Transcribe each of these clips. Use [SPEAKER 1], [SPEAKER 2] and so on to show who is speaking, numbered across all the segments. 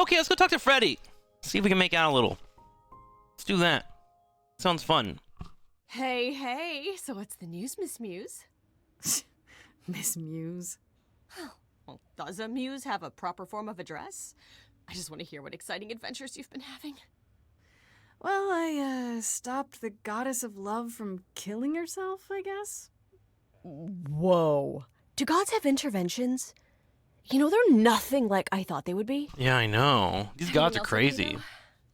[SPEAKER 1] Okay, let's go talk to Freddy. See if we can make out a little. Let's do that. Sounds fun.
[SPEAKER 2] Hey, so what's the news, Miss Muse?
[SPEAKER 3] Miss Muse.
[SPEAKER 2] Well, does a muse have a proper form of address? I just want to hear what exciting adventures you've been having.
[SPEAKER 3] Well, I stopped the goddess of love from killing herself, I guess.
[SPEAKER 2] Whoa. Do gods have interventions? You know, they're nothing like I thought they would be.
[SPEAKER 1] Yeah, I know. These gods are crazy.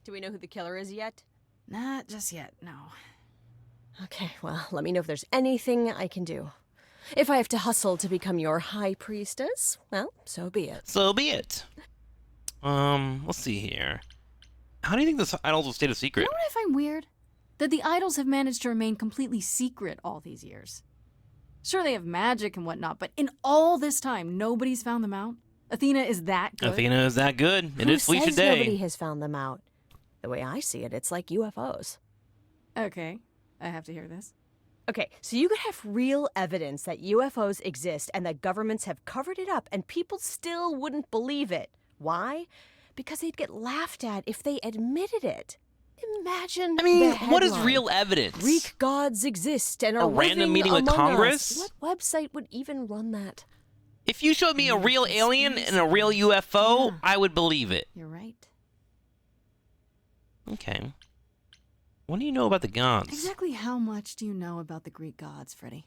[SPEAKER 2] Do we know who the killer is yet?
[SPEAKER 3] Not just yet, no.
[SPEAKER 2] Okay, well, let me know if there's anything I can do. If I have to hustle to become your high priestess, well, so be it.
[SPEAKER 1] So be it. Let's see here. How do you think this idols will stay a secret?
[SPEAKER 3] You know what I find weird? That the idols have managed to remain completely secret all these years. Sure, they have magic and whatnot, but in all this time, nobody's found them out? Athena is that good?
[SPEAKER 1] Athena is that good. It is Felicia
[SPEAKER 2] Who says
[SPEAKER 1] Day.
[SPEAKER 2] nobody has found them out? The way I see it, it's like UFOs.
[SPEAKER 3] Okay, I have to hear this.
[SPEAKER 2] Okay, so you could have real evidence that UFOs exist and that governments have covered it up and people still wouldn't believe it. Why? Because they'd get laughed at if they admitted it. Imagine
[SPEAKER 1] I mean,
[SPEAKER 2] the
[SPEAKER 1] what is
[SPEAKER 2] headline.
[SPEAKER 1] real evidence?
[SPEAKER 2] Greek gods exist and are
[SPEAKER 1] A random
[SPEAKER 2] living
[SPEAKER 1] meeting with
[SPEAKER 2] among
[SPEAKER 1] Congress?
[SPEAKER 2] us. What website would even run that?
[SPEAKER 1] If you showed me a real alien and a real UFO,
[SPEAKER 3] Yeah.
[SPEAKER 1] I would believe it.
[SPEAKER 3] You're right.
[SPEAKER 1] Okay. What do you know about the gods?
[SPEAKER 3] Exactly how much do you know about the Greek gods, Freddy?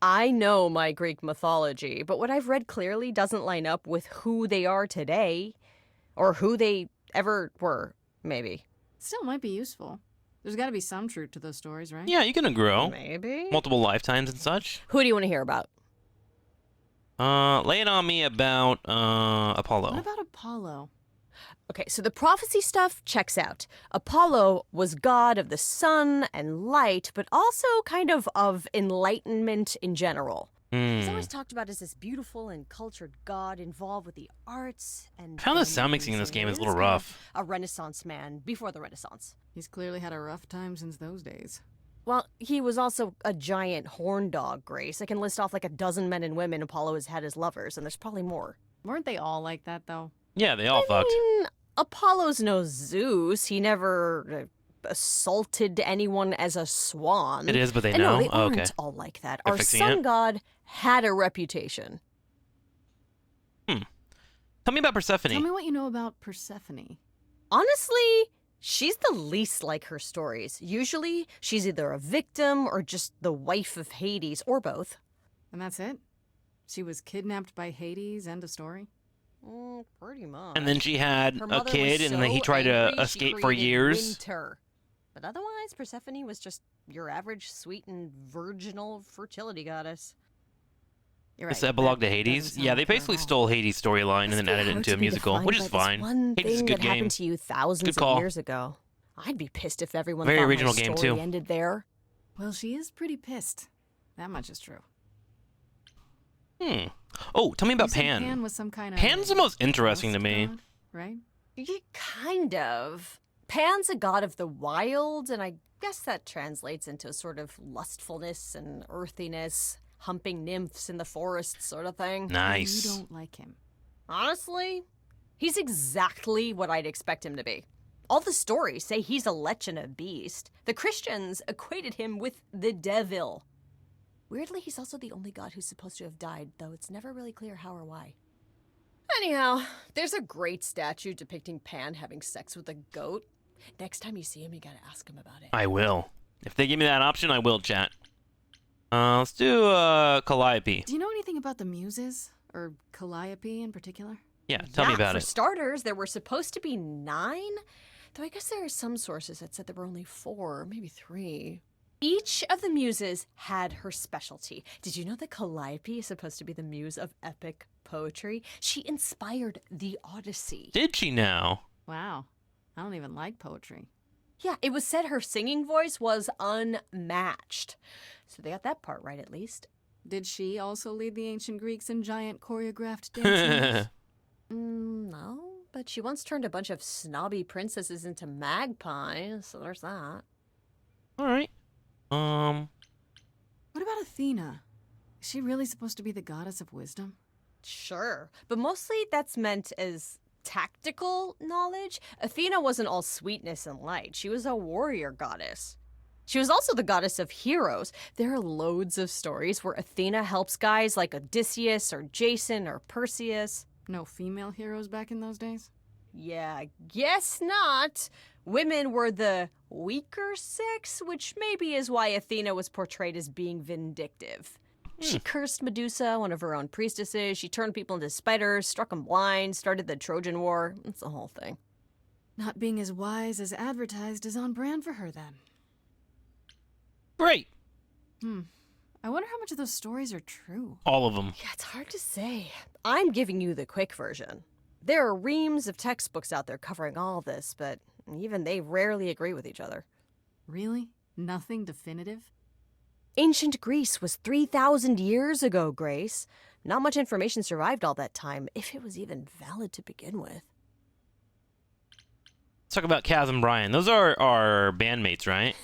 [SPEAKER 2] I know my Greek mythology, but what I've read clearly doesn't line up with who they are today. Or who they ever were, maybe.
[SPEAKER 3] Still might be useful. There's got to be some truth to those stories, right?
[SPEAKER 1] Yeah, you're gonna grow.
[SPEAKER 2] Maybe.
[SPEAKER 1] Multiple lifetimes and such.
[SPEAKER 2] Who do you want to hear about?
[SPEAKER 1] Lay it on me about, Apollo.
[SPEAKER 3] What about Apollo?
[SPEAKER 2] Okay, so the prophecy stuff checks out. Apollo was god of the sun and light, but also kind of enlightenment in general. He's always talked about as this beautiful and cultured god involved with the arts and...
[SPEAKER 1] I found the sound mixing in this game is a little rough.
[SPEAKER 2] A Renaissance man before the Renaissance.
[SPEAKER 3] He's clearly had a rough time since those days.
[SPEAKER 2] Well, he was also a giant horn dog, Grace. I can list off like a dozen men and women Apollo has had as lovers, and there's probably more.
[SPEAKER 3] Weren't they all like that, though?
[SPEAKER 1] Yeah, they all fucked.
[SPEAKER 2] I mean, Apollo's no Zeus. He never assaulted anyone as a swan.
[SPEAKER 1] It is, but they
[SPEAKER 2] And
[SPEAKER 1] know?
[SPEAKER 2] No, they
[SPEAKER 1] Oh,
[SPEAKER 2] aren't
[SPEAKER 1] okay.
[SPEAKER 2] all like that.
[SPEAKER 1] They're
[SPEAKER 2] Our
[SPEAKER 1] fixing
[SPEAKER 2] sun
[SPEAKER 1] it?
[SPEAKER 2] god had a reputation.
[SPEAKER 1] Tell me about Persephone.
[SPEAKER 3] Tell me what you know about Persephone.
[SPEAKER 2] Honestly, she's the least like her stories. Usually, she's either a victim or just the wife of Hades, or both.
[SPEAKER 3] And that's it? She was kidnapped by Hades, end of story?
[SPEAKER 2] Pretty much.
[SPEAKER 1] And then she had
[SPEAKER 2] Her
[SPEAKER 1] a
[SPEAKER 2] mother
[SPEAKER 1] kid,
[SPEAKER 2] was
[SPEAKER 1] and then he
[SPEAKER 2] so
[SPEAKER 1] tried to
[SPEAKER 2] angry, she
[SPEAKER 1] escape for
[SPEAKER 2] created
[SPEAKER 1] years.
[SPEAKER 2] Winter. But otherwise, Persephone was just your average sweet and virginal fertility goddess.
[SPEAKER 3] You're
[SPEAKER 1] This
[SPEAKER 3] right.
[SPEAKER 1] epilogue
[SPEAKER 3] that
[SPEAKER 1] to Hades?
[SPEAKER 3] doesn't sound
[SPEAKER 1] Yeah,
[SPEAKER 3] like
[SPEAKER 1] they
[SPEAKER 3] her
[SPEAKER 1] basically
[SPEAKER 3] at all.
[SPEAKER 1] stole Hades' storyline and
[SPEAKER 2] Must
[SPEAKER 1] then
[SPEAKER 2] be
[SPEAKER 1] added it
[SPEAKER 2] hard
[SPEAKER 1] into
[SPEAKER 2] to
[SPEAKER 1] a
[SPEAKER 2] be
[SPEAKER 1] musical,
[SPEAKER 2] defined
[SPEAKER 1] which
[SPEAKER 2] by
[SPEAKER 1] is
[SPEAKER 2] this
[SPEAKER 1] fine.
[SPEAKER 2] One
[SPEAKER 1] Hades is a
[SPEAKER 2] thing
[SPEAKER 1] good
[SPEAKER 2] that
[SPEAKER 1] game.
[SPEAKER 2] happened to you thousands
[SPEAKER 1] call.
[SPEAKER 2] of years ago. I'd be pissed if everyone
[SPEAKER 1] Very
[SPEAKER 2] thought
[SPEAKER 1] original
[SPEAKER 2] my
[SPEAKER 1] game,
[SPEAKER 2] story
[SPEAKER 1] too.
[SPEAKER 2] ended there.
[SPEAKER 3] Well, she is pretty pissed. That much is true.
[SPEAKER 1] Oh, tell me about
[SPEAKER 3] You said
[SPEAKER 1] Pan.
[SPEAKER 3] Pan was some kind of...
[SPEAKER 1] Pan's the most interesting to
[SPEAKER 3] dust
[SPEAKER 1] me.
[SPEAKER 3] god, right?
[SPEAKER 2] Yeah, kind of. Pan's a god of the wild, and I guess that translates into a sort of lustfulness and earthiness, humping nymphs in the forest sort of thing.
[SPEAKER 1] Nice.
[SPEAKER 3] You don't like him.
[SPEAKER 2] Honestly, he's exactly what I'd expect him to be. All the stories say he's a lech and a beast. The Christians equated him with the devil. Weirdly, he's also the only god who's supposed to have died, though it's never really clear how or why. Anyhow, there's a great statue depicting Pan having sex with a goat. Next time you see him, you gotta ask him about it.
[SPEAKER 1] I will. If they give me that option, I will, chat. Let's do, Calliope.
[SPEAKER 3] Do you know anything about the Muses? Or Calliope in particular?
[SPEAKER 1] Yeah, tell me about
[SPEAKER 2] for
[SPEAKER 1] it.
[SPEAKER 2] starters, there were supposed to be 9, though I guess there are some sources that said there were only 4, maybe 3. Each of the muses had her specialty. Did you know that Calliope is supposed to be the muse of epic poetry? She inspired the Odyssey.
[SPEAKER 1] Did she now?
[SPEAKER 3] Wow. I don't even like poetry.
[SPEAKER 2] Yeah, it was said her singing voice was unmatched. So they got that part right, at least.
[SPEAKER 3] Did she also lead the ancient Greeks in giant choreographed dances?
[SPEAKER 2] No, but she once turned a bunch of snobby princesses into magpies, so there's that.
[SPEAKER 1] Alright.
[SPEAKER 3] What about Athena? Is she really supposed to be the goddess of wisdom?
[SPEAKER 2] Sure, but mostly that's meant as tactical knowledge, Athena wasn't all sweetness and light. She was a warrior goddess. She was also the goddess of heroes. There are loads of stories where Athena helps guys like Odysseus or Jason or Perseus.
[SPEAKER 3] No female heroes back in those days?
[SPEAKER 2] Yeah, guess not. Women were the weaker sex, which maybe is why Athena was portrayed as being vindictive. She cursed Medusa, one of her own priestesses. She turned people into spiders, struck them blind, started the Trojan War. It's the whole thing.
[SPEAKER 3] Not being as wise as advertised is on brand for her, then.
[SPEAKER 1] Great.
[SPEAKER 3] I wonder how much of those stories are true.
[SPEAKER 1] All of them.
[SPEAKER 2] Yeah, it's hard to say. I'm giving you the quick version. There are reams of textbooks out there covering all this, but even they rarely agree with each other.
[SPEAKER 3] Really? Nothing definitive?
[SPEAKER 2] Ancient Greece was 3,000 years ago, Grace. Not much information survived all that time, if it was even valid to begin with.
[SPEAKER 1] Let's talk about Kaz and Brian. Those are our bandmates, right?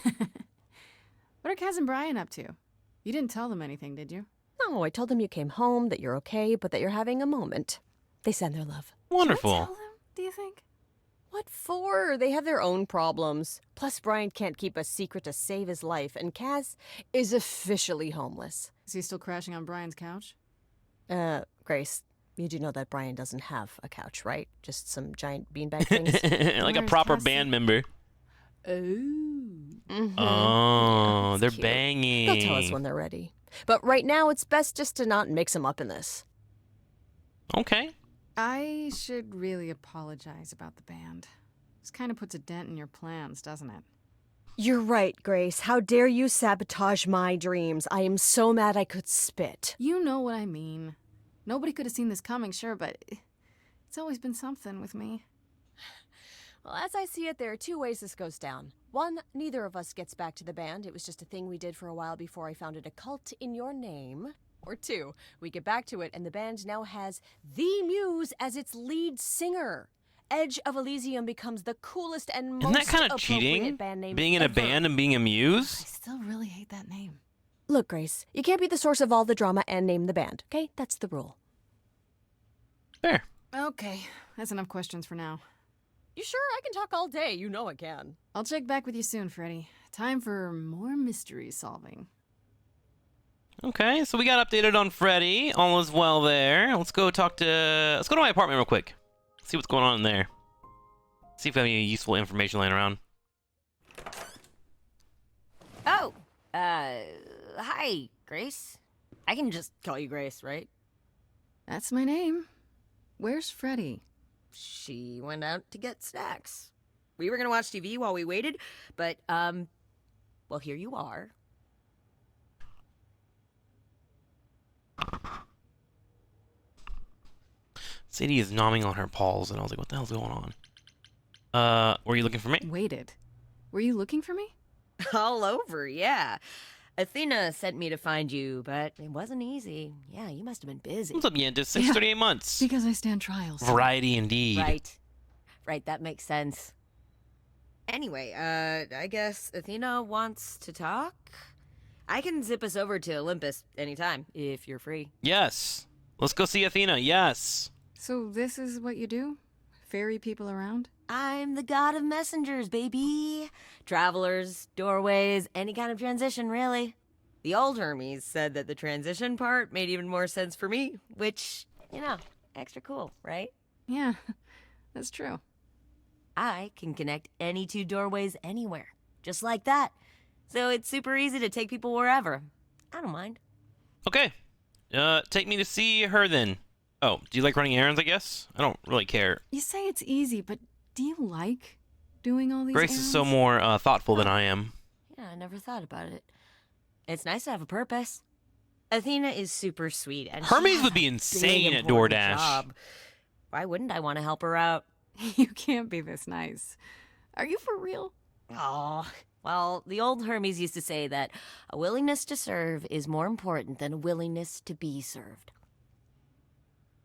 [SPEAKER 3] What are Kaz and Brian up to? You didn't tell them anything, did you?
[SPEAKER 2] No, I told them you came home, that you're okay, but that you're having a moment. They send their love.
[SPEAKER 1] Wonderful.
[SPEAKER 3] Should I tell them, do you think?
[SPEAKER 2] What for? They have their own problems. Plus, Brian can't keep a secret to save his life, and Kaz is officially homeless.
[SPEAKER 3] Is he still crashing on Brian's couch?
[SPEAKER 2] Grace, you do know that Brian doesn't have a couch, right? Just some giant beanbag things?
[SPEAKER 1] Like a
[SPEAKER 3] Where's
[SPEAKER 1] proper
[SPEAKER 3] Cassie?
[SPEAKER 1] band member.
[SPEAKER 3] Oh.
[SPEAKER 1] Oh,
[SPEAKER 2] Yeah,
[SPEAKER 1] they're
[SPEAKER 2] it's cute.
[SPEAKER 1] banging.
[SPEAKER 2] They'll tell us when they're ready. But right now, it's best just to not mix them up in this.
[SPEAKER 1] Okay.
[SPEAKER 3] I should really apologize about the band. This kind of puts a dent in your plans, doesn't it?
[SPEAKER 2] You're right, Grace. How dare you sabotage my dreams? I am so mad I could spit.
[SPEAKER 3] You know what I mean. Nobody could have seen this coming, sure, but it's always been something with me.
[SPEAKER 2] Well, as I see it, there are two ways this goes down. One, neither of us gets back to the band. It was just a thing we did for a while before I founded a cult in your name. Or two, we get back to it and the band now has the Muse as its lead singer. Edge of Elysium becomes the coolest and most
[SPEAKER 1] Isn't that kind of
[SPEAKER 2] appropriate
[SPEAKER 1] cheating?
[SPEAKER 2] band name
[SPEAKER 1] Being in a
[SPEAKER 2] ever.
[SPEAKER 1] band and being a
[SPEAKER 3] I
[SPEAKER 1] muse?
[SPEAKER 3] still really hate that name.
[SPEAKER 2] Look, Grace, you can't be the source of all the drama and name the band, okay? That's the rule.
[SPEAKER 1] Fair.
[SPEAKER 3] Okay, that's enough questions for now.
[SPEAKER 2] You sure? I can talk all day. You know I can.
[SPEAKER 3] I'll check back with you soon, Freddy. Time for more mystery solving.
[SPEAKER 1] Okay, so we got updated on Freddy. All is well there. Let's go to my apartment real quick. See what's going on in there. See if we have any useful information laying around.
[SPEAKER 2] Oh, hi, Grace. I can just call you Grace, right?
[SPEAKER 3] That's my name. Where's Freddy?
[SPEAKER 2] She went out to get snacks. We were gonna watch TV while we waited, but, well, here you are.
[SPEAKER 1] Sadie is nomming on her paws, and I was like, what the hell's going on? Were you looking for me?
[SPEAKER 3] Waited. Were you looking for me?
[SPEAKER 2] All over, yeah. Athena sent me to find you, but it wasn't easy. Yeah, you must have been busy.
[SPEAKER 1] What's up, Yenta? 638 months.
[SPEAKER 3] Because I stand trials.
[SPEAKER 1] Variety indeed.
[SPEAKER 2] Right, that makes sense. Anyway, I guess Athena wants to talk? I can zip us over to Olympus anytime, if you're free.
[SPEAKER 1] Yes. Let's go see Athena. Yes.
[SPEAKER 3] So this is what you do? Ferry people around?
[SPEAKER 2] I'm the god of messengers, baby. Travelers, doorways, any kind of transition, really. The old Hermes said that the transition part made even more sense for me, which, you know, extra cool, right?
[SPEAKER 3] Yeah, that's true.
[SPEAKER 2] I can connect any two doorways anywhere, just like that. So it's super easy to take people wherever. I don't mind.
[SPEAKER 1] Okay. Take me to see her then. Oh, do you like running errands, I guess? I don't really care.
[SPEAKER 3] You say it's easy, but do you like doing all these
[SPEAKER 1] Grace is so
[SPEAKER 3] errands?
[SPEAKER 1] more thoughtful than I am.
[SPEAKER 2] Yeah, I never thought about it. It's nice to have a purpose. Athena is super sweet, and she
[SPEAKER 1] Hermes
[SPEAKER 2] has
[SPEAKER 1] would be
[SPEAKER 2] a
[SPEAKER 1] insane
[SPEAKER 2] big,
[SPEAKER 1] at
[SPEAKER 2] important
[SPEAKER 1] DoorDash.
[SPEAKER 2] job. Why wouldn't I want to help her out?
[SPEAKER 3] You can't be this nice. Are you for real?
[SPEAKER 2] Oh, well, the old Hermes used to say that a willingness to serve is more important than a willingness to be served.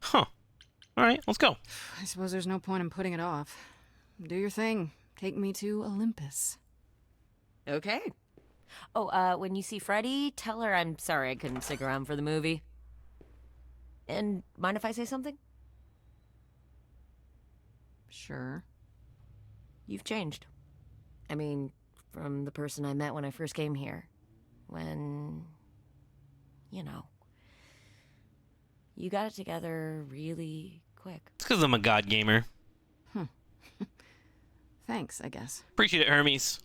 [SPEAKER 1] Huh. All right, let's go.
[SPEAKER 3] I suppose there's no point in putting it off. Do your thing. Take me to Olympus.
[SPEAKER 2] Okay. Oh, when you see Freddy, tell her I'm sorry I couldn't stick around for the movie. And mind if I say something?
[SPEAKER 3] Sure.
[SPEAKER 2] You've changed. I mean, from the person I met when I first came here. When, you know, you got it together really quick.
[SPEAKER 1] It's because I'm a god gamer.
[SPEAKER 3] Thanks, I guess.
[SPEAKER 1] Appreciate it, Hermes.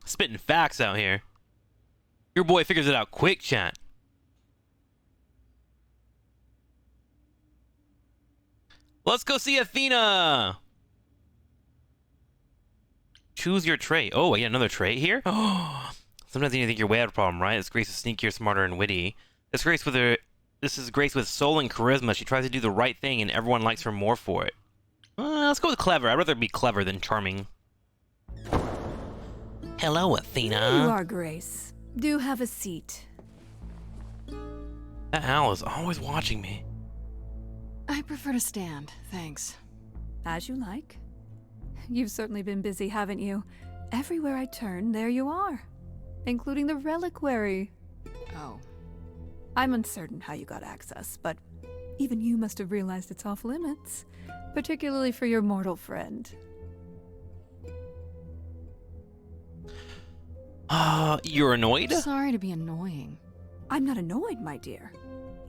[SPEAKER 1] Spitting facts out here. Your boy figures it out quick, chat. Let's go see Athena. Choose your trait. Oh, I get another trait here? Oh, sometimes you think you're way out of problem, right? It's Grace is sneakier, smarter, and witty. This is Grace with soul and charisma. She tries to do the right thing, and everyone likes her more for it. Let's go with clever. I'd rather be clever than charming. Hello, Athena.
[SPEAKER 4] There you are, Grace. Do have a seat.
[SPEAKER 1] That owl is always watching me.
[SPEAKER 3] I prefer to stand, thanks.
[SPEAKER 4] As you like. You've certainly been busy, haven't you? Everywhere I turn, there you are. Including the reliquary.
[SPEAKER 3] Oh.
[SPEAKER 4] I'm uncertain how you got access, but even you must have realized it's off limits. Particularly for your mortal friend.
[SPEAKER 1] You're annoyed?
[SPEAKER 3] Sorry to be annoying.
[SPEAKER 4] I'm not annoyed, my dear.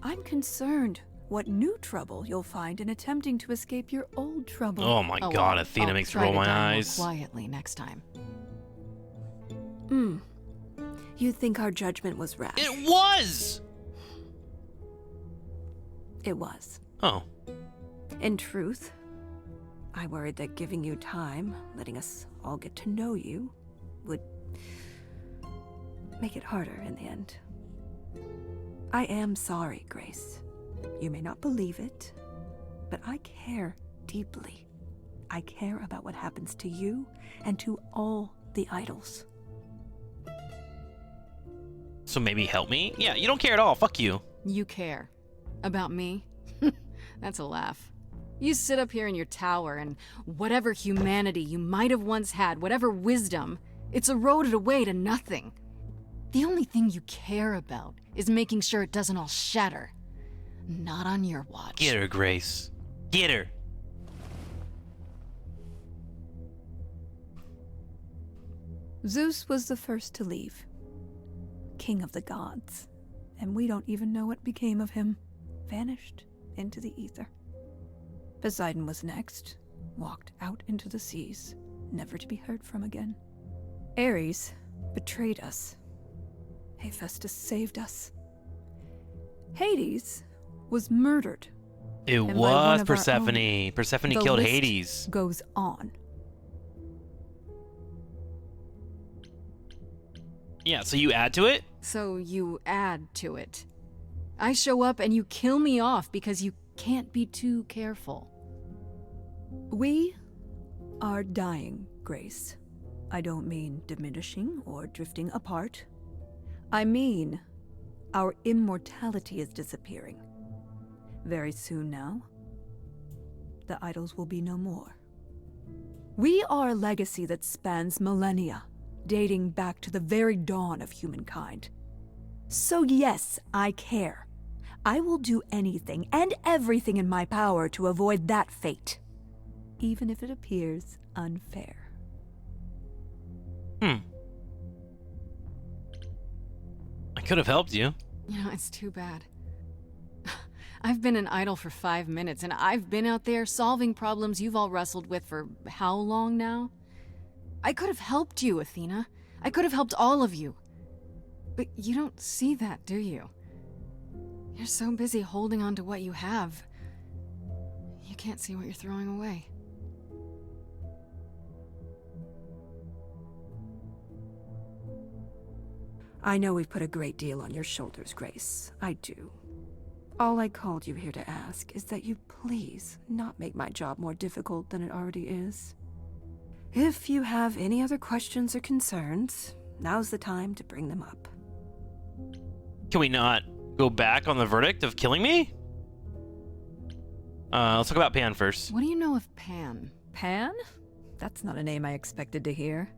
[SPEAKER 4] I'm concerned what new trouble you'll find in attempting to escape your old trouble.
[SPEAKER 1] Oh my god,
[SPEAKER 3] well,
[SPEAKER 1] Athena
[SPEAKER 3] I'll
[SPEAKER 1] makes me
[SPEAKER 3] try
[SPEAKER 1] roll
[SPEAKER 3] to
[SPEAKER 1] my
[SPEAKER 3] die more
[SPEAKER 1] eyes.
[SPEAKER 3] quietly next time.
[SPEAKER 4] You think our judgment was rash?
[SPEAKER 1] It was!
[SPEAKER 4] It was.
[SPEAKER 1] Oh.
[SPEAKER 4] In truth, I worried that giving you time, letting us all get to know you, would make it harder in the end. I am sorry, Grace. You may not believe it, but I care deeply. I care about what happens to you and to all the idols.
[SPEAKER 1] So maybe help me? Yeah, you don't care at all. Fuck you.
[SPEAKER 3] You care. About me? That's a laugh. You sit up here in your tower, and whatever humanity you might have once had, whatever wisdom, it's eroded away to nothing. The only thing you care about is making sure it doesn't all shatter. Not on your watch.
[SPEAKER 1] Get her, Grace. Get her.
[SPEAKER 4] Zeus was the first to leave. King of the gods. And we don't even know what became of him. Vanished into the ether. Poseidon was next. Walked out into the seas, never to be heard from again. Ares betrayed us. Hephaestus saved us. Hades was murdered.
[SPEAKER 1] It
[SPEAKER 4] And by one
[SPEAKER 1] was
[SPEAKER 4] of our
[SPEAKER 1] Persephone.
[SPEAKER 4] own.
[SPEAKER 1] Persephone
[SPEAKER 4] The
[SPEAKER 1] killed
[SPEAKER 4] list
[SPEAKER 1] Hades.
[SPEAKER 4] Goes on.
[SPEAKER 1] Yeah, so you add to it?
[SPEAKER 3] So you add to it. I show up and you kill me off because you can't be too careful.
[SPEAKER 4] We are dying, Grace. I don't mean diminishing or drifting apart. I mean, our immortality is disappearing. Very soon now, the idols will be no more. We are a legacy that spans millennia, dating back to the very dawn of humankind. So yes, I care. I will do anything and everything in my power to avoid that fate, even if it appears unfair.
[SPEAKER 1] I could have helped you.
[SPEAKER 3] You know, it's too bad. I've been an idol for 5 minutes, and I've been out there solving problems you've all wrestled with for how long now? I could have helped you, Athena. I could have helped all of you. But you don't see that, do you? You're so busy holding on to what you have. You can't see what you're throwing away.
[SPEAKER 4] I know we've put a great deal on your shoulders, Grace. I do. All I called you here to ask is that you please not make my job more difficult than it already is. If you have any other questions or concerns, now's the time to bring them up.
[SPEAKER 1] Can we not go back on the verdict of killing me? Let's talk about Pan first.
[SPEAKER 3] What do you know of Pan?
[SPEAKER 4] Pan? That's not a name I expected to hear.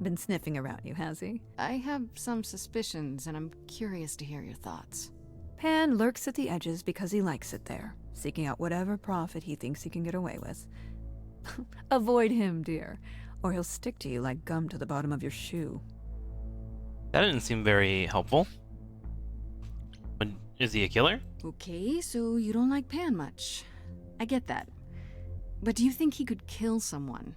[SPEAKER 4] Been sniffing around you, has he?
[SPEAKER 3] I have some suspicions, and I'm curious to hear your thoughts.
[SPEAKER 4] Pan lurks at the edges because he likes it there, seeking out whatever profit he thinks he can get away with. Avoid him, dear, or he'll stick to you like gum to the bottom of your shoe.
[SPEAKER 1] That didn't seem very helpful. But is he a killer?
[SPEAKER 3] Okay, so you don't like Pan much. I get that. But do you think he could kill someone?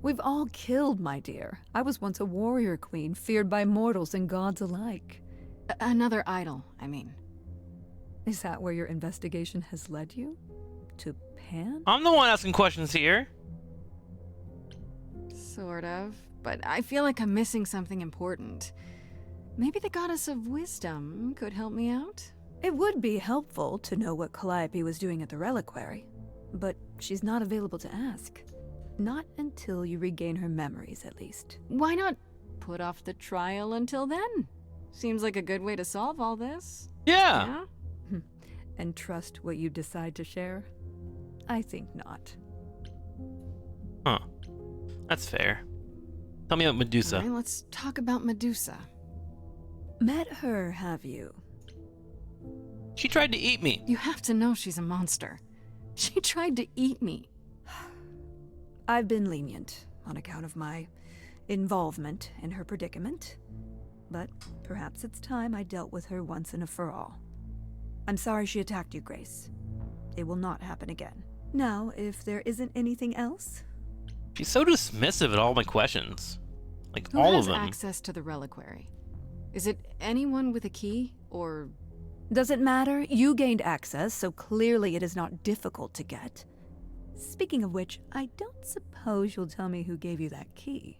[SPEAKER 4] We've all killed, my dear. I was once a warrior queen, feared by mortals and gods alike.
[SPEAKER 3] Another idol, I mean.
[SPEAKER 4] Is that where your investigation has led you? To Pan?
[SPEAKER 1] I'm the one asking questions here.
[SPEAKER 3] Sort of. But I feel like I'm missing something important. Maybe the goddess of wisdom could help me out?
[SPEAKER 4] It would be helpful to know what Calliope was doing at the reliquary, but she's not available to ask. Not until you regain her memories, at least.
[SPEAKER 3] Why not put off the trial until then? Seems like a good way to solve all this.
[SPEAKER 1] Yeah.
[SPEAKER 4] And trust what you decide to share? I think not.
[SPEAKER 1] Huh. That's fair. Tell me about Medusa.
[SPEAKER 3] All right, let's talk about Medusa.
[SPEAKER 4] Met her, have you?
[SPEAKER 1] She tried to eat me.
[SPEAKER 3] You have to know she's a monster. She tried to eat me.
[SPEAKER 4] I've been lenient on account of my involvement in her predicament, but perhaps it's time I dealt with her once and for all. I'm sorry she attacked you, Grace. It will not happen again. Now, if there isn't anything else...
[SPEAKER 1] She's so dismissive at all my questions. Like,
[SPEAKER 3] Who
[SPEAKER 1] all
[SPEAKER 3] has
[SPEAKER 1] of them.
[SPEAKER 3] access to the reliquary? Is it anyone with a key, or...
[SPEAKER 4] Does it matter? You gained access, so clearly it is not difficult to get. Speaking of which, I don't suppose you'll tell me who gave you that key.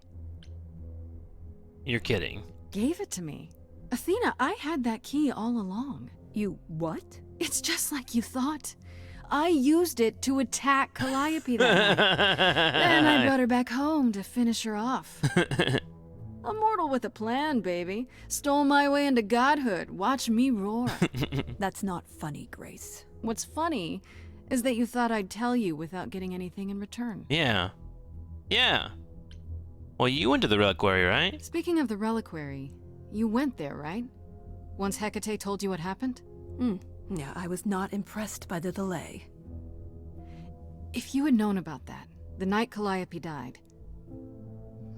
[SPEAKER 1] You're kidding.
[SPEAKER 3] gave it to me? Athena, I had that key all along.
[SPEAKER 4] You what?
[SPEAKER 3] It's just like you thought. I used it to attack Calliope that night. Then I brought her back home to finish her off. A mortal with a plan, baby. Stole my way into godhood. Watch me roar.
[SPEAKER 4] That's not funny, Grace.
[SPEAKER 3] What's funny is that you thought I'd tell you without getting anything in return.
[SPEAKER 1] Yeah. Yeah. Well, you went to the reliquary, right?
[SPEAKER 3] Speaking of the reliquary, you went there, right? Once Hecate told you what happened?
[SPEAKER 4] Yeah, I was not impressed by the delay.
[SPEAKER 3] If you had known about that, the night Calliope died,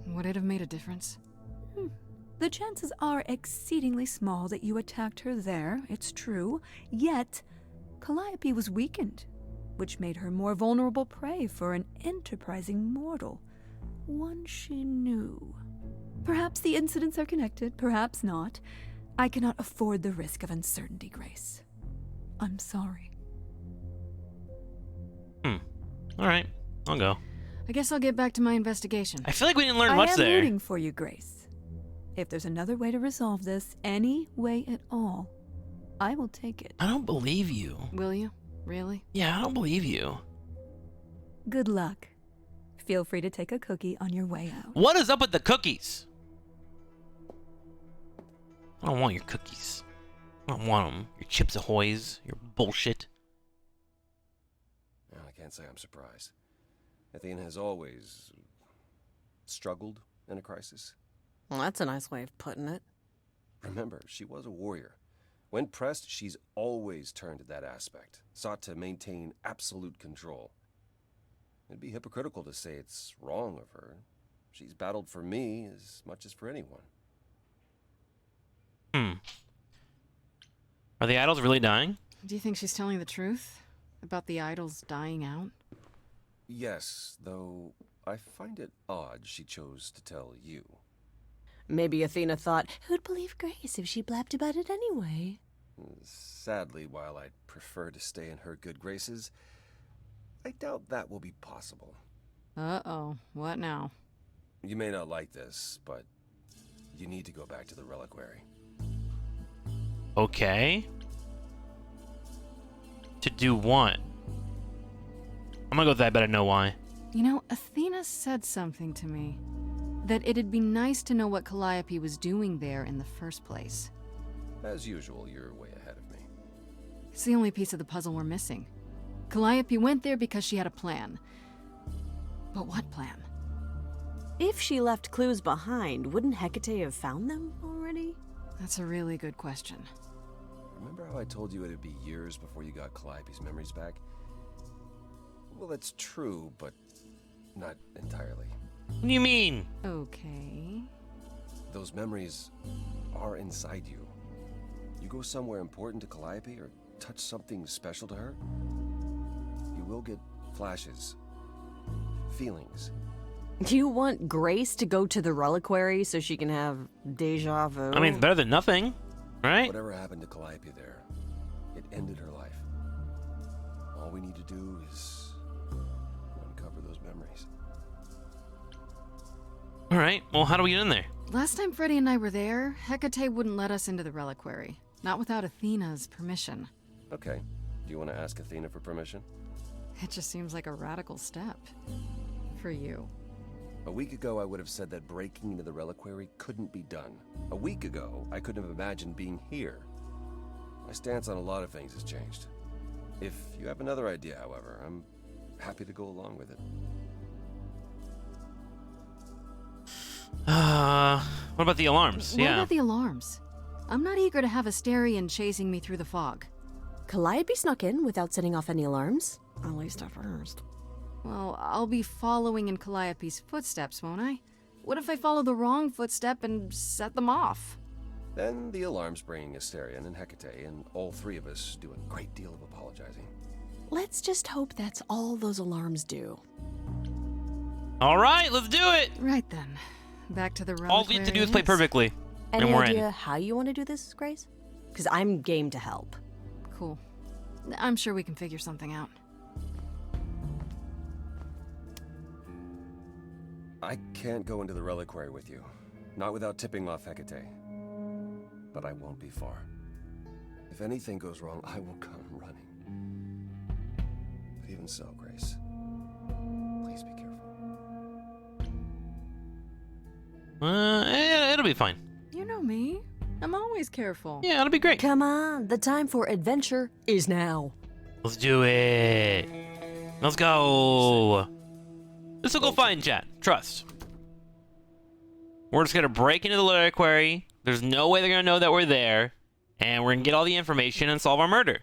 [SPEAKER 3] would it have made a difference?
[SPEAKER 4] The chances are exceedingly small that you attacked her there, it's true. Yet, Calliope was weakened, which made her more vulnerable prey for an enterprising mortal. One she knew. Perhaps the incidents are connected, perhaps not. I cannot afford the risk of uncertainty, Grace. I'm sorry.
[SPEAKER 1] All right, I'll go.
[SPEAKER 3] I guess I'll get back to my investigation.
[SPEAKER 1] I feel like we didn't learn
[SPEAKER 4] I
[SPEAKER 1] much
[SPEAKER 4] am
[SPEAKER 1] there.
[SPEAKER 4] rooting for you, Grace. If there's another way to resolve this, any way at all, I will take it.
[SPEAKER 1] I don't believe you.
[SPEAKER 3] Will you? Really?
[SPEAKER 1] Yeah, I don't believe you.
[SPEAKER 4] Good luck. Feel free to take a cookie on your way out.
[SPEAKER 1] What is up with the cookies? I don't want your cookies. I don't want them. Your Chips Ahoy's, your bullshit.
[SPEAKER 5] Well, I can't say I'm surprised. Athena has always struggled in a crisis.
[SPEAKER 2] Well, that's a nice way of putting it.
[SPEAKER 5] Remember, she was a warrior. When pressed, she's always turned to that aspect, sought to maintain absolute control. It'd be hypocritical to say it's wrong of her. She's battled for me as much as for anyone.
[SPEAKER 1] Are the idols really dying?
[SPEAKER 3] Do you think she's telling the truth about the idols dying out?
[SPEAKER 5] Yes, though I find it odd she chose to tell you.
[SPEAKER 2] Maybe Athena thought, who'd believe Grace if she blabbed about it anyway?
[SPEAKER 5] Sadly, while I'd prefer to stay in her good graces, I doubt that will be possible.
[SPEAKER 3] Uh-oh. What now?
[SPEAKER 5] You may not like this, but you need to go back to the reliquary.
[SPEAKER 1] Okay. To do what? I'm gonna go with that, but I know why.
[SPEAKER 3] You know, Athena said something to me. That it'd be nice to know what Calliope was doing there in the first place.
[SPEAKER 5] As usual, you're way ahead of me.
[SPEAKER 3] It's the only piece of the puzzle we're missing. Calliope went there because she had a plan. But what plan?
[SPEAKER 2] If she left clues behind, wouldn't Hecate have found them already?
[SPEAKER 3] That's a really good question.
[SPEAKER 5] Remember how I told you it'd be years before you got Calliope's memories back? Well, that's true, but not entirely.
[SPEAKER 1] What do you mean?
[SPEAKER 3] Okay.
[SPEAKER 5] Those memories are inside you. You go somewhere important to Calliope or touch something special to her, you will get flashes, feelings.
[SPEAKER 2] Do you want Grace to go to the reliquary so she can have deja vu?
[SPEAKER 1] I mean, it's better than nothing, right?
[SPEAKER 5] Whatever happened to Calliope there, it ended her life. All we need to do is uncover those memories.
[SPEAKER 1] All right. Well, how do we get in there?
[SPEAKER 3] Last time Freddy and I were there, Hecate wouldn't let us into the reliquary. Not without Athena's permission.
[SPEAKER 5] Okay. Do you want to ask Athena for permission?
[SPEAKER 3] It just seems like a radical step. For you.
[SPEAKER 5] A week ago, I would have said that breaking into the reliquary couldn't be done. A week ago, I couldn't have imagined being here. My stance on a lot of things has changed. If you have another idea, however, I'm happy to go along with it.
[SPEAKER 1] What about the alarms?
[SPEAKER 3] What about the alarms? I'm not eager to have Asterion chasing me through the fog.
[SPEAKER 2] Calliope snuck in without setting off any alarms. At least at first.
[SPEAKER 3] Well, I'll be following in Calliope's footsteps, won't I? What if I follow the wrong footstep and set them off?
[SPEAKER 5] Then the alarms bring Asterion and Hecate, and all three of us do a great deal of apologizing.
[SPEAKER 2] Let's just hope that's all those alarms do.
[SPEAKER 1] All right, let's do it.
[SPEAKER 3] Right then. Back to the reliquary.
[SPEAKER 1] All we have to do is play perfectly.
[SPEAKER 2] Any
[SPEAKER 1] and we're
[SPEAKER 2] idea
[SPEAKER 1] in.
[SPEAKER 2] how you want to do this, Grace? Because I'm game to help.
[SPEAKER 3] Cool. I'm sure we can figure something out.
[SPEAKER 5] I can't go into the reliquary with you. Not without tipping off Hecate. But I won't be far. If anything goes wrong, I will come running. But even so, Grace, please be careful.
[SPEAKER 1] It'll be fine.
[SPEAKER 3] You know me. I'm always careful.
[SPEAKER 1] Yeah, it'll be great.
[SPEAKER 2] Come on, the time for adventure is now.
[SPEAKER 1] Let's do it. Let's go. This will go fine, chat. Trust. We're just gonna break into the reliquary. There's no way they're gonna know that we're there, and we're gonna get all the information and solve our murder.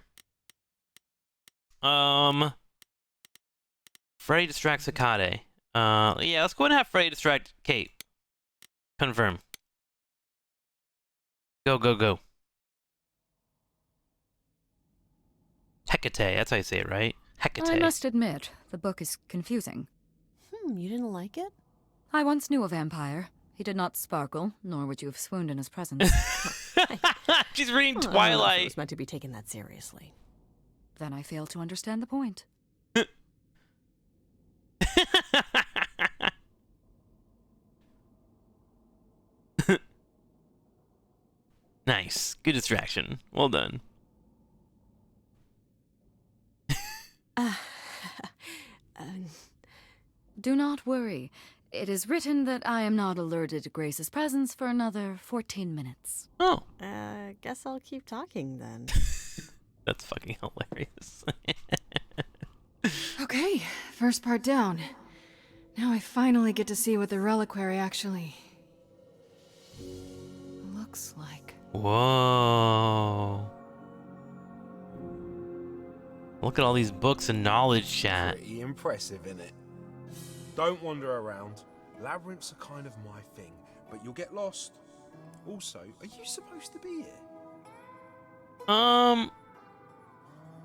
[SPEAKER 1] Freddy distracts Hecate. Yeah, let's go ahead and have Freddy distract Kate. Confirm. Go, go, go. Hecate, that's how you say it, right? Hecate.
[SPEAKER 6] I must admit, the book is confusing.
[SPEAKER 2] You didn't like it?
[SPEAKER 6] I once knew a vampire. He did not sparkle, nor would you have swooned in his presence.
[SPEAKER 1] She's reading
[SPEAKER 2] I don't know if
[SPEAKER 1] Twilight.
[SPEAKER 2] it was meant to be taken that seriously.
[SPEAKER 6] Then I fail to understand the point.
[SPEAKER 1] Nice. Good distraction. Well done.
[SPEAKER 6] Do not worry. It is written that I am not alerted to Grace's presence for another 14 minutes.
[SPEAKER 1] Oh,
[SPEAKER 2] Guess I'll keep talking then.
[SPEAKER 1] that's fucking hilarious.
[SPEAKER 3] Okay, first part down. Now I finally get to see what the reliquary actually looks like.
[SPEAKER 1] Whoa. Look at all these books and knowledge, chat.
[SPEAKER 7] Pretty impressive, innit? Don't wander around. Labyrinths are kind of my thing, but you'll get lost. Also, are you supposed to be here?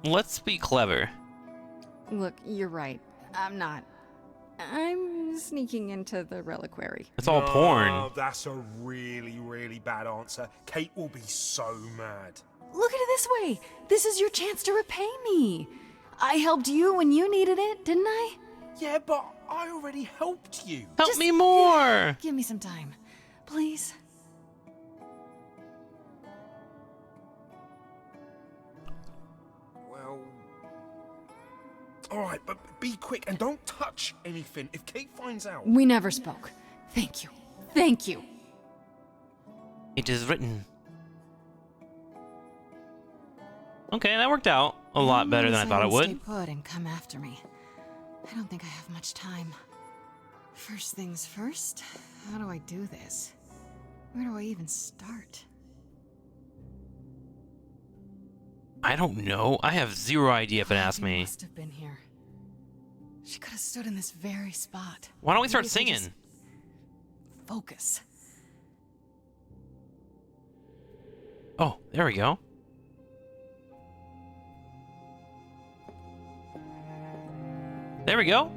[SPEAKER 1] Let's be clever.
[SPEAKER 3] Look, you're right. I'm not. I'm sneaking into the reliquary.
[SPEAKER 1] It's all porn.
[SPEAKER 7] That's a really, really bad answer. Kate will be so mad.
[SPEAKER 3] Look at it this way. This is your chance to repay me. I helped you when you needed it, didn't I?
[SPEAKER 7] Yeah, but I already helped you.
[SPEAKER 1] Help me more.
[SPEAKER 3] Give me some time, please.
[SPEAKER 7] Well... Alright, but be quick and don't touch anything. If Kate finds out...
[SPEAKER 3] We never spoke. Thank you. Thank you.
[SPEAKER 1] It is written. Okay, that worked out a lot better than I thought it
[SPEAKER 3] Stay
[SPEAKER 1] would.
[SPEAKER 3] put and come after me. I don't think I have much time. First things first, how do I do this? Where do I even start?
[SPEAKER 1] I don't know. I have zero idea if it asks
[SPEAKER 3] He
[SPEAKER 1] me.
[SPEAKER 3] must have been here. She could have stood in this very spot.
[SPEAKER 1] Why don't we start
[SPEAKER 3] Maybe if I
[SPEAKER 1] singing?
[SPEAKER 3] just focus.
[SPEAKER 1] Oh, there we go. There we go.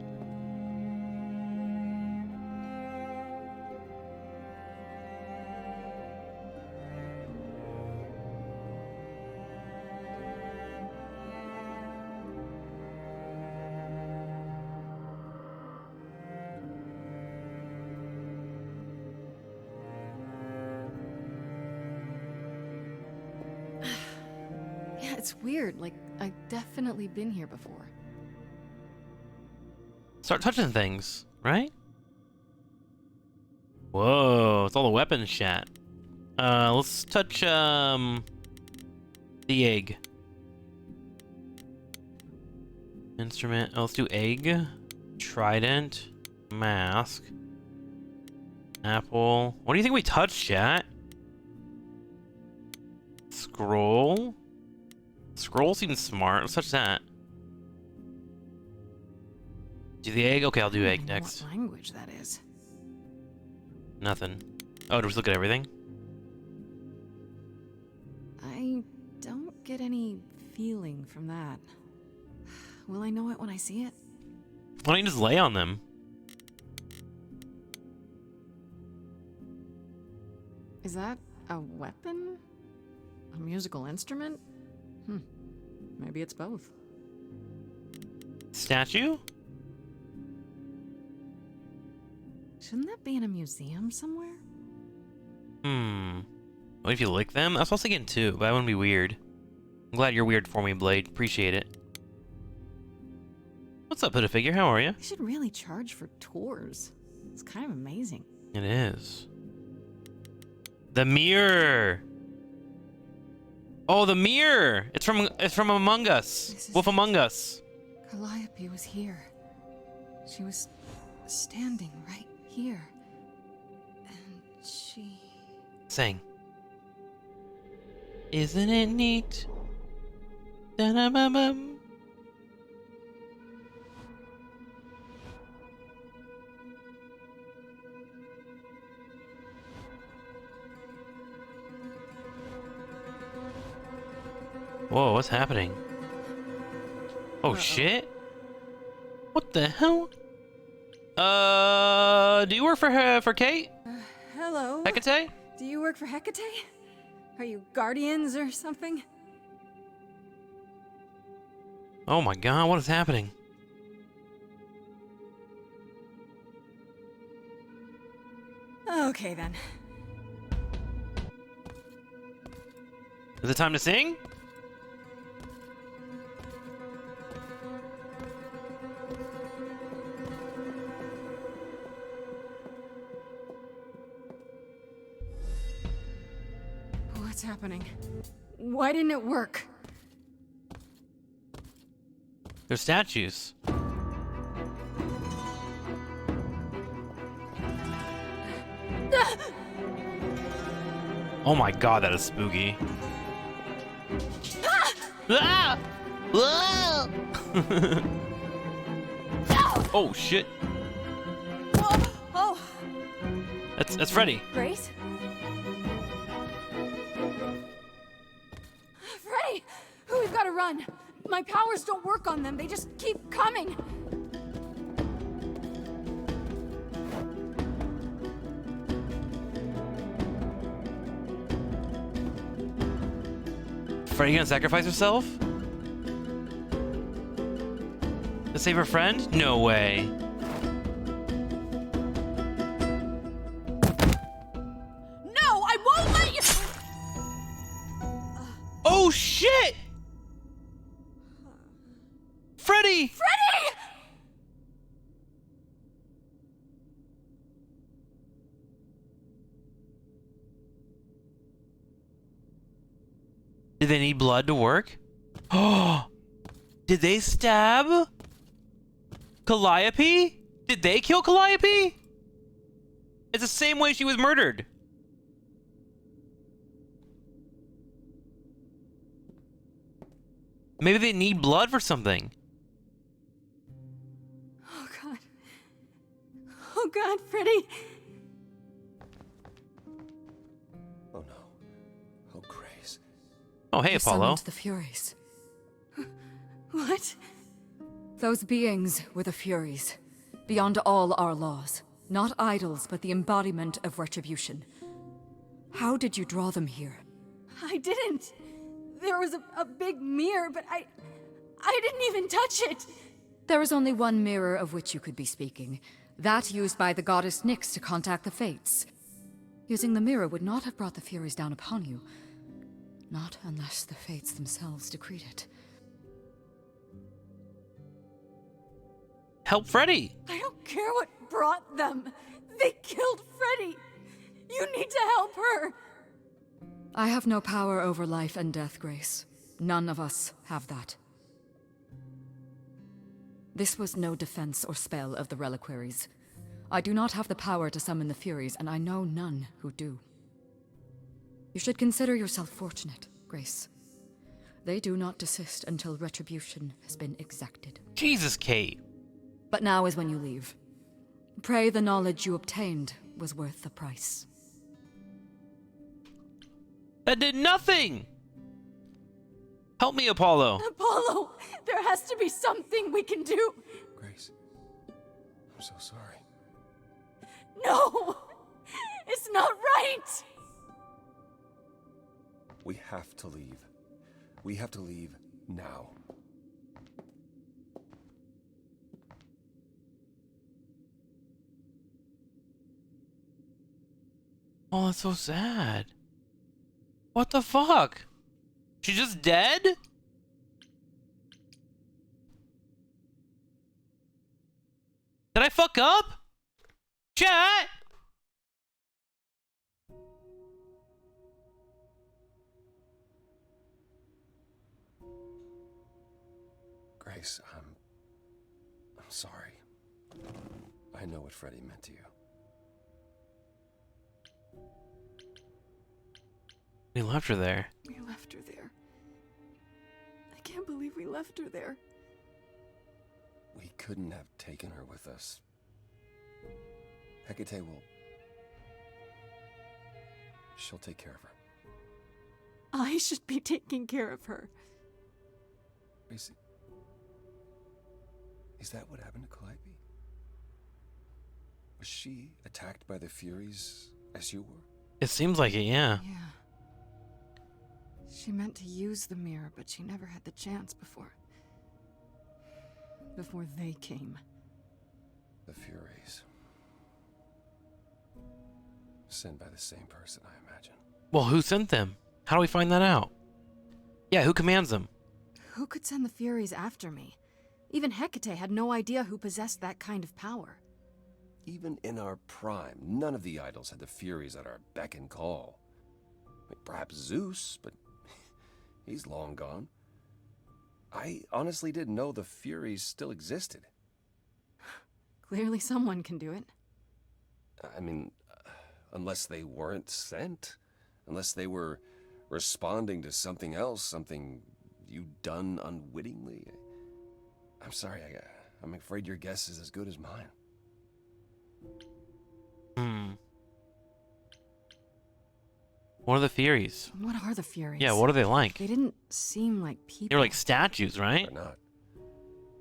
[SPEAKER 3] Yeah, it's weird. Like, I've definitely been here before.
[SPEAKER 1] Start touching things, right? Whoa, it's all the weapons chat. Let's touch, the egg. Instrument. Oh, let's do egg. Trident. Mask. Apple. What do you think we touched, chat? Scroll. Scroll seems smart. Let's touch that. Do the egg? Okay, I'll do egg next.
[SPEAKER 3] What language that is?
[SPEAKER 1] Nothing. Oh, do we look at everything?
[SPEAKER 3] I don't get any feeling from that. Will I know it when I see it?
[SPEAKER 1] Why don't you just lay on them?
[SPEAKER 3] Is that a weapon? A musical instrument? Maybe it's both.
[SPEAKER 1] Statue?
[SPEAKER 3] Shouldn't that be in a museum somewhere?
[SPEAKER 1] What if you lick them? I was supposed to get two, but that wouldn't be weird. I'm glad you're weird for me, Blade. Appreciate it. What's up, Put-A-Figure? How are you?
[SPEAKER 3] They should really charge for tours. It's kind of amazing.
[SPEAKER 1] It is. The mirror! Oh, the mirror! It's from Among Us.
[SPEAKER 3] This is
[SPEAKER 1] Wolf
[SPEAKER 3] it.
[SPEAKER 1] Among Us.
[SPEAKER 3] Calliope was here. She was standing right here. And she...
[SPEAKER 1] Sing. Isn't it neat? Da-da-bum-bum. Whoa, what's happening? Oh shit! What the hell? Do you work for Kate?
[SPEAKER 3] Hello?
[SPEAKER 1] Hecate?
[SPEAKER 3] Do you work for Hecate? Are you guardians or something?
[SPEAKER 1] Oh my god, what is happening?
[SPEAKER 3] Okay then.
[SPEAKER 1] Is it time to sing?
[SPEAKER 3] What's happening? Why didn't it work?
[SPEAKER 1] They're statues. Oh my god, that is spooky. Ah! Ah! Oh shit.
[SPEAKER 2] Oh,
[SPEAKER 1] That's Freddy.
[SPEAKER 2] Grace?
[SPEAKER 3] Freddy! We've got to run. My powers don't work on them. They just keep coming.
[SPEAKER 1] Freddy gonna sacrifice herself? To save her friend? No way.
[SPEAKER 2] No, I won't let you!
[SPEAKER 1] Oh shit! Freddy!
[SPEAKER 2] Freddy!
[SPEAKER 1] Did they need blood to work? Oh! Did they stab Calliope? Did they kill Calliope? It's the same way she was murdered. Maybe they need blood for something.
[SPEAKER 3] Oh God, Freddy!
[SPEAKER 5] Oh no. Oh, Grace.
[SPEAKER 1] Oh, hey,
[SPEAKER 6] You
[SPEAKER 1] Apollo.
[SPEAKER 6] summoned the Furies.
[SPEAKER 3] What?
[SPEAKER 6] Those beings were the Furies, beyond all our laws. Not idols, but the embodiment of retribution. How did you draw them here?
[SPEAKER 3] I didn't. There was a big mirror, but I didn't even touch it.
[SPEAKER 6] There is only one mirror of which you could be speaking. That used by the goddess Nyx to contact the Fates. Using the mirror would not have brought the Furies down upon you. Not unless the Fates themselves decreed it.
[SPEAKER 1] Help Freddy!
[SPEAKER 3] I don't care what brought them. They killed Freddy. You need to help her.
[SPEAKER 6] I have no power over life and death, Grace. None of us have that. This was no defense or spell of the reliquaries. I do not have the power to summon the Furies, and I know none who do. You should consider yourself fortunate, Grace. They do not desist until retribution has been exacted.
[SPEAKER 1] Jesus, Kate.
[SPEAKER 6] But now is when you leave. Pray the knowledge you obtained was worth the price.
[SPEAKER 1] That did nothing! Help me, Apollo.
[SPEAKER 3] Apollo, there has to be something we can do.
[SPEAKER 5] Grace. I'm so sorry.
[SPEAKER 3] No, it's not right.
[SPEAKER 5] We have to leave. We have to leave now.
[SPEAKER 1] Oh, that's so sad. What the fuck? She's just dead? Did I fuck up? Chat!
[SPEAKER 5] Grace, I'm sorry. I know what Freddy meant to you.
[SPEAKER 1] We left her there.
[SPEAKER 3] We left her there. I can't believe we left her there.
[SPEAKER 5] We couldn't have taken her with us. Hecate will... She'll take care of her.
[SPEAKER 3] I should be taking care of her.
[SPEAKER 5] Grace, is that what happened to Calliope? Was she attacked by the Furies as you were?
[SPEAKER 1] It seems like it, yeah.
[SPEAKER 3] Yeah. She meant to use the mirror, but she never had the chance before they came.
[SPEAKER 5] The Furies. Sent by the same person, I imagine.
[SPEAKER 1] Well, who sent them? How do we find that out? Yeah, who commands them?
[SPEAKER 3] Who could send the Furies after me? Even Hecate had no idea who possessed that kind of power.
[SPEAKER 5] Even in our prime, none of the idols had the Furies at our beck and call. I mean, perhaps Zeus, but he's long gone. I honestly didn't know the Furies still existed.
[SPEAKER 3] Clearly someone can do it.
[SPEAKER 5] I mean, unless they weren't sent. Unless they were responding to something else, something you'd done unwittingly. I'm sorry, I'm afraid your guess is as good as mine.
[SPEAKER 1] What are the Furies?
[SPEAKER 3] What are the Furies?
[SPEAKER 1] Yeah, what are they like?
[SPEAKER 3] They didn't seem like people.
[SPEAKER 1] They're like statues, right?
[SPEAKER 5] They're not.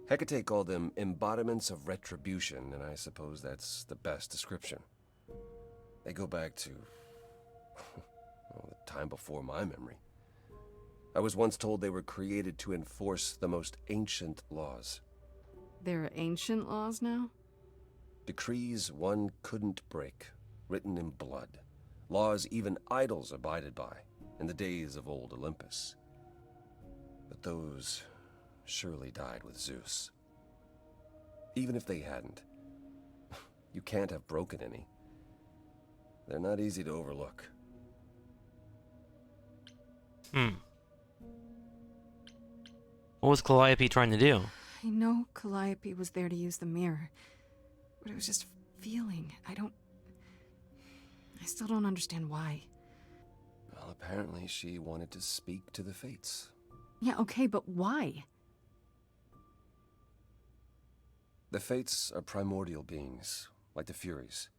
[SPEAKER 5] Hecate called them embodiments of retribution, and I suppose that's the best description. They go back to well, the time before my memory. I was once told they were created to enforce the most ancient laws.
[SPEAKER 3] There are ancient laws now?
[SPEAKER 5] Decrees one couldn't break, written in blood. Laws even idols abided by in the days of old Olympus. But those surely died with Zeus. Even if they hadn't, you can't have broken any. They're not easy to overlook.
[SPEAKER 1] What was Calliope trying to do?
[SPEAKER 3] I know Calliope was there to use the mirror, but it was just feeling. I still don't understand why.
[SPEAKER 5] Well, apparently she wanted to speak to the Fates.
[SPEAKER 3] Yeah, okay, but why?
[SPEAKER 5] The Fates are primordial beings, like the Furies.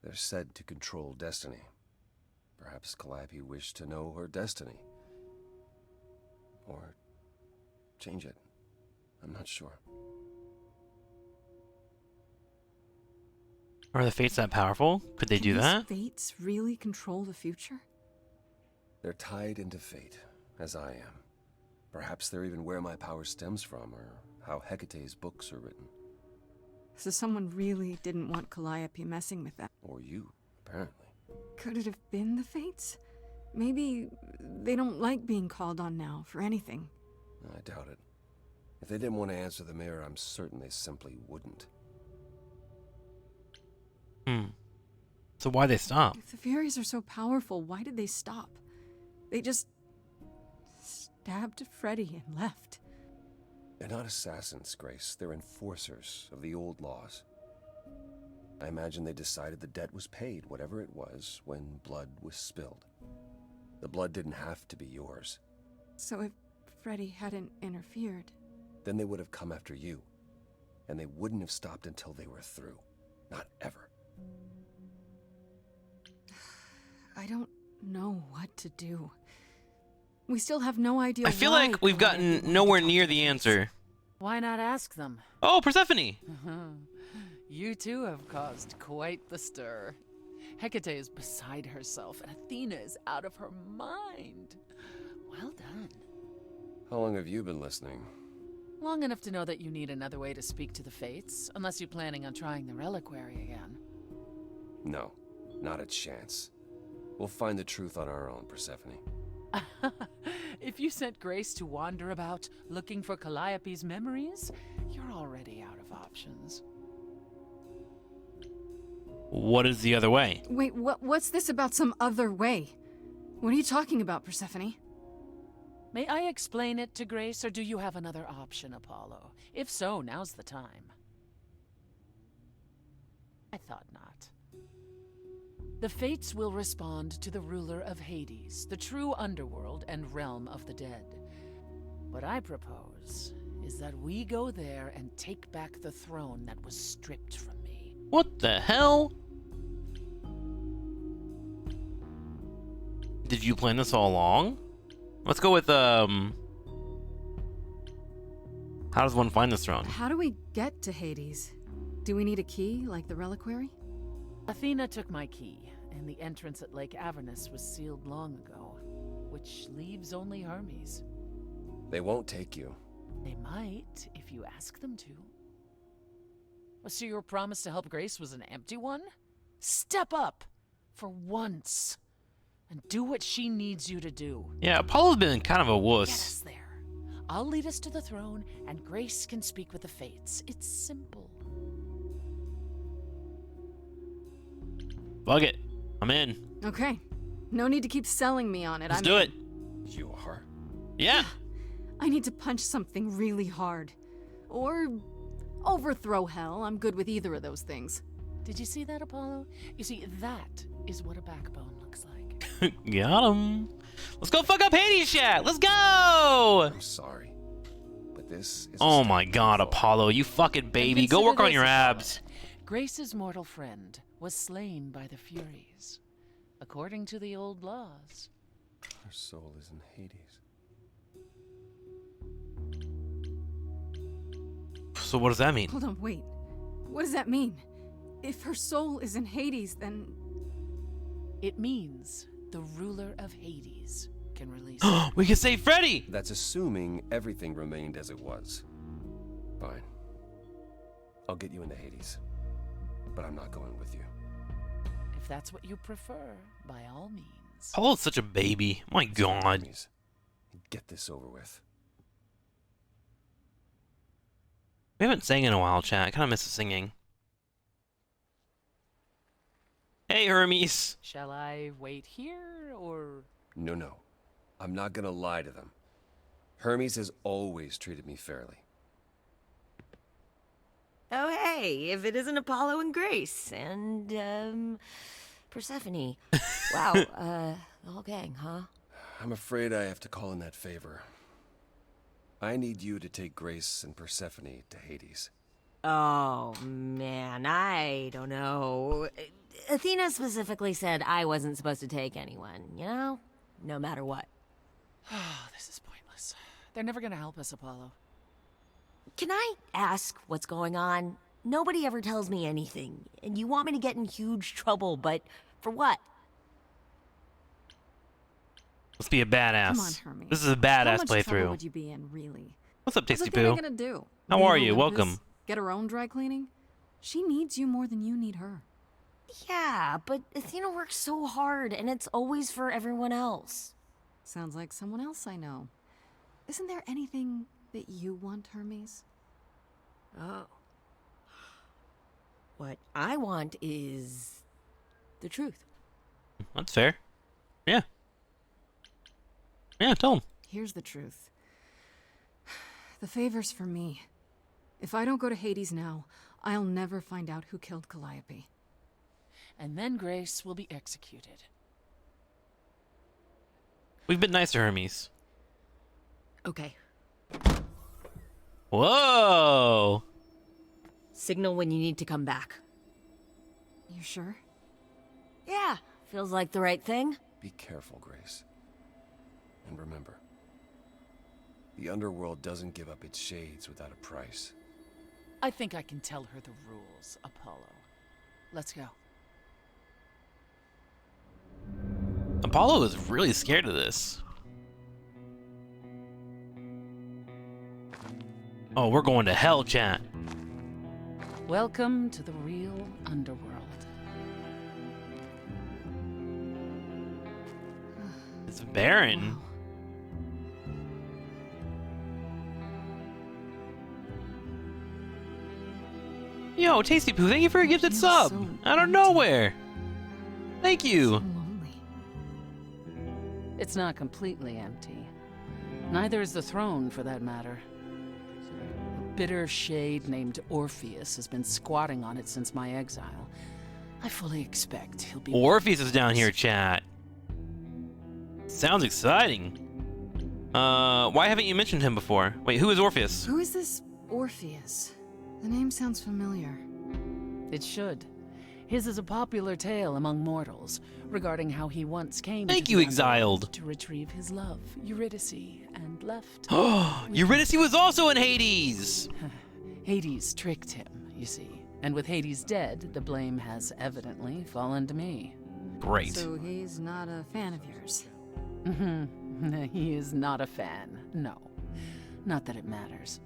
[SPEAKER 5] They're said to control destiny. Perhaps Calliope wished to know her destiny. Or change it. I'm not sure.
[SPEAKER 1] Are the fates that powerful? Could they do that?
[SPEAKER 3] Can these fates really control the future?
[SPEAKER 5] They're tied into fate, as I am. Perhaps they're even where my power stems from, or how Hecate's books are written.
[SPEAKER 3] So someone really didn't want Calliope messing with that.
[SPEAKER 5] Or you, apparently.
[SPEAKER 3] Could it have been the fates? Maybe they don't like being called on now for anything.
[SPEAKER 5] I doubt it. If they didn't want to answer the mirror, I'm certain they simply wouldn't.
[SPEAKER 1] So why they stop?
[SPEAKER 3] If the Furies are so powerful, why did they stop? They just stabbed Freddy and left.
[SPEAKER 5] They're not assassins, Grace. They're enforcers of the old laws. I imagine they decided the debt was paid, whatever it was, when blood was spilled. The blood didn't have to be yours.
[SPEAKER 3] So if Freddy hadn't interfered...
[SPEAKER 5] Then they would have come after you. And they wouldn't have stopped until they were through. Not ever.
[SPEAKER 3] I don't know what to do. We still have no idea
[SPEAKER 1] I feel
[SPEAKER 3] why
[SPEAKER 1] like we've
[SPEAKER 3] Calliope
[SPEAKER 1] gotten
[SPEAKER 3] wanted to
[SPEAKER 1] nowhere
[SPEAKER 3] talk
[SPEAKER 1] near
[SPEAKER 3] to
[SPEAKER 1] the
[SPEAKER 3] Fates.
[SPEAKER 1] answer.
[SPEAKER 8] Why not ask them?
[SPEAKER 1] Oh, Persephone!
[SPEAKER 8] You too have caused quite the stir. Hecate is beside herself, and Athena is out of her mind. Well done.
[SPEAKER 5] How long have you been listening?
[SPEAKER 8] Long enough to know that you need another way to speak to the Fates, unless you're planning on trying the reliquary again.
[SPEAKER 5] No, not a chance. We'll find the truth on our own, Persephone.
[SPEAKER 8] If you sent Grace to wander about looking for Calliope's memories, you're already out of options.
[SPEAKER 1] What is the other way?
[SPEAKER 3] Wait, what's this about some other way? What are you talking about, Persephone?
[SPEAKER 8] May I explain it to Grace, or do you have another option, Apollo? If so, now's the time. I thought not. The Fates will respond to the ruler of Hades, the true underworld and realm of the dead. What I propose is that we go there and take back the throne that was stripped from me.
[SPEAKER 1] What the hell? Did you plan this all along? Let's go with, how does one find this throne?
[SPEAKER 3] How do we get to Hades? Do we need a key, like the reliquary?
[SPEAKER 8] Athena took my key, and the entrance at Lake Avernus was sealed long ago, which leaves only Hermes.
[SPEAKER 5] They won't take you.
[SPEAKER 8] They might, if you ask them to. So your promise to help Grace was an empty one? Step up, for once, and do what she needs you to do.
[SPEAKER 1] Yeah, Apollo's been kind of a
[SPEAKER 8] Get
[SPEAKER 1] wuss.
[SPEAKER 8] us there. I'll lead us to the throne, and Grace can speak with the Fates. It's simple.
[SPEAKER 1] Bug it. I'm in.
[SPEAKER 3] Okay. No need to keep selling me on it.
[SPEAKER 1] Let's do it.
[SPEAKER 5] You are?
[SPEAKER 1] Yeah.
[SPEAKER 3] I need to punch something really hard. Or overthrow hell. I'm good with either of those things.
[SPEAKER 8] Did you see that, Apollo? You see, that is what a backbone looks like.
[SPEAKER 1] Got him. Let's go fuck up Hades chat. Let's go.
[SPEAKER 5] I'm sorry. But this is
[SPEAKER 1] Oh my god, Apollo, you fucking baby. Go work on your abs.
[SPEAKER 8] Grace's mortal friend was slain by the Furies, according to the old laws.
[SPEAKER 5] Her soul is in Hades.
[SPEAKER 1] So what does that mean?
[SPEAKER 3] Hold on, wait. What does that mean? If her soul is in Hades, then...
[SPEAKER 8] It means the ruler of Hades can release her.
[SPEAKER 1] We can save Freddy.
[SPEAKER 5] That's assuming everything remained as it was. Fine. I'll get you into Hades. But I'm not going with you.
[SPEAKER 8] If that's what you prefer, by all means.
[SPEAKER 1] Apollo's such a baby. My god.
[SPEAKER 5] Hermes, get this over with.
[SPEAKER 1] We haven't sang in a while, chat. I kind of miss the singing. Hey, Hermes.
[SPEAKER 8] Shall I wait here, or...
[SPEAKER 5] No. I'm not gonna lie to them. Hermes has always treated me fairly.
[SPEAKER 2] Oh, hey, if it isn't Apollo and Grace and, Persephone. Wow, the whole gang, huh?
[SPEAKER 5] I'm afraid I have to call in that favor. I need you to take Grace and Persephone to Hades.
[SPEAKER 9] Oh, man, I don't know. Athena specifically said I wasn't supposed to take anyone, you know? No matter what.
[SPEAKER 8] Oh, this is pointless. They're never gonna help us, Apollo.
[SPEAKER 9] Can I ask what's going on? Nobody ever tells me anything, and you want me to get in huge trouble, but for what?
[SPEAKER 1] Let's be a badass.
[SPEAKER 3] Come on, Hermes.
[SPEAKER 1] This is a
[SPEAKER 3] How
[SPEAKER 1] badass
[SPEAKER 3] much trouble
[SPEAKER 1] playthrough.
[SPEAKER 3] would you be in, really?
[SPEAKER 1] What's up,
[SPEAKER 3] What's
[SPEAKER 1] Tasty
[SPEAKER 3] Athena
[SPEAKER 1] Poo?
[SPEAKER 3] gonna do?
[SPEAKER 1] How
[SPEAKER 3] Leave
[SPEAKER 1] are you?
[SPEAKER 3] Olympus?
[SPEAKER 1] Welcome.
[SPEAKER 3] Get her own dry cleaning? She needs you more than you need her.
[SPEAKER 9] Yeah, but Athena works so hard, and it's always for everyone else.
[SPEAKER 3] Sounds like someone else I know. Isn't there anything that you want, Hermes?
[SPEAKER 9] Oh. What I want is the truth.
[SPEAKER 1] That's fair. Yeah. Yeah, tell him.
[SPEAKER 3] Here's the truth. The favor's for me. If I don't go to Hades now, I'll never find out who killed Calliope.
[SPEAKER 8] And then Grace will be executed.
[SPEAKER 1] We've been nice to Hermes.
[SPEAKER 9] Okay.
[SPEAKER 1] Whoa!
[SPEAKER 9] Signal when you need to come back.
[SPEAKER 3] You sure?
[SPEAKER 9] Yeah, feels like the right thing.
[SPEAKER 5] Be careful, Grace. And remember, the underworld doesn't give up its shades without a price.
[SPEAKER 8] I think I can tell her the rules, Apollo. Let's go.
[SPEAKER 1] Apollo is really scared of this. Oh, we're going to hell, chat.
[SPEAKER 8] Welcome to the real underworld.
[SPEAKER 1] It's barren.
[SPEAKER 3] Wow.
[SPEAKER 1] Yo, Tasty Poo, thank you for a gifted
[SPEAKER 3] Feels
[SPEAKER 1] sub.
[SPEAKER 3] so
[SPEAKER 1] Out of
[SPEAKER 3] empty.
[SPEAKER 1] nowhere. Thank
[SPEAKER 3] So
[SPEAKER 1] you.
[SPEAKER 3] lonely.
[SPEAKER 8] It's not completely empty. Neither is the throne, for that matter. A bitter shade named Orpheus has been squatting on it since my exile. I fully expect he'll be...
[SPEAKER 1] Orpheus is down here, chat. Sounds exciting. Why haven't you mentioned him before? Wait, who is Orpheus?
[SPEAKER 3] Who is this Orpheus? The name sounds familiar.
[SPEAKER 8] It should. His is a popular tale among mortals regarding how he once came
[SPEAKER 1] Thank
[SPEAKER 8] to
[SPEAKER 1] you,
[SPEAKER 8] the
[SPEAKER 1] Exiled.
[SPEAKER 8] underworld to retrieve his love, Eurydice, and left.
[SPEAKER 1] Oh, Eurydice was also in Hades.
[SPEAKER 8] Hades tricked him, you see. And with Hades dead, the blame has evidently fallen to me.
[SPEAKER 1] Great.
[SPEAKER 3] So he's not a fan of yours.
[SPEAKER 8] He is not a fan, no. Not that it matters.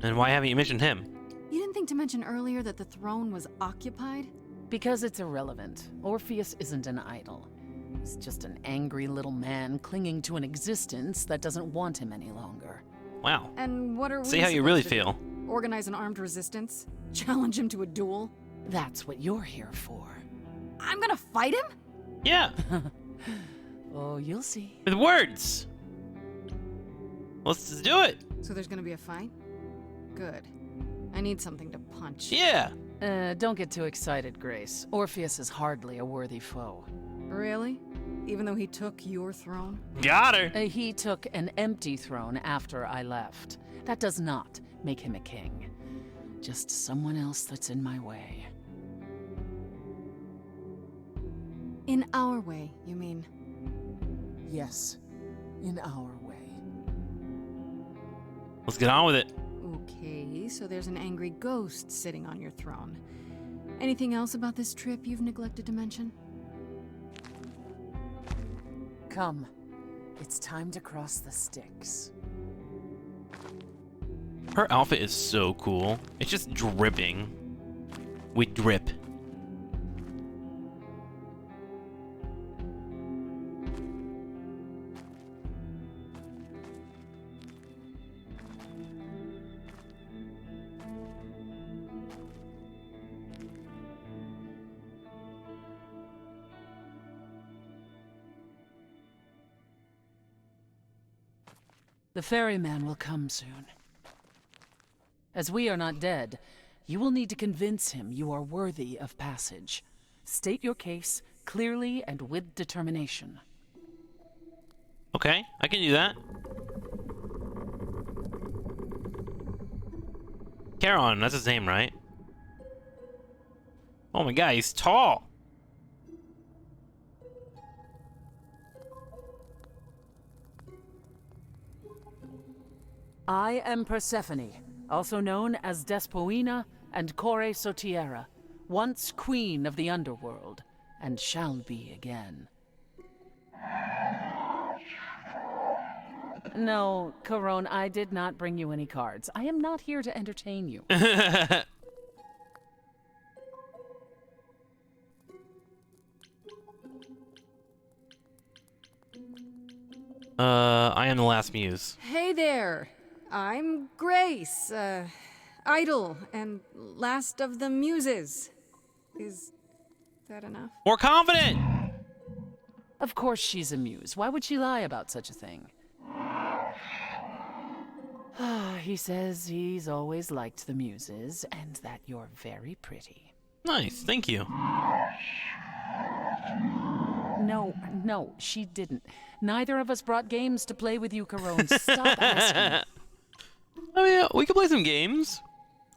[SPEAKER 1] And why haven't you mentioned him?
[SPEAKER 3] You didn't think to mention earlier that the throne was occupied?
[SPEAKER 8] Because it's irrelevant. Orpheus isn't an idol. He's just an angry little man clinging to an existence that doesn't want him any longer.
[SPEAKER 1] Wow.
[SPEAKER 3] And what are we
[SPEAKER 1] See how you really
[SPEAKER 3] supposed to
[SPEAKER 1] feel.
[SPEAKER 3] do? Organize an armed resistance? Challenge him to a duel?
[SPEAKER 8] That's what you're here for.
[SPEAKER 3] I'm gonna fight him?
[SPEAKER 1] Yeah,
[SPEAKER 8] Oh, you'll see.
[SPEAKER 1] with words. Let's just do it.
[SPEAKER 3] So there's gonna be a fight? Good. I need something to punch.
[SPEAKER 1] Yeah.
[SPEAKER 8] Don't get too excited, Grace. Orpheus is hardly a worthy foe.
[SPEAKER 3] Really? Even though he took your throne?
[SPEAKER 1] Got her.
[SPEAKER 8] He took an empty throne after I left. That does not make him a king. Just someone else that's in my way.
[SPEAKER 3] In our way, you mean?
[SPEAKER 8] Yes, in our way.
[SPEAKER 1] Let's get on with it.
[SPEAKER 3] Okay, so there's an angry ghost sitting on your throne. Anything else about this trip you've neglected to mention?
[SPEAKER 8] Come. It's time to cross the Styx.
[SPEAKER 1] Her outfit is so cool. It's just dripping. We drip.
[SPEAKER 8] The ferryman will come soon. As we are not dead, you will need to convince him you are worthy of passage. State your case clearly and with determination.
[SPEAKER 1] Okay, I can do that. Charon, that's his name, right? Oh my god, he's tall.
[SPEAKER 8] I am Persephone, also known as Despoina and Kore Sotiera, once queen of the underworld, and shall be again. No, Charon, I did not bring you any cards. I am not here to entertain you.
[SPEAKER 1] I am the last muse.
[SPEAKER 3] Hey there. I'm Grace, idol and last of the muses. Is that enough?
[SPEAKER 1] More confident!
[SPEAKER 8] Of course she's a muse. Why would she lie about such a thing? He says he's always liked the muses, and that you're very pretty.
[SPEAKER 1] Nice, thank you.
[SPEAKER 8] No, she didn't. Neither of us brought games to play with you, Charon. Stop asking.
[SPEAKER 1] Oh yeah, we can play some games.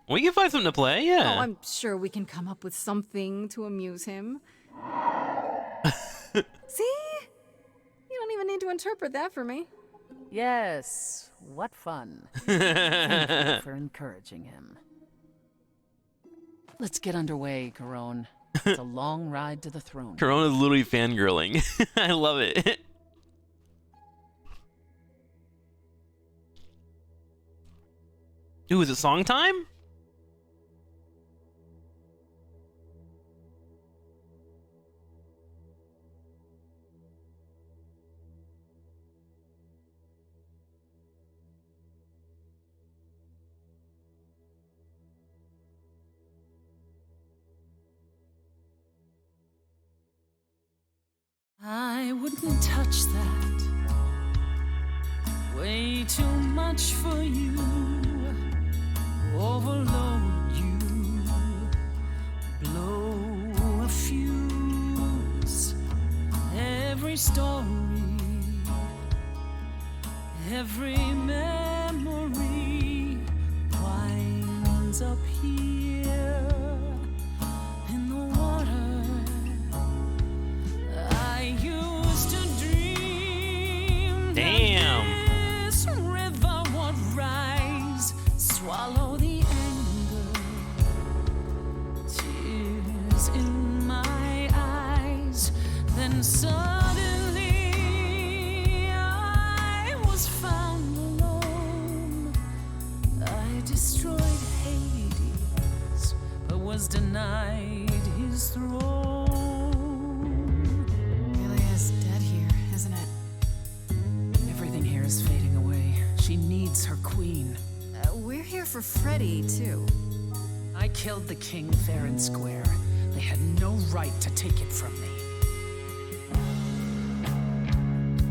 [SPEAKER 1] We can find something to play, yeah.
[SPEAKER 3] Oh, I'm sure we can come up with something to amuse him. See? You don't even need to interpret that for me.
[SPEAKER 8] Yes, what fun. Thank you for encouraging him. Let's get underway, Charon. It's a long ride to the throne.
[SPEAKER 1] Corona's literally fangirling. I love it. Ooh, is it song time?
[SPEAKER 8] I wouldn't touch that. Way too much for you. Overload you. Blow a fuse. Every story. Every memory winds up here in the water. I used to dream
[SPEAKER 1] Damn.
[SPEAKER 8] that this river would rise, swallow the anger, tears in my eyes. Then suddenly I was found alone. I destroyed Hades, but was denied his throne.
[SPEAKER 3] Really is dead here, isn't it?
[SPEAKER 8] Everything here is fading away. She needs her queen.
[SPEAKER 3] We're here for Freddy, too.
[SPEAKER 8] I killed the king fair and square. They had no right to take it from me.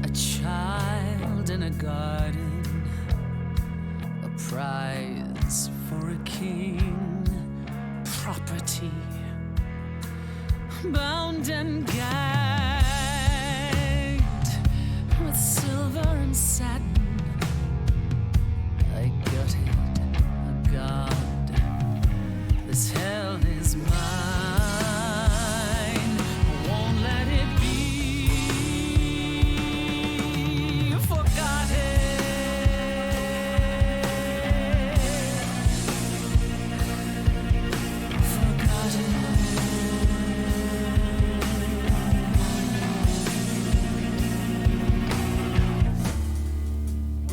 [SPEAKER 8] A child in a garden, a prize for a king, property, bound and gagged with silver and satin. I gutted a god. This hell is mine. I won't let it be forgotten.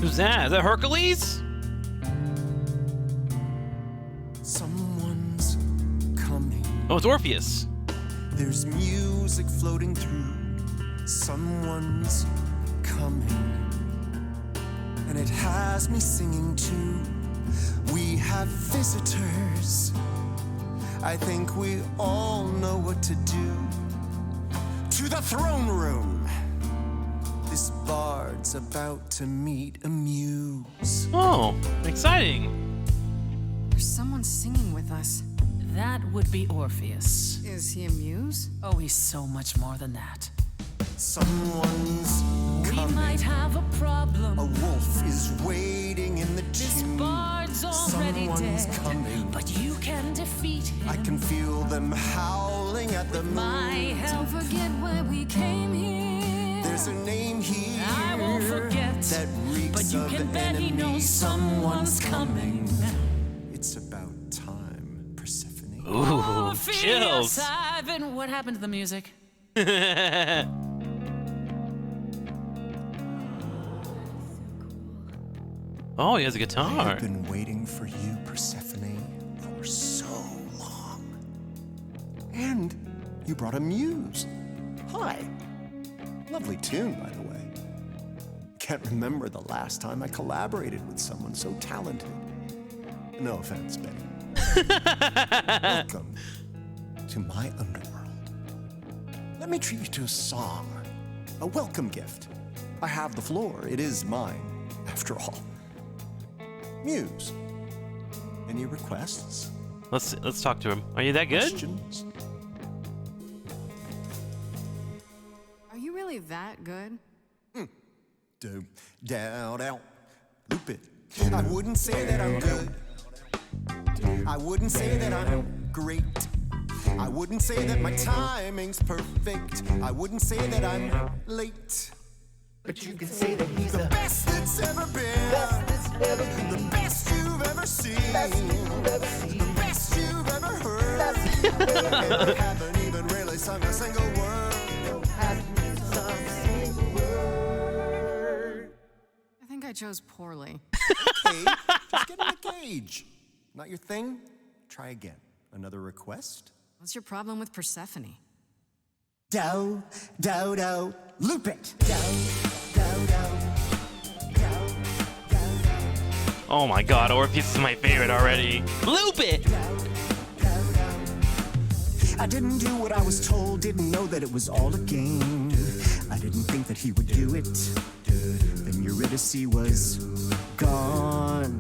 [SPEAKER 1] Who's that? Is that Hercules?
[SPEAKER 10] Someone's coming.
[SPEAKER 1] Oh, it's Orpheus.
[SPEAKER 10] There's music floating through. Someone's coming. And it has me singing too. We have visitors. I think we all know what to do. To the throne room. This bard's about to meet a muse.
[SPEAKER 1] Oh, exciting.
[SPEAKER 3] There's someone singing with us.
[SPEAKER 8] That would be Orpheus.
[SPEAKER 3] Is he a muse?
[SPEAKER 8] Oh, he's so much more than that.
[SPEAKER 10] Someone's
[SPEAKER 8] We
[SPEAKER 10] coming.
[SPEAKER 8] might have a problem.
[SPEAKER 10] A wolf is waiting in the
[SPEAKER 8] This
[SPEAKER 10] tomb.
[SPEAKER 8] bard's God's already
[SPEAKER 10] Someone's
[SPEAKER 8] dead,
[SPEAKER 10] coming.
[SPEAKER 8] but you can defeat him.
[SPEAKER 10] I can feel them howling at the
[SPEAKER 8] My
[SPEAKER 10] moon.
[SPEAKER 8] help.
[SPEAKER 3] Don't forget why we came here.
[SPEAKER 10] There's a name here
[SPEAKER 8] I won't forget,
[SPEAKER 10] that reeks
[SPEAKER 8] but you
[SPEAKER 10] of
[SPEAKER 8] can bet he
[SPEAKER 10] enemy.
[SPEAKER 8] knows someone's coming.
[SPEAKER 10] It's about time, Persephone.
[SPEAKER 1] Ooh, chills.
[SPEAKER 8] What happened to the music?
[SPEAKER 1] Oh, he has a guitar.
[SPEAKER 10] I've been waiting for you, Persephone, for so long. And you brought a muse. Hi. Lovely tune, by the way. Can't remember the last time I collaborated with someone so talented. No offense, Betty. Welcome to my underworld. Let me treat you to a song, a welcome gift. I have the floor. It is mine, after all. Muse. Any requests?
[SPEAKER 1] Let's talk to him. Are you that good?
[SPEAKER 10] Questions?
[SPEAKER 3] Are you really that good?
[SPEAKER 10] Do, down, loop it. I wouldn't say that I'm good. I wouldn't say that I'm great. I wouldn't say that my timing's perfect. I wouldn't say that I'm late.
[SPEAKER 11] But you can say that he's
[SPEAKER 10] The best that's ever been. The best you've ever seen. The best you've ever heard. And I haven't even really sung a single word.
[SPEAKER 3] I think I chose poorly.
[SPEAKER 10] Okay, just get in the cage. Not your thing? Try again. Another request?
[SPEAKER 3] What's your problem with Persephone?
[SPEAKER 10] Do, do, do, loop it.
[SPEAKER 1] Oh my god, Orpheus is my favorite already. Loop it!
[SPEAKER 10] I didn't do what I was told, didn't know that it was all a game. I didn't think that he would do it. Then Eurydice was gone.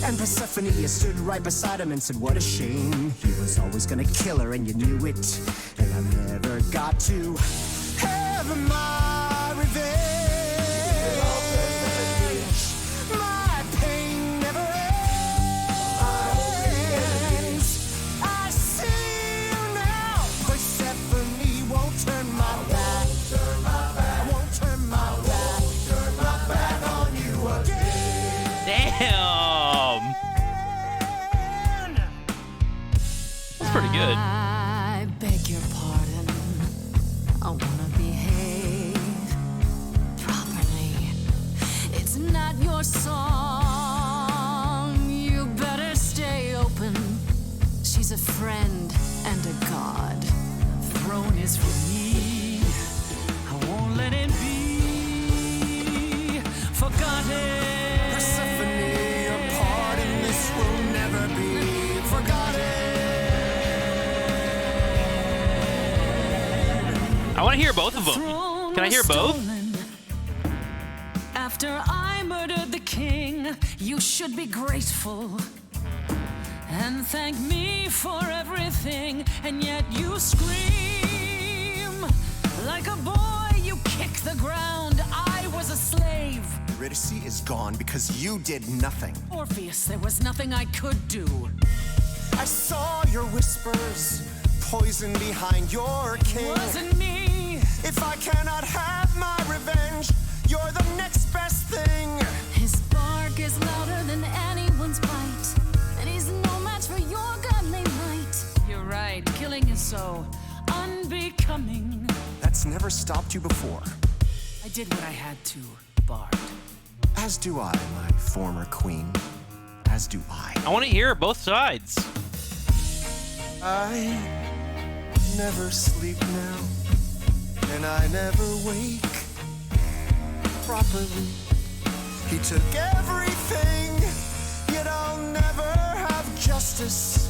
[SPEAKER 10] And Persephone stood right beside him and said, what a shame. He was always gonna kill her and you knew it. And I never got to have my revenge. My pain never ends. I see you now. Persephone won't turn my back. I won't turn my back on you again.
[SPEAKER 1] Damn! That's pretty good.
[SPEAKER 3] I beg your pardon. I wanna behave properly. It's not your song. You better stay open. She's a friend and a god.
[SPEAKER 8] The throne is for me. I won't let it be forgotten.
[SPEAKER 10] Persephone, your part in this will never be forgotten.
[SPEAKER 1] I want to hear both of them.
[SPEAKER 8] Throne
[SPEAKER 1] Can I hear
[SPEAKER 8] was
[SPEAKER 1] both?
[SPEAKER 8] stolen. After I murdered the king, you should be grateful and thank me for everything. And yet you scream like a boy. You kick the ground. I was a slave.
[SPEAKER 10] Eurydice is gone because you did nothing.
[SPEAKER 8] Orpheus, there was nothing I could do.
[SPEAKER 10] I saw your whispers, poison behind your king.
[SPEAKER 8] Wasn't me.
[SPEAKER 10] If I cannot have my revenge, you're the next best thing.
[SPEAKER 3] His bark is louder than anyone's bite, and he's no match for your godly might.
[SPEAKER 8] You're right. Killing is so unbecoming.
[SPEAKER 10] That's never stopped you before.
[SPEAKER 8] I did what I had to, Bard.
[SPEAKER 10] As do I, my former queen. As do I.
[SPEAKER 1] I want to hear both sides.
[SPEAKER 10] I never sleep now, and I never wake properly. He took everything, yet I'll never have justice.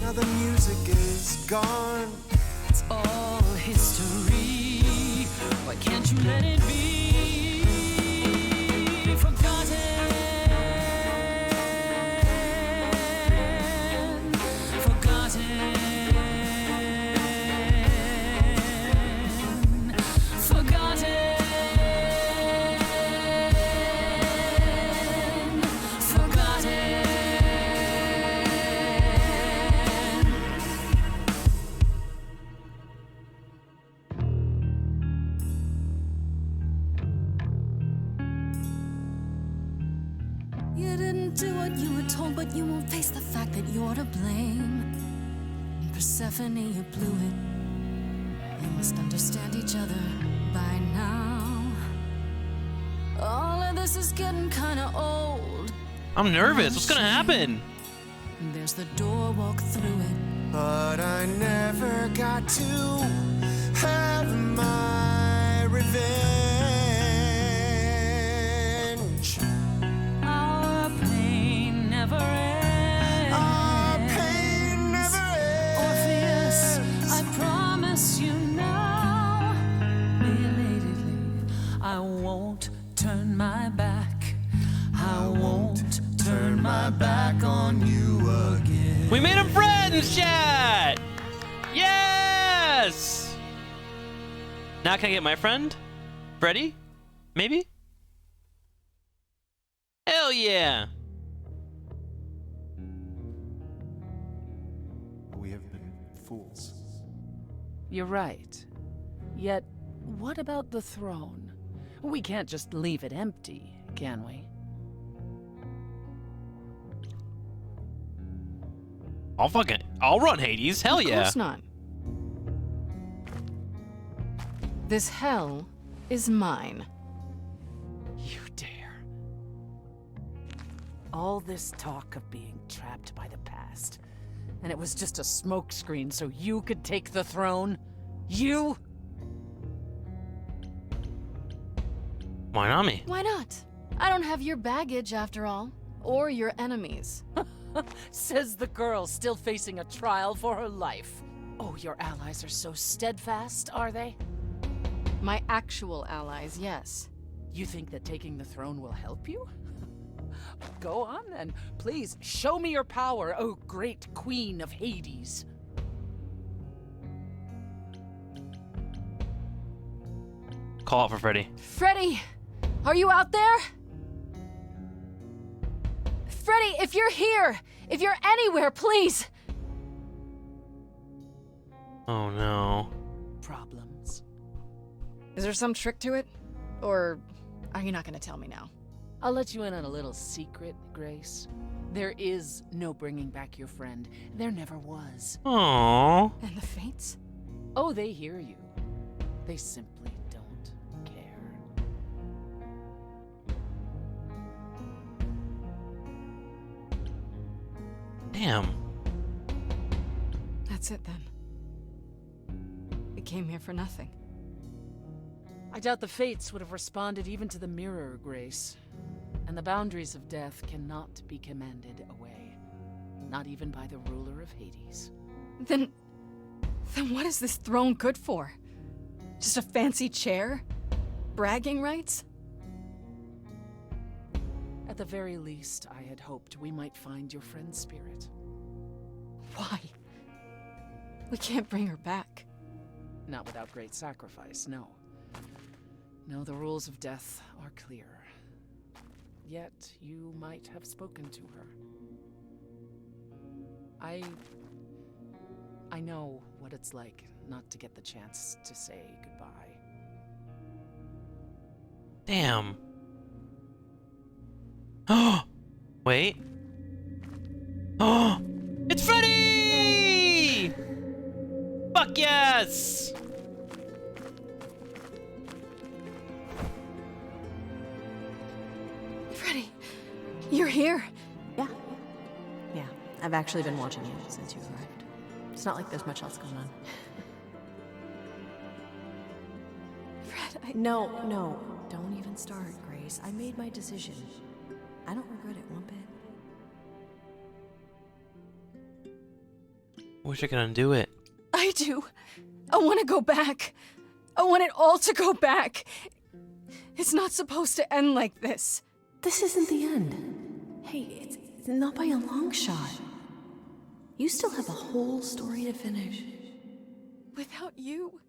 [SPEAKER 10] Now the music is gone.
[SPEAKER 8] It's all history. Why can't you let it be forgotten? Forgotten. Forgotten.
[SPEAKER 3] do what you were told, but you won't face the fact that you're to blame. Persephone, you blew it. You must understand each other by now. All of this is getting kinda old.
[SPEAKER 1] I'm nervous. What's gonna happen?
[SPEAKER 3] There's the door, walk through it.
[SPEAKER 10] But I never got to have my revenge.
[SPEAKER 8] Our pain never ends.
[SPEAKER 10] Our pain never ends.
[SPEAKER 8] Orpheus, I promise you now, belatedly, I won't turn my back. I won't turn my back on you again.
[SPEAKER 1] We made him friends, chat! Yes! Now can I get my friend? Freddy? Maybe? Hell yeah!
[SPEAKER 10] We have been fools.
[SPEAKER 8] You're right. Yet, what about the throne? We can't just leave it empty, can we?
[SPEAKER 1] I'll run Hades, hell yeah!
[SPEAKER 3] Of course not. This hell is mine.
[SPEAKER 8] You dare. All this talk of being trapped by the past, and it was just a smokescreen so you could take the throne? You?
[SPEAKER 1] Why not me?
[SPEAKER 3] Why not? I don't have your baggage after all, or your enemies.
[SPEAKER 8] Says the girl still facing a trial for her life. Oh, your allies are so steadfast, are they?
[SPEAKER 3] My actual allies, yes.
[SPEAKER 8] You think that taking the throne will help you? Go on then. Please, show me your power, oh great queen of Hades.
[SPEAKER 1] Call out for Freddy.
[SPEAKER 3] Freddy, are you out there? Freddy, if you're here, if you're anywhere, please.
[SPEAKER 1] Oh no.
[SPEAKER 8] Problems.
[SPEAKER 3] Is there some trick to it? Or are you not going to tell me now?
[SPEAKER 8] I'll let you in on a little secret, Grace. There is no bringing back your friend. There never was.
[SPEAKER 1] Aww.
[SPEAKER 3] And the Fates?
[SPEAKER 8] Oh, they hear you. They simply don't care.
[SPEAKER 1] Damn.
[SPEAKER 3] That's it then. We came here for nothing.
[SPEAKER 8] I doubt the Fates would have responded even to the mirror, Grace. And the boundaries of death cannot be commanded away. Not even by the ruler of Hades.
[SPEAKER 3] Then what is this throne good for? Just a fancy chair? Bragging rights?
[SPEAKER 8] At the very least, I had hoped we might find your friend's spirit.
[SPEAKER 3] Why? We can't bring her back.
[SPEAKER 8] Not without great sacrifice, no. No, the rules of death are clear. Yet, you might have spoken to her. I know what it's like not to get the chance to say goodbye.
[SPEAKER 1] Damn. Oh, wait. Oh, it's Freddy! Fuck yes!
[SPEAKER 3] Freddy, you're here.
[SPEAKER 2] Yeah. Yeah. I've actually been watching you since you arrived. It's not like there's much else going on.
[SPEAKER 3] Fred,
[SPEAKER 2] No. Don't even start, Grace. I made my decision. I don't regret it one bit.
[SPEAKER 1] Wish I could undo it.
[SPEAKER 3] I do. I want to go back. I want it all to go back. It's not supposed to end like this.
[SPEAKER 2] This isn't the end. Hey, it's not by a long shot. You still have a whole story to finish.
[SPEAKER 3] Without you?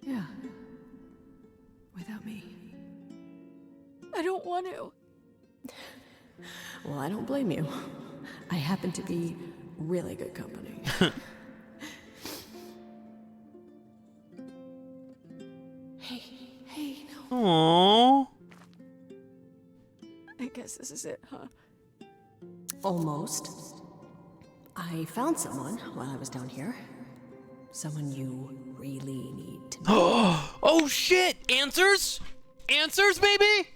[SPEAKER 2] Yeah. Without me.
[SPEAKER 3] I don't want to.
[SPEAKER 2] Well, I don't blame you. I happen to be really good company. Hey, no.
[SPEAKER 1] Aww.
[SPEAKER 3] I guess guess this is it, huh?
[SPEAKER 2] Almost. I found someone while I was down here. Someone you really need to know.
[SPEAKER 1] Oh shit! Answers? Answers, baby?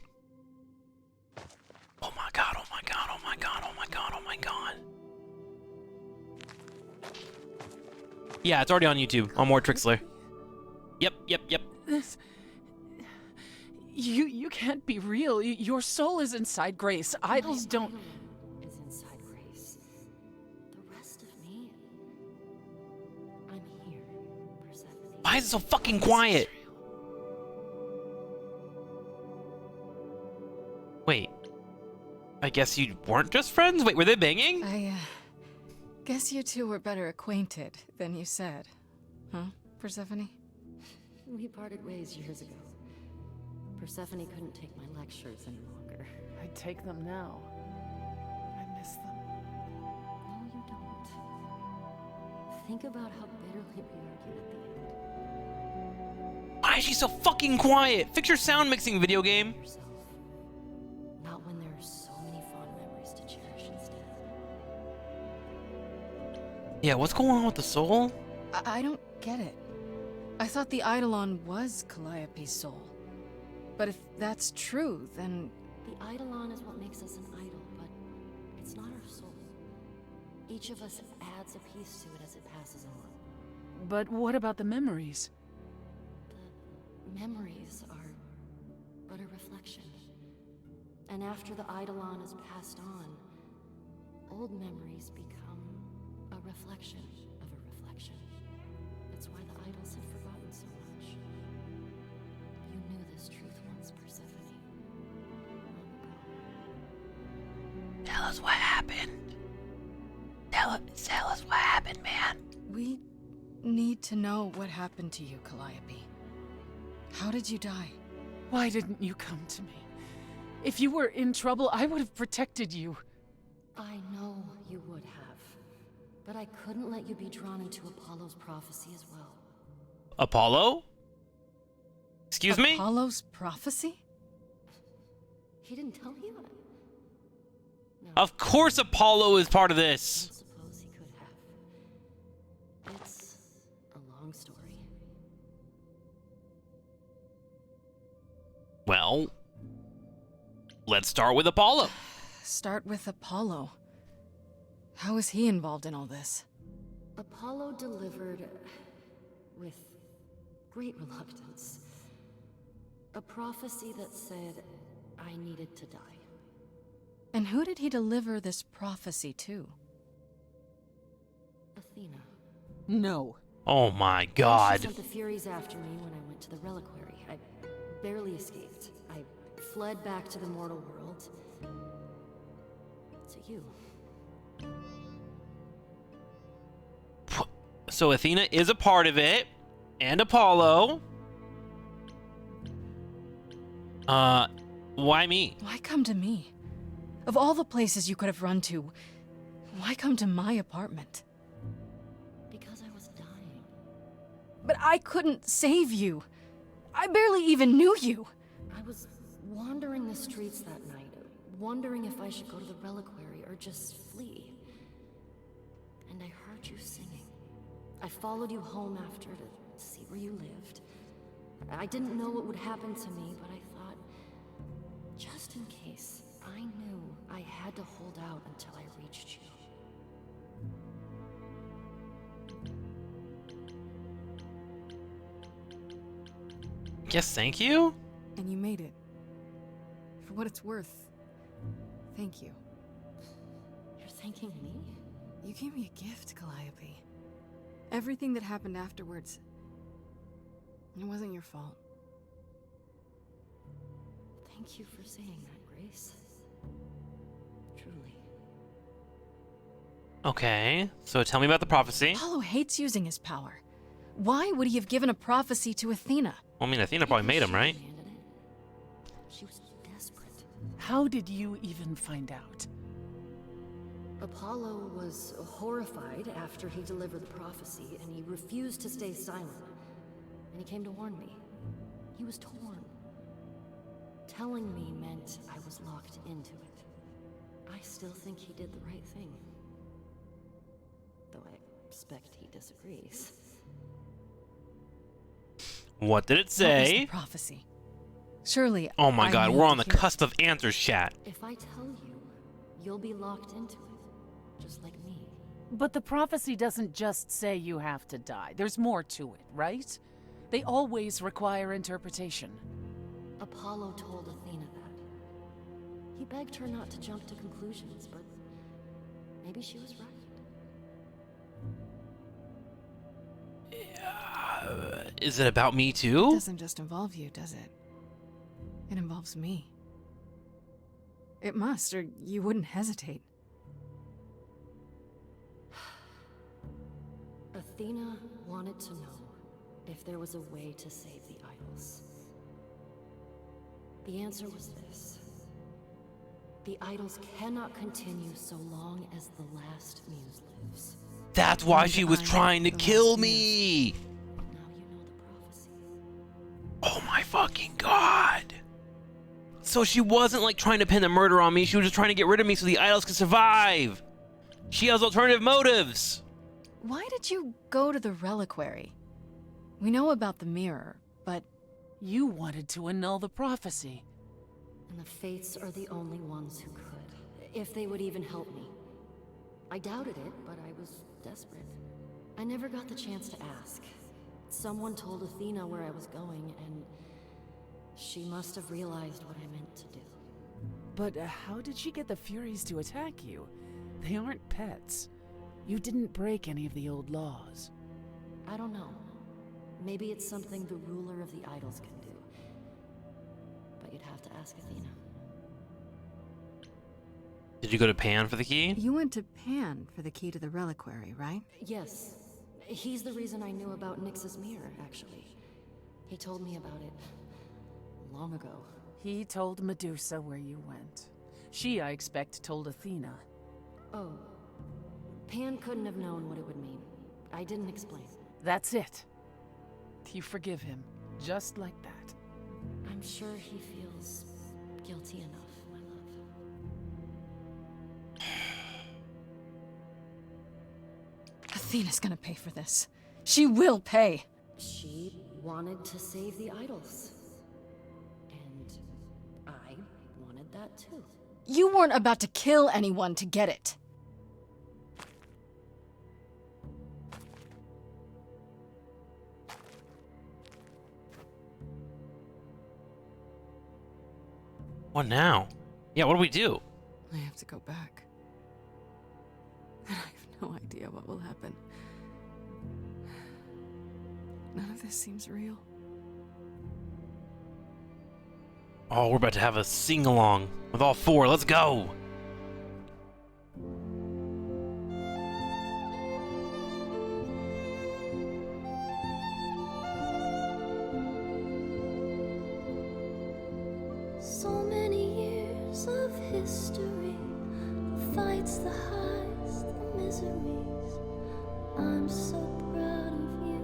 [SPEAKER 1] Oh my god, oh my god, oh my god, oh my god, oh my god. Yeah, it's already on YouTube. On more Trikslyr. Yep.
[SPEAKER 8] This... You can't be real. Your soul is inside Grace. Idols don't...
[SPEAKER 9] Is inside Grace. The rest of me... I'm here, Persephone.
[SPEAKER 1] Why is it so fucking quiet? Wait. I guess you weren't just friends? Wait, were they banging?
[SPEAKER 3] I, guess you two were better acquainted than you said. Huh, Persephone?
[SPEAKER 6] We parted ways years ago. Persephone couldn't take my lectures any longer.
[SPEAKER 8] I'd take them now. I miss them.
[SPEAKER 6] No, you don't. Think about how bitterly we argued at the end.
[SPEAKER 1] Why is she so fucking quiet? Fix your sound mixing, video game.
[SPEAKER 6] Yourself. Not when there are so many fond memories to cherish instead.
[SPEAKER 1] Yeah, what's going on with the soul?
[SPEAKER 3] I don't get it. I thought the Eidolon was Calliope's soul. But if that's true, then...
[SPEAKER 6] The Eidolon is what makes us an idol, but it's not our soul. Each of us adds a piece to it as it passes on.
[SPEAKER 8] But what about the memories?
[SPEAKER 6] The memories are but a reflection. And after the Eidolon is passed on, old memories become a reflection of a reflection. That's why the idols have forgotten so much. You knew this truth once, Persephone.
[SPEAKER 1] Tell us what happened. Tell us what happened, man.
[SPEAKER 3] We need to know what happened to you, Calliope. How did you die?
[SPEAKER 8] Why didn't you come to me? If you were in trouble, I would have protected you.
[SPEAKER 6] I know you would have. But I couldn't let you be drawn into Apollo's prophecy as well.
[SPEAKER 1] Apollo? Excuse me?
[SPEAKER 3] Apollo's prophecy?
[SPEAKER 6] He didn't tell you? No.
[SPEAKER 1] Of course Apollo is part of
[SPEAKER 6] I
[SPEAKER 1] this.
[SPEAKER 6] don't suppose he could have. It's a long story.
[SPEAKER 1] Well, let's start with Apollo.
[SPEAKER 3] Start with Apollo. How is he involved in all this?
[SPEAKER 6] Apollo delivered, with great reluctance, a prophecy that said I needed to die.
[SPEAKER 3] And who did he deliver this prophecy to?
[SPEAKER 6] Athena.
[SPEAKER 8] No.
[SPEAKER 1] Oh my
[SPEAKER 6] She
[SPEAKER 1] god.
[SPEAKER 6] sent the Furies after me when I went to the reliquary. I barely escaped. I fled back to the mortal world. To you.
[SPEAKER 1] So Athena is a part of it, and Apollo. Why me?
[SPEAKER 3] Why come to me? Of all the places you could have run to, why come to my apartment?
[SPEAKER 6] Because I was dying.
[SPEAKER 3] But I couldn't save you. I barely even knew you.
[SPEAKER 6] I was wandering the streets that night, wondering if I should go to the reliquary or just flee. And I heard you singing. I followed you home after to see where you lived. I didn't know what would happen to me, but I thought, just in case, I knew I had to hold out until I reached you.
[SPEAKER 1] Yes, thank you?
[SPEAKER 3] And you made it. For what it's worth, thank you.
[SPEAKER 6] You're thanking me?
[SPEAKER 3] You gave me a gift, Calliope. Everything that happened afterwards, it wasn't your fault.
[SPEAKER 6] Thank you for saying that, Grace. Truly.
[SPEAKER 1] Okay, so tell me about the prophecy.
[SPEAKER 3] Apollo hates using his power. Why would he have given a prophecy to Athena?
[SPEAKER 1] Well, I mean, Athena probably made him, right?
[SPEAKER 6] She was desperate.
[SPEAKER 8] How did you even find out?
[SPEAKER 6] Apollo was horrified after he delivered the prophecy, and he refused to stay silent. And he came to warn me. He was torn. Telling me meant I was locked into it.
[SPEAKER 12] I still think he did the right thing. Though I expect he disagrees.
[SPEAKER 1] What did it
[SPEAKER 3] What was
[SPEAKER 1] say?
[SPEAKER 3] the prophecy? Surely.
[SPEAKER 1] Oh my
[SPEAKER 3] I
[SPEAKER 1] god,
[SPEAKER 3] need
[SPEAKER 1] we're
[SPEAKER 3] to
[SPEAKER 1] on the
[SPEAKER 3] hear it.
[SPEAKER 1] cusp of answers, chat.
[SPEAKER 12] If I tell you, you'll be locked into it, just like me.
[SPEAKER 8] But the prophecy doesn't just say you have to die. There's more to it, right? They always require interpretation.
[SPEAKER 12] Apollo told Athena that. He begged her not to jump to conclusions, but maybe she was right.
[SPEAKER 1] Is it about me
[SPEAKER 3] It
[SPEAKER 1] too?
[SPEAKER 3] doesn't just involve you, does it? It involves me. It must, or you wouldn't hesitate.
[SPEAKER 12] Athena wanted to know if there was a way to save the idols. The answer was this. The idols cannot continue so long as the last muse lives.
[SPEAKER 1] That's why
[SPEAKER 3] And
[SPEAKER 1] she was
[SPEAKER 3] I
[SPEAKER 1] trying to
[SPEAKER 3] the
[SPEAKER 1] kill
[SPEAKER 3] last
[SPEAKER 1] me.
[SPEAKER 12] Now you know the prophecy.
[SPEAKER 1] Oh my fucking god. So she wasn't like trying to pin the murder on me. She was just trying to get rid of me so the idols could survive. She has alternative motives.
[SPEAKER 3] Why did you go to the reliquary? We know about the mirror, but
[SPEAKER 8] You wanted to annul the prophecy.
[SPEAKER 12] And the Fates are the only ones who could, if they would even help me. I doubted it, but I was desperate. I never got the chance to ask. Someone told Athena where I was going, and she must have realized what I meant to do.
[SPEAKER 8] But how did she get the Furies to attack you? They aren't pets. You didn't break any of the old laws.
[SPEAKER 12] I don't know. Maybe it's something the ruler of the idols can do. But you'd have to ask Athena.
[SPEAKER 1] Did you go to Pan for the key?
[SPEAKER 3] you went to Pan for the key to the reliquary, right?
[SPEAKER 12] Yes. He's the reason I knew about Nyx's mirror, actually. He told me about it long ago.
[SPEAKER 8] He told Medusa where you went. She, I expect, told Athena.
[SPEAKER 12] Oh. Pan couldn't have known what it would mean. I didn't explain.
[SPEAKER 8] That's it. You forgive him, just like that.
[SPEAKER 12] I'm sure he feels guilty enough, my love.
[SPEAKER 3] Athena's gonna pay for this. She will pay.
[SPEAKER 12] She wanted to save the idols. And I wanted that too.
[SPEAKER 3] You weren't about to kill anyone to get it.
[SPEAKER 1] What now? Yeah, what do we do?
[SPEAKER 3] I have to go back. I have no idea what will happen. None of this seems real.
[SPEAKER 1] Oh, we're about to have a sing-along with all four. Let's go!
[SPEAKER 13] So many years of history, the fights, the highs, the miseries. I'm so proud of you,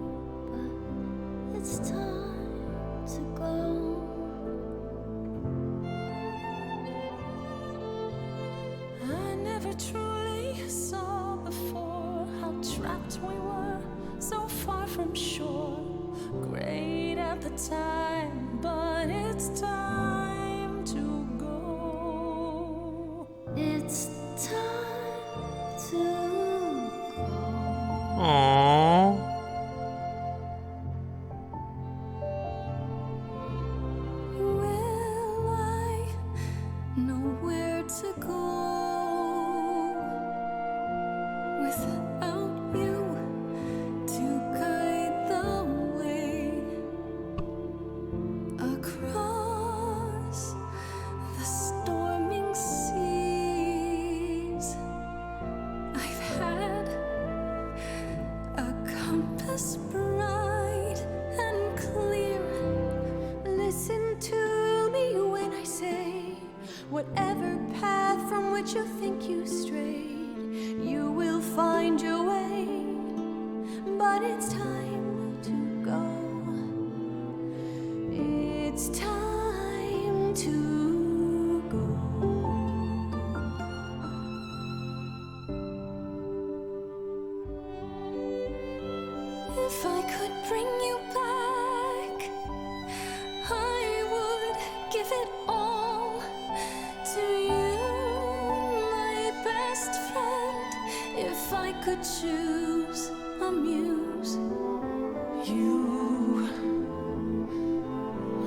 [SPEAKER 13] but it's time to go. I never truly saw before how trapped we were, so far from shore. Great at the time, but it's time to go. It's time to go.
[SPEAKER 1] Aww.
[SPEAKER 13] Will I know where to go without you to guide the way across the storming seas? I've had a compass bright and clear. Listen to me when I say, whatever path from which you think you strayed, you will find your way. But it's time to go. It's time to go. best friend if I could choose a muse.
[SPEAKER 8] You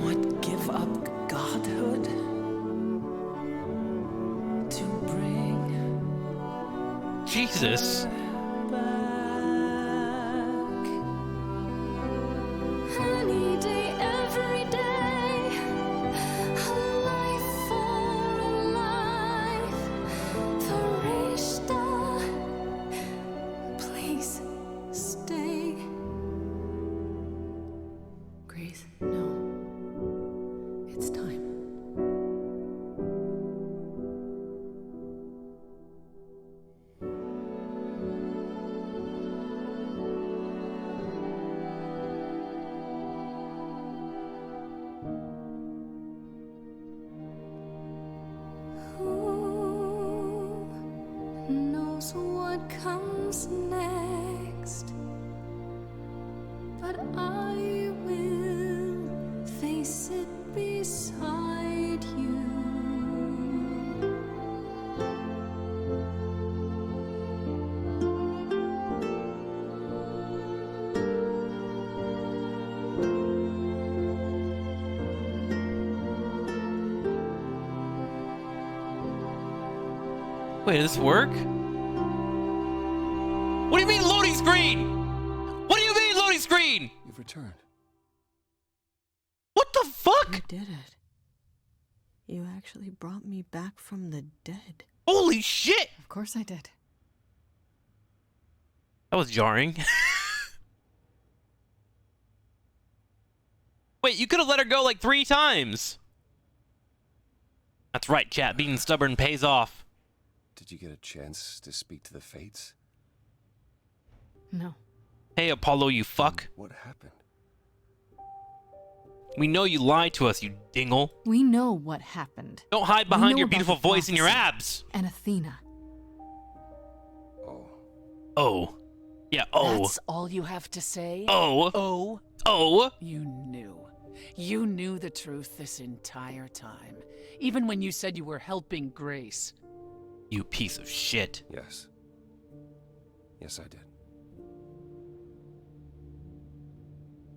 [SPEAKER 8] would give up godhood to bring
[SPEAKER 1] Jesus.
[SPEAKER 8] back.
[SPEAKER 13] Any day, every day, a life for a life. Farishta, please stay.
[SPEAKER 3] Grace, no. It's time.
[SPEAKER 13] Who knows what comes next? But I will face it beside you.
[SPEAKER 1] Wait, does this work? What do you mean loading screen? What do you mean loading screen?
[SPEAKER 10] You've returned.
[SPEAKER 1] What the fuck?
[SPEAKER 14] You did it. You actually brought me back from the dead.
[SPEAKER 1] Holy shit!
[SPEAKER 3] Of course I did.
[SPEAKER 1] That was jarring. Wait, you could have let her go like 3 times. That's right, chat. Being stubborn pays off.
[SPEAKER 5] Did you get a chance to speak to the Fates?
[SPEAKER 3] No.
[SPEAKER 1] Hey, Apollo, you fuck.
[SPEAKER 5] What happened?
[SPEAKER 1] We know you lied to us, you dingle.
[SPEAKER 3] We know what happened.
[SPEAKER 1] Don't hide
[SPEAKER 3] We
[SPEAKER 1] behind
[SPEAKER 3] know
[SPEAKER 1] your
[SPEAKER 3] about
[SPEAKER 1] beautiful
[SPEAKER 3] the
[SPEAKER 1] voice and your
[SPEAKER 3] prophecy.
[SPEAKER 1] abs.
[SPEAKER 3] And Athena.
[SPEAKER 5] Oh.
[SPEAKER 1] Oh. Yeah, oh.
[SPEAKER 8] That's all you have to say?
[SPEAKER 1] Oh.
[SPEAKER 8] Oh.
[SPEAKER 1] Oh.
[SPEAKER 8] You knew. You knew the truth this entire time. Even when you said you were helping Grace.
[SPEAKER 1] You piece of shit.
[SPEAKER 5] Yes. Yes, I did.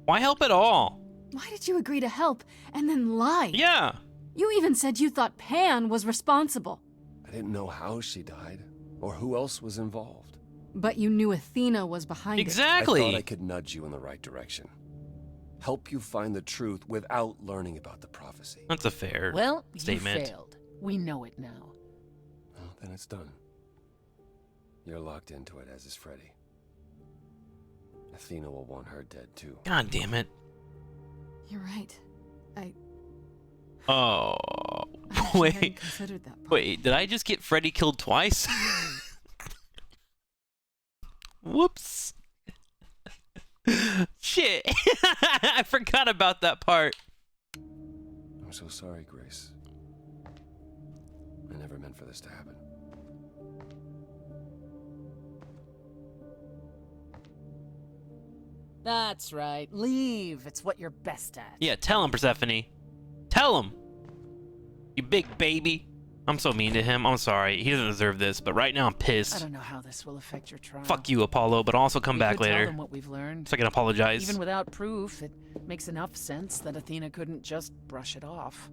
[SPEAKER 1] Why help at all?
[SPEAKER 3] Why did you agree to help and then lie?
[SPEAKER 1] Yeah.
[SPEAKER 3] You even said you thought Pan was responsible.
[SPEAKER 5] I didn't know how she died, or who else was involved.
[SPEAKER 3] But you knew Athena was behind
[SPEAKER 1] Exactly.
[SPEAKER 5] I thought I could nudge you in the right direction. Help you find the truth without learning about the prophecy.
[SPEAKER 1] That's a fair
[SPEAKER 8] Well,
[SPEAKER 1] statement.
[SPEAKER 8] you failed. We know it now.
[SPEAKER 5] Well, then it's done. You're locked into it, as is Freddy. Athena will want her dead, too.
[SPEAKER 1] God damn it.
[SPEAKER 3] it. You're right.
[SPEAKER 1] Oh.
[SPEAKER 3] I hadn't
[SPEAKER 1] Wait.
[SPEAKER 3] considered that part.
[SPEAKER 1] Wait, did I just get Freddy killed twice? Whoops. Shit. I forgot about that part.
[SPEAKER 5] I'm so sorry, Grace. I never meant for this to happen.
[SPEAKER 8] That's right. Leave. It's what you're best at.
[SPEAKER 1] Yeah, tell him, Persephone. Tell him. You big baby. I'm so mean to him. I'm sorry. He doesn't deserve this, but right now I'm
[SPEAKER 8] I
[SPEAKER 1] pissed.
[SPEAKER 8] don't know how this will affect your trial.
[SPEAKER 1] Fuck you, Apollo, but also come
[SPEAKER 8] We
[SPEAKER 1] back
[SPEAKER 8] could tell
[SPEAKER 1] later
[SPEAKER 8] them what we've learned.
[SPEAKER 1] so I can apologize.
[SPEAKER 8] Even without proof, it makes enough sense that Athena couldn't just brush it off.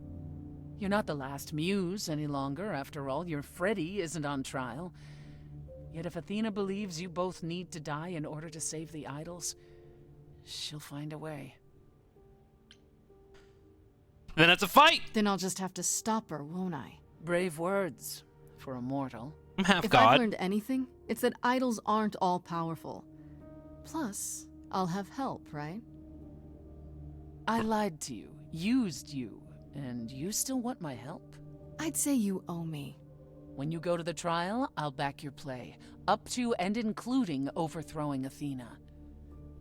[SPEAKER 8] You're not the last muse any longer, after all. Your Freddy isn't on trial. Yet if Athena believes you both need to die in order to save the idols, she'll find a way.
[SPEAKER 1] Then it's a fight.
[SPEAKER 3] Then I'll just have to stop her, won't I?
[SPEAKER 8] Brave words for a mortal.
[SPEAKER 1] I'm half
[SPEAKER 3] If
[SPEAKER 1] god.
[SPEAKER 3] I've learned anything, it's that idols aren't all powerful. Plus, I'll have help, right?
[SPEAKER 8] I lied to you, used you, and you still want my help?
[SPEAKER 3] I'd say you owe me.
[SPEAKER 8] When you go to the trial, I'll back your play, up to and including overthrowing Athena.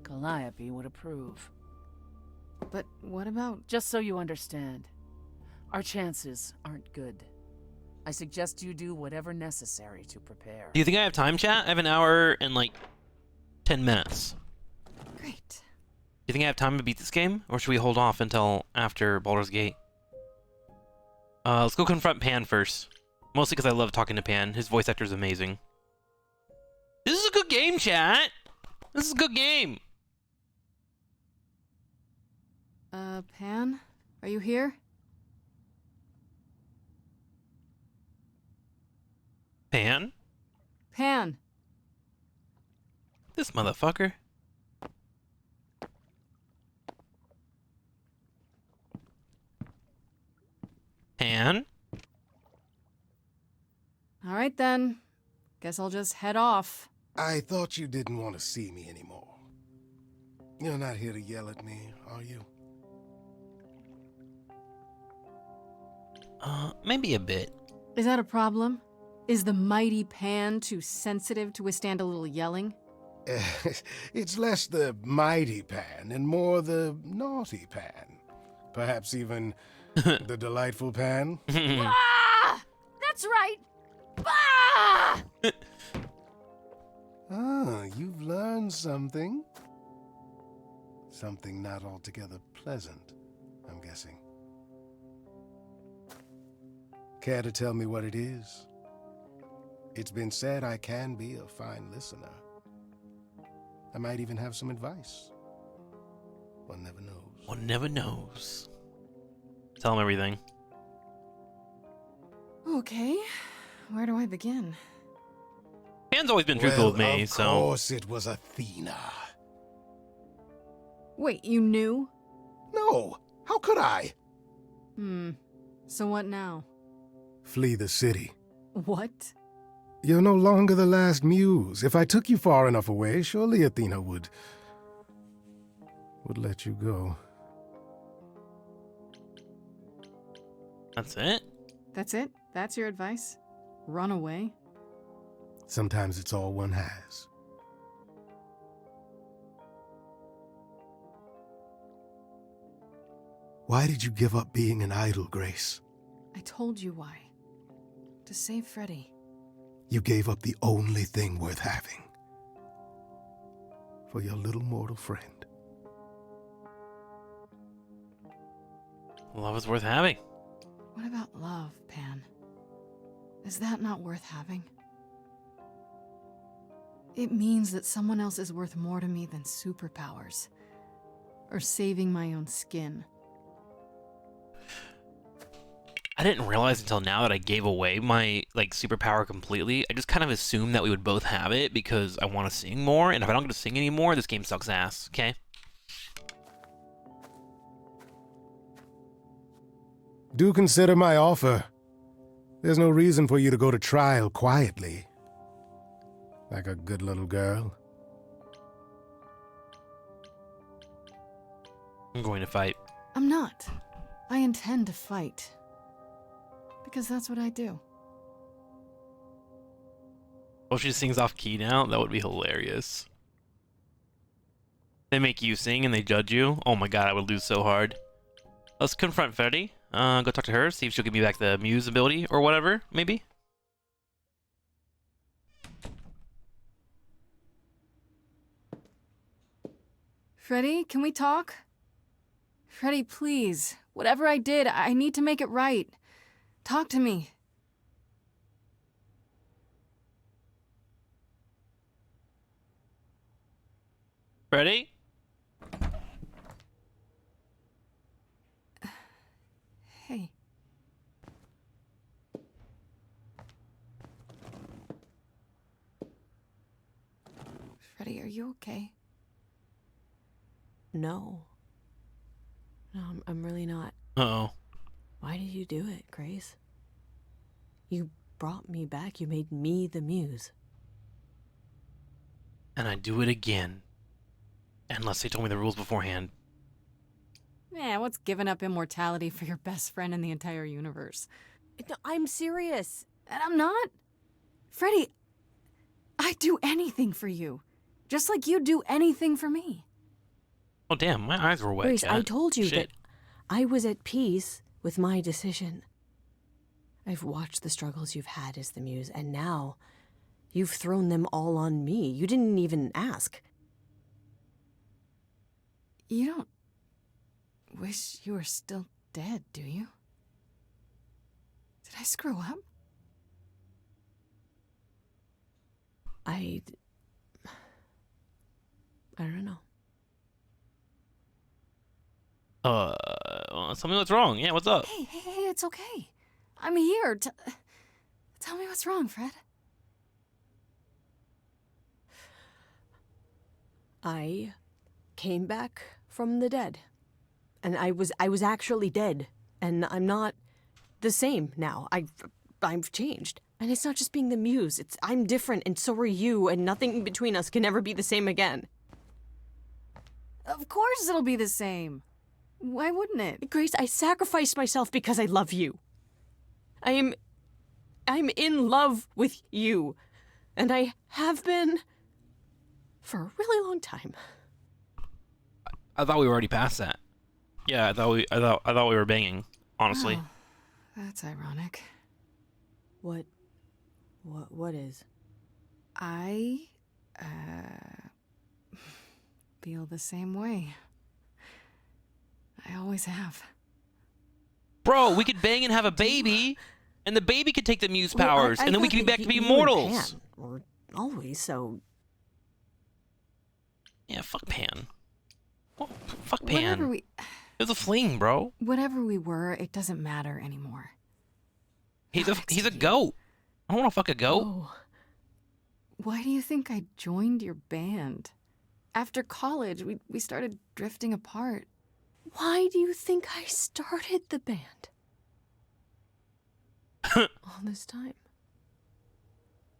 [SPEAKER 8] Calliope would approve.
[SPEAKER 3] But what about...
[SPEAKER 8] Just so you understand, our chances aren't good. I suggest you do whatever necessary to prepare.
[SPEAKER 1] Do you think I have time, chat? I have an hour and like 10 minutes.
[SPEAKER 3] Great.
[SPEAKER 1] Do you think I have time to beat this game? Or should we hold off until after Baldur's Gate? Let's go confront Pan first. Mostly because I love talking to Pan. His voice actor is amazing. This is a good game, chat. This is a good game.
[SPEAKER 3] Pan? Are you here?
[SPEAKER 1] Pan?
[SPEAKER 3] Pan!
[SPEAKER 1] This motherfucker. Pan?
[SPEAKER 3] Alright then. Guess I'll just head off.
[SPEAKER 15] I thought you didn't want to see me anymore. You're not here to yell at me, are you?
[SPEAKER 1] Maybe a bit.
[SPEAKER 3] Is that a problem? Is the mighty Pan too sensitive to withstand a little yelling?
[SPEAKER 15] It's less the mighty Pan and more the naughty Pan. Perhaps even the delightful Pan.
[SPEAKER 3] Ah! That's right! Ah!
[SPEAKER 15] Ah, you've learned something. Something not altogether pleasant, I'm guessing. Care to tell me what it is? It's been said I can be a fine listener. I might even have some advice. One never knows.
[SPEAKER 1] One never knows. Tell him everything.
[SPEAKER 3] Okay, where do I begin?
[SPEAKER 1] Pan's always been truthful with me, so...
[SPEAKER 15] Of course it was Athena.
[SPEAKER 3] Wait, you knew?
[SPEAKER 15] No, how could I?
[SPEAKER 3] So what now?
[SPEAKER 15] Flee the city.
[SPEAKER 3] What?
[SPEAKER 15] You're no longer the last muse. If I took you far enough away, surely Athena would let you go.
[SPEAKER 1] That's it?
[SPEAKER 3] That's it? That's your advice? Run away?
[SPEAKER 15] Sometimes it's all one has. Why did you give up being an idol, Grace?
[SPEAKER 3] I told you why. To save Freddy.
[SPEAKER 15] You gave up the only thing worth having. For your little mortal friend.
[SPEAKER 1] Love is worth having.
[SPEAKER 3] What about love, Pan? Is that not worth having? It means that someone else is worth more to me than superpowers. Or saving my own skin.
[SPEAKER 1] I didn't realize until now that I gave away my, superpower completely. I just kind of assumed that we would both have it because I want to sing more, and if I don't get to sing anymore, this game sucks ass, okay?
[SPEAKER 15] Do consider my offer. There's no reason for you to go to trial quietly. Like a good little girl.
[SPEAKER 1] I'm going to fight.
[SPEAKER 3] I'm not. I intend to fight. Because that's what I do.
[SPEAKER 1] Oh, she sings off key now? That would be hilarious. They make you sing and they judge you? Oh my god, I would lose so hard. Let's confront Freddy. Go talk to her, see if she'll give me back the muse ability or whatever, maybe?
[SPEAKER 3] Freddy, can we talk? Freddy, please. Whatever I did, I need to make it right. Talk to me.
[SPEAKER 1] Freddy?
[SPEAKER 3] Hey. Freddy, are you okay?
[SPEAKER 14] No. No, I'm really not.
[SPEAKER 1] Uh-oh.
[SPEAKER 14] Why did you do it, Grace? You brought me back. You made me the muse.
[SPEAKER 1] And I do it again. Unless they told me the rules beforehand.
[SPEAKER 3] Yeah, what's giving up immortality for your best friend in the entire universe?
[SPEAKER 14] No, I'm serious.
[SPEAKER 3] And I'm not. Freddy, I'd do anything for you. Just like you'd do anything for me.
[SPEAKER 1] Oh, damn, my eyes were wet.
[SPEAKER 14] Grace,
[SPEAKER 1] Kat.
[SPEAKER 14] I told you
[SPEAKER 1] Shit.
[SPEAKER 14] that I was at peace with my decision. I've watched the struggles you've had as the muse, and now you've thrown them all on me. You didn't even ask.
[SPEAKER 3] You don't wish you were still dead, do you? Did I screw up?
[SPEAKER 14] I don't know.
[SPEAKER 1] Tell me what's wrong. Yeah, what's up?
[SPEAKER 3] Hey, it's okay. I'm here. Tell me what's wrong, Fred.
[SPEAKER 14] I came back from the dead. And I was actually dead. And I'm not the same now. I've changed. And it's not just being the muse. I'm different, and so are you, and nothing between us can ever be the same again.
[SPEAKER 3] Of course it'll be the same. Why wouldn't it?
[SPEAKER 14] Grace, I sacrificed myself because I love you. I'm in love with you. And I have been for a really long time.
[SPEAKER 1] I thought we were already past that. Yeah, I thought we were banging, honestly.
[SPEAKER 3] Oh, that's ironic.
[SPEAKER 14] What is?
[SPEAKER 3] I feel the same way. I always have.
[SPEAKER 1] Bro, we could bang and have a baby, and the baby could take the muse powers, and then we could be back to be immortals.
[SPEAKER 14] Or always, so...
[SPEAKER 1] Yeah, fuck Pan. Well, fuck Pan.
[SPEAKER 3] Whatever
[SPEAKER 1] It was a fling, bro.
[SPEAKER 3] Whatever we were, it doesn't matter anymore.
[SPEAKER 1] He's a goat. I don't want to fuck a goat.
[SPEAKER 14] Oh.
[SPEAKER 3] Why do you think I joined your band? After college, we started drifting apart.
[SPEAKER 14] Why do you think I started the band? All this time.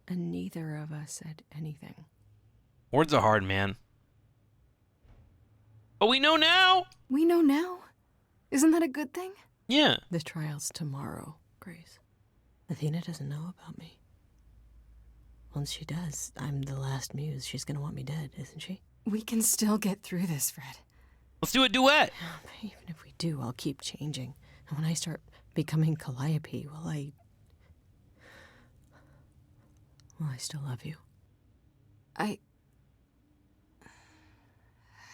[SPEAKER 14] And neither of us said anything.
[SPEAKER 1] Words are hard, man. But we know now.
[SPEAKER 3] We know now? Isn't that a good thing?
[SPEAKER 1] Yeah.
[SPEAKER 14] The trial's tomorrow, Grace. Athena doesn't know about me. Once she does, I'm the last muse. She's gonna want me dead, isn't she?
[SPEAKER 3] We can still get through this, Fred.
[SPEAKER 1] Let's do a duet.
[SPEAKER 14] Yeah, but even if we do, I'll keep changing. And when I start becoming Calliope, will I still love you?
[SPEAKER 3] I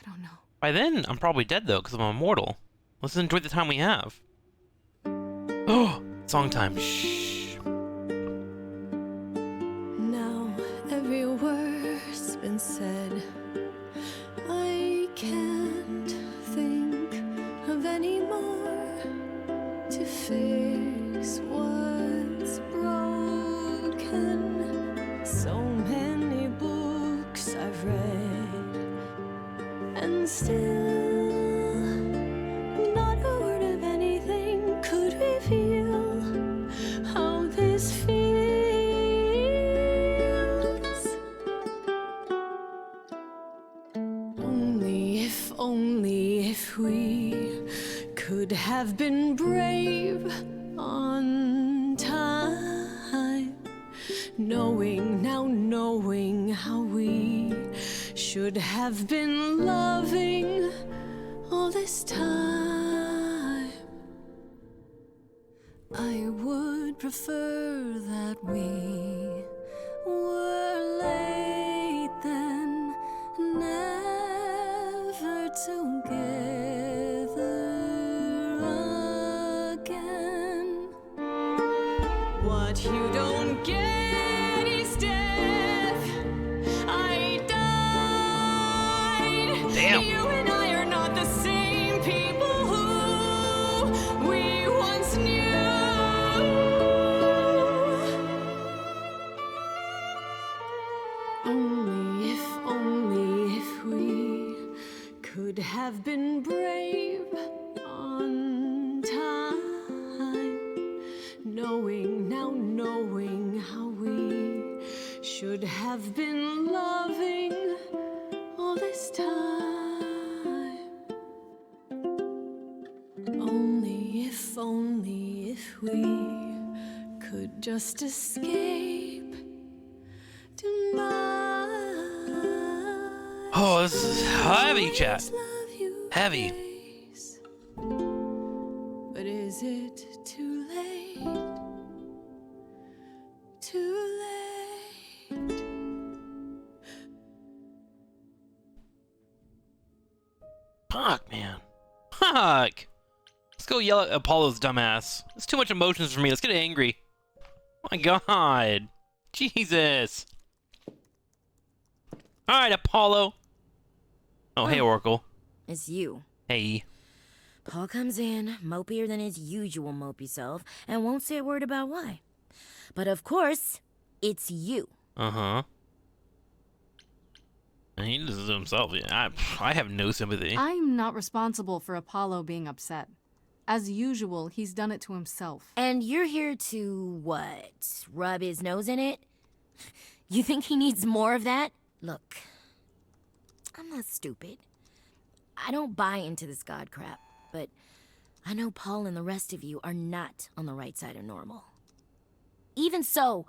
[SPEAKER 3] don't know.
[SPEAKER 1] By then, I'm probably dead, though, because I'm immortal. Let's enjoy the time we have. Oh, song time. Shh.
[SPEAKER 13] Now every word's been said. I can't think of any more to fix what's broken. So many books I've read, and still not a word of anything could reveal how this feels. Only if we could have been brave on time, knowing how we should have been loving all this time. I would prefer that we were late then, never together again. What you don't get is death. I died.
[SPEAKER 1] Damn.
[SPEAKER 13] You and I are not the same people who we once knew. Only if we could have been brave on time, knowing how we should have been loving all this time. Only if we could just escape tonight.
[SPEAKER 1] Oh, this is heavy, chat. Heavy.
[SPEAKER 13] But is it too late? Too late?
[SPEAKER 1] Fuck, man. Fuck. Let's go yell at Apollo's dumbass. It's too much emotions for me. Let's get angry. My God. Jesus. All right, Apollo. Oh, hey, Oracle.
[SPEAKER 9] It's you.
[SPEAKER 1] Hey.
[SPEAKER 9] Paul comes in, mopier than his usual mopey self, and won't say a word about why. But of course, it's you.
[SPEAKER 1] Uh-huh. And he does it himself. Yeah, I have no sympathy.
[SPEAKER 3] I'm not responsible for Apollo being upset. As usual, he's done it to himself.
[SPEAKER 9] And you're here to, what, rub his nose in it? You think he needs more of that? Look, I'm not stupid. I don't buy into this god crap, but I know Paul and the rest of you are not on the right side of normal. Even so,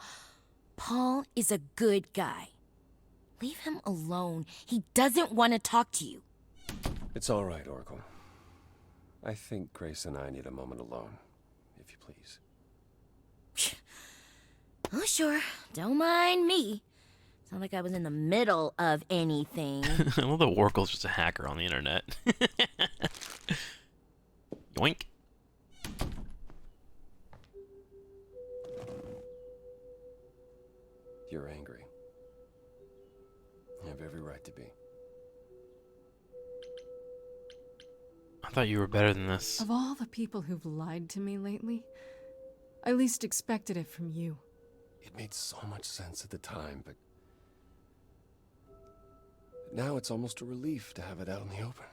[SPEAKER 9] Paul is a good guy. Leave him alone. He doesn't want to talk to you.
[SPEAKER 5] It's all right, Oracle. I think Grace and I need a moment alone, if you please.
[SPEAKER 9] Oh, sure. Don't mind me. It's not like I was in the middle of anything.
[SPEAKER 1] I love that Oracle's just a hacker on the internet. Yoink.
[SPEAKER 5] You're angry. You have every right to be.
[SPEAKER 1] I thought you were better than this.
[SPEAKER 3] Of all the people who've lied to me lately, I least expected it from you.
[SPEAKER 5] It made so much sense at the time, but now it's almost a relief to have it out in the open.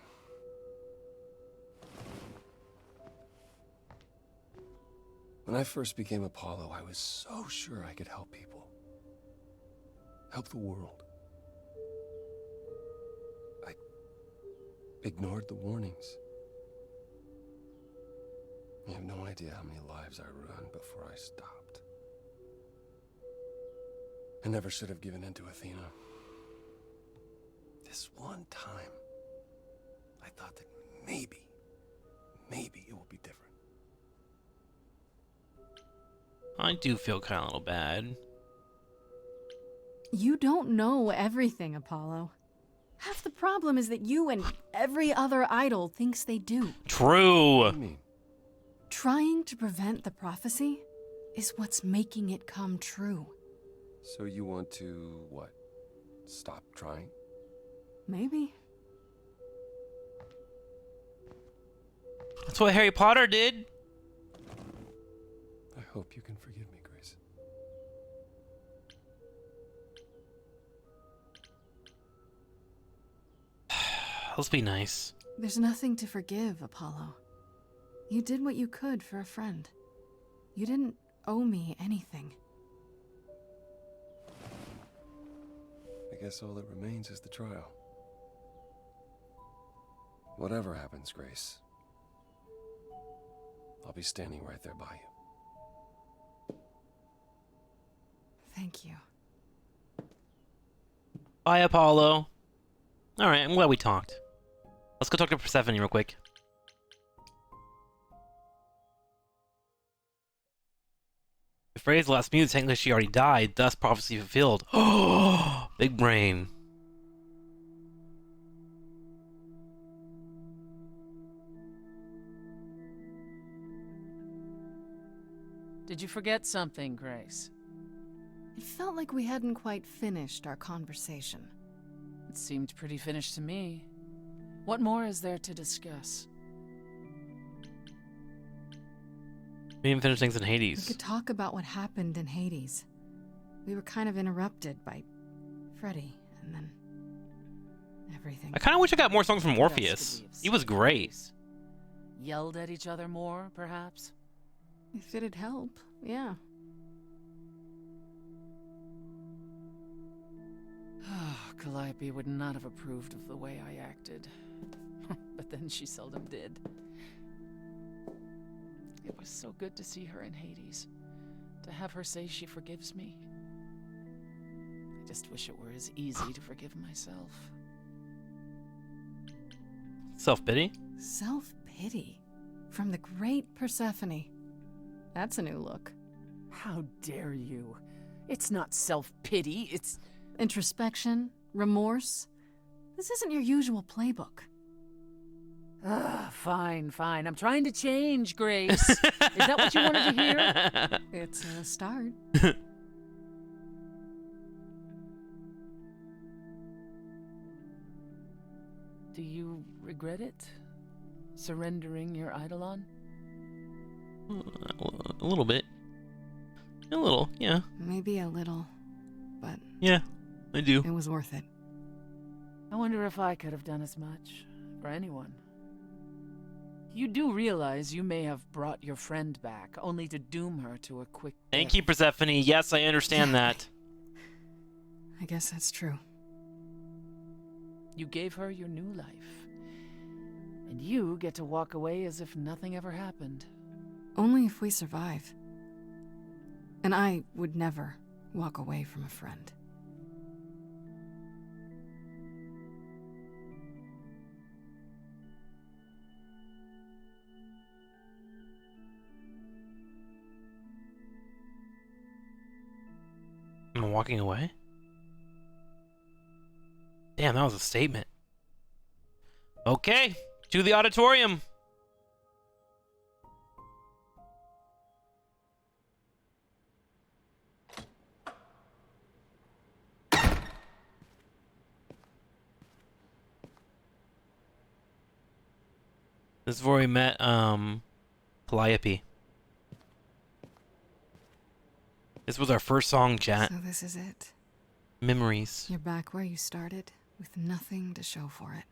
[SPEAKER 5] When I first became Apollo, I was so sure I could help people. Help the world. I ignored the warnings. You have no idea how many lives I ruined before I stopped. I never should have given in to Athena. This one time, I thought that maybe it will be different.
[SPEAKER 1] I do feel kind of a little bad.
[SPEAKER 3] You don't know everything, Apollo. Half the problem is that you and every other idol thinks they do.
[SPEAKER 1] True.
[SPEAKER 5] What do you mean?
[SPEAKER 3] Trying to prevent the prophecy is what's making it come true.
[SPEAKER 5] So you want to, what? Stop trying?
[SPEAKER 3] Maybe.
[SPEAKER 1] That's what Harry Potter did.
[SPEAKER 5] I hope you can forgive me, Grace.
[SPEAKER 1] Let's be nice.
[SPEAKER 3] There's nothing to forgive, Apollo. You did what you could for a friend. You didn't owe me anything.
[SPEAKER 5] I guess all that remains is the trial. Whatever happens, Grace, I'll be standing right there by you.
[SPEAKER 3] Thank you.
[SPEAKER 1] Bye, Apollo. Alright, I'm glad we talked. Let's go talk to Persephone real quick. The phrase last muse, technically she already died, thus prophecy fulfilled. Oh, big brain.
[SPEAKER 8] Did you forget something, Grace?
[SPEAKER 3] It felt like we hadn't quite finished our conversation.
[SPEAKER 8] It seemed pretty finished to me. What more is there to discuss?
[SPEAKER 1] We didn't finish things in
[SPEAKER 3] We
[SPEAKER 1] Hades.
[SPEAKER 3] could talk about what happened in Hades. We were kind of interrupted by Freddy, and then everything.
[SPEAKER 1] I kind of wish I got more songs from Orpheus. He was great.
[SPEAKER 8] Yelled at each other more, perhaps?
[SPEAKER 3] If it'd help, yeah.
[SPEAKER 8] Calliope would not have approved of the way I acted. But then she seldom did. It was so good to see her in Hades. To have her say she forgives me. I just wish it were as easy to forgive myself.
[SPEAKER 1] Self-pity?
[SPEAKER 3] Self-pity. From the great Persephone. That's a new look.
[SPEAKER 8] How dare you? It's not self-pity, it's...
[SPEAKER 3] Introspection, remorse. This isn't your usual playbook.
[SPEAKER 8] Fine. I'm trying to change, Grace. Is that what you wanted to hear?
[SPEAKER 3] It's a start.
[SPEAKER 8] Do you regret it? Surrendering your Eidolon?
[SPEAKER 1] A little bit. A little, yeah.
[SPEAKER 3] Maybe a little, but
[SPEAKER 1] Yeah, I do.
[SPEAKER 3] it was worth it.
[SPEAKER 8] I wonder if I could have done as much for anyone. You do realize you may have brought your friend back, only to doom her to a quick death.
[SPEAKER 1] Thank you, Persephone. Yes, I understand that.
[SPEAKER 3] I guess that's true.
[SPEAKER 8] You gave her your new life. And you get to walk away as if nothing ever happened.
[SPEAKER 3] Only if we survive. And I would never walk away from a friend.
[SPEAKER 1] I'm walking away? Damn, that was a statement. Okay, to the auditorium. This is where we met, Calliope. This was our first song, chat.
[SPEAKER 3] So this is it.
[SPEAKER 1] Memories.
[SPEAKER 3] You're back where you started, with nothing to show for it.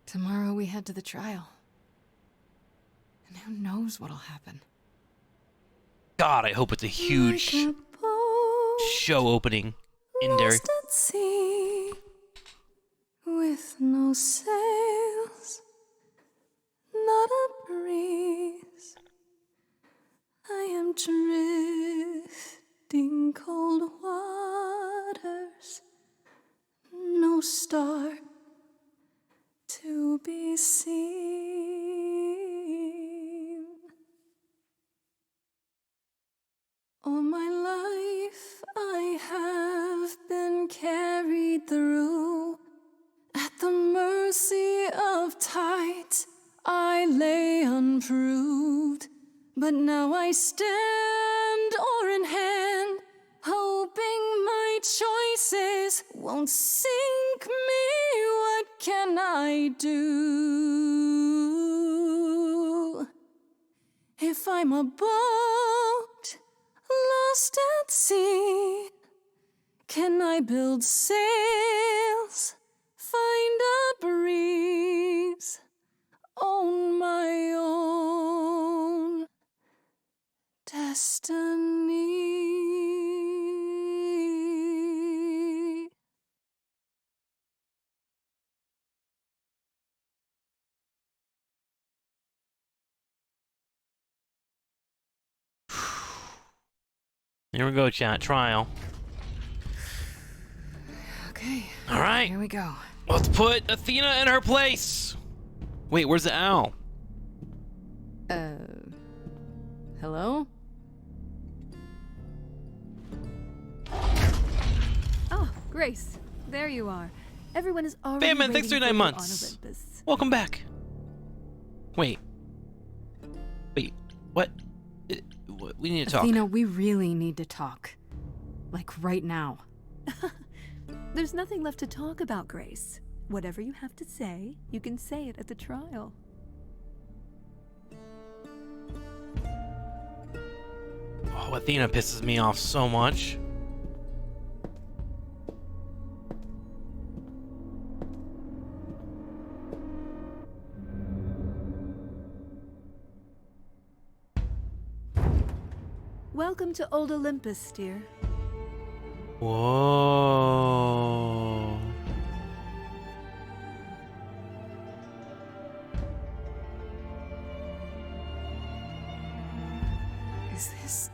[SPEAKER 3] Tomorrow we head to the trial. And who knows what'll happen.
[SPEAKER 1] God, I hope it's a huge show opening in there.
[SPEAKER 13] Lost at sea, with no sails, not a breeze. I am drifting cold waters, no star to be seen. All my life I have been carried through. At the mercy of tides I lay unproved. But now I stand oar in hand, hoping my choices won't sink me. What can I do? If I'm a boat lost at sea, can I build sails, find a breeze, own my own destiny?
[SPEAKER 1] Here we go, chat. Trial.
[SPEAKER 3] Okay.
[SPEAKER 1] All right.
[SPEAKER 3] Here we go.
[SPEAKER 1] Let's put Athena in her place. Wait, where's the owl?
[SPEAKER 3] Hello?
[SPEAKER 4] Oh, Grace, there you are. Everyone is already
[SPEAKER 1] Bam, man, thanks for
[SPEAKER 4] waiting
[SPEAKER 1] 9
[SPEAKER 4] you
[SPEAKER 1] months.
[SPEAKER 4] on Olympus.
[SPEAKER 1] Welcome back. Wait, what? We need to talk.
[SPEAKER 3] Athena, we really need to talk. Like, right now.
[SPEAKER 4] There's nothing left to talk about, Grace. Whatever you have to say, you can say it at the trial.
[SPEAKER 1] Oh, Athena pisses me off so much.
[SPEAKER 4] Welcome to Old Olympus, dear.
[SPEAKER 1] Whoa.
[SPEAKER 3] Is this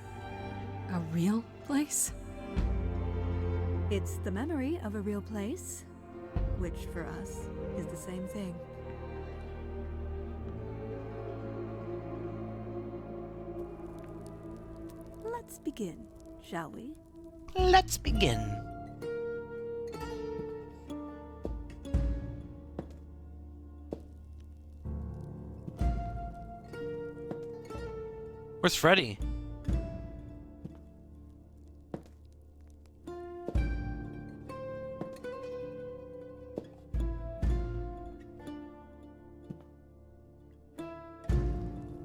[SPEAKER 3] a real place?
[SPEAKER 4] It's the memory of a real place, which for us is the same thing. Let's begin, shall we?
[SPEAKER 1] Let's begin. Where's Freddy?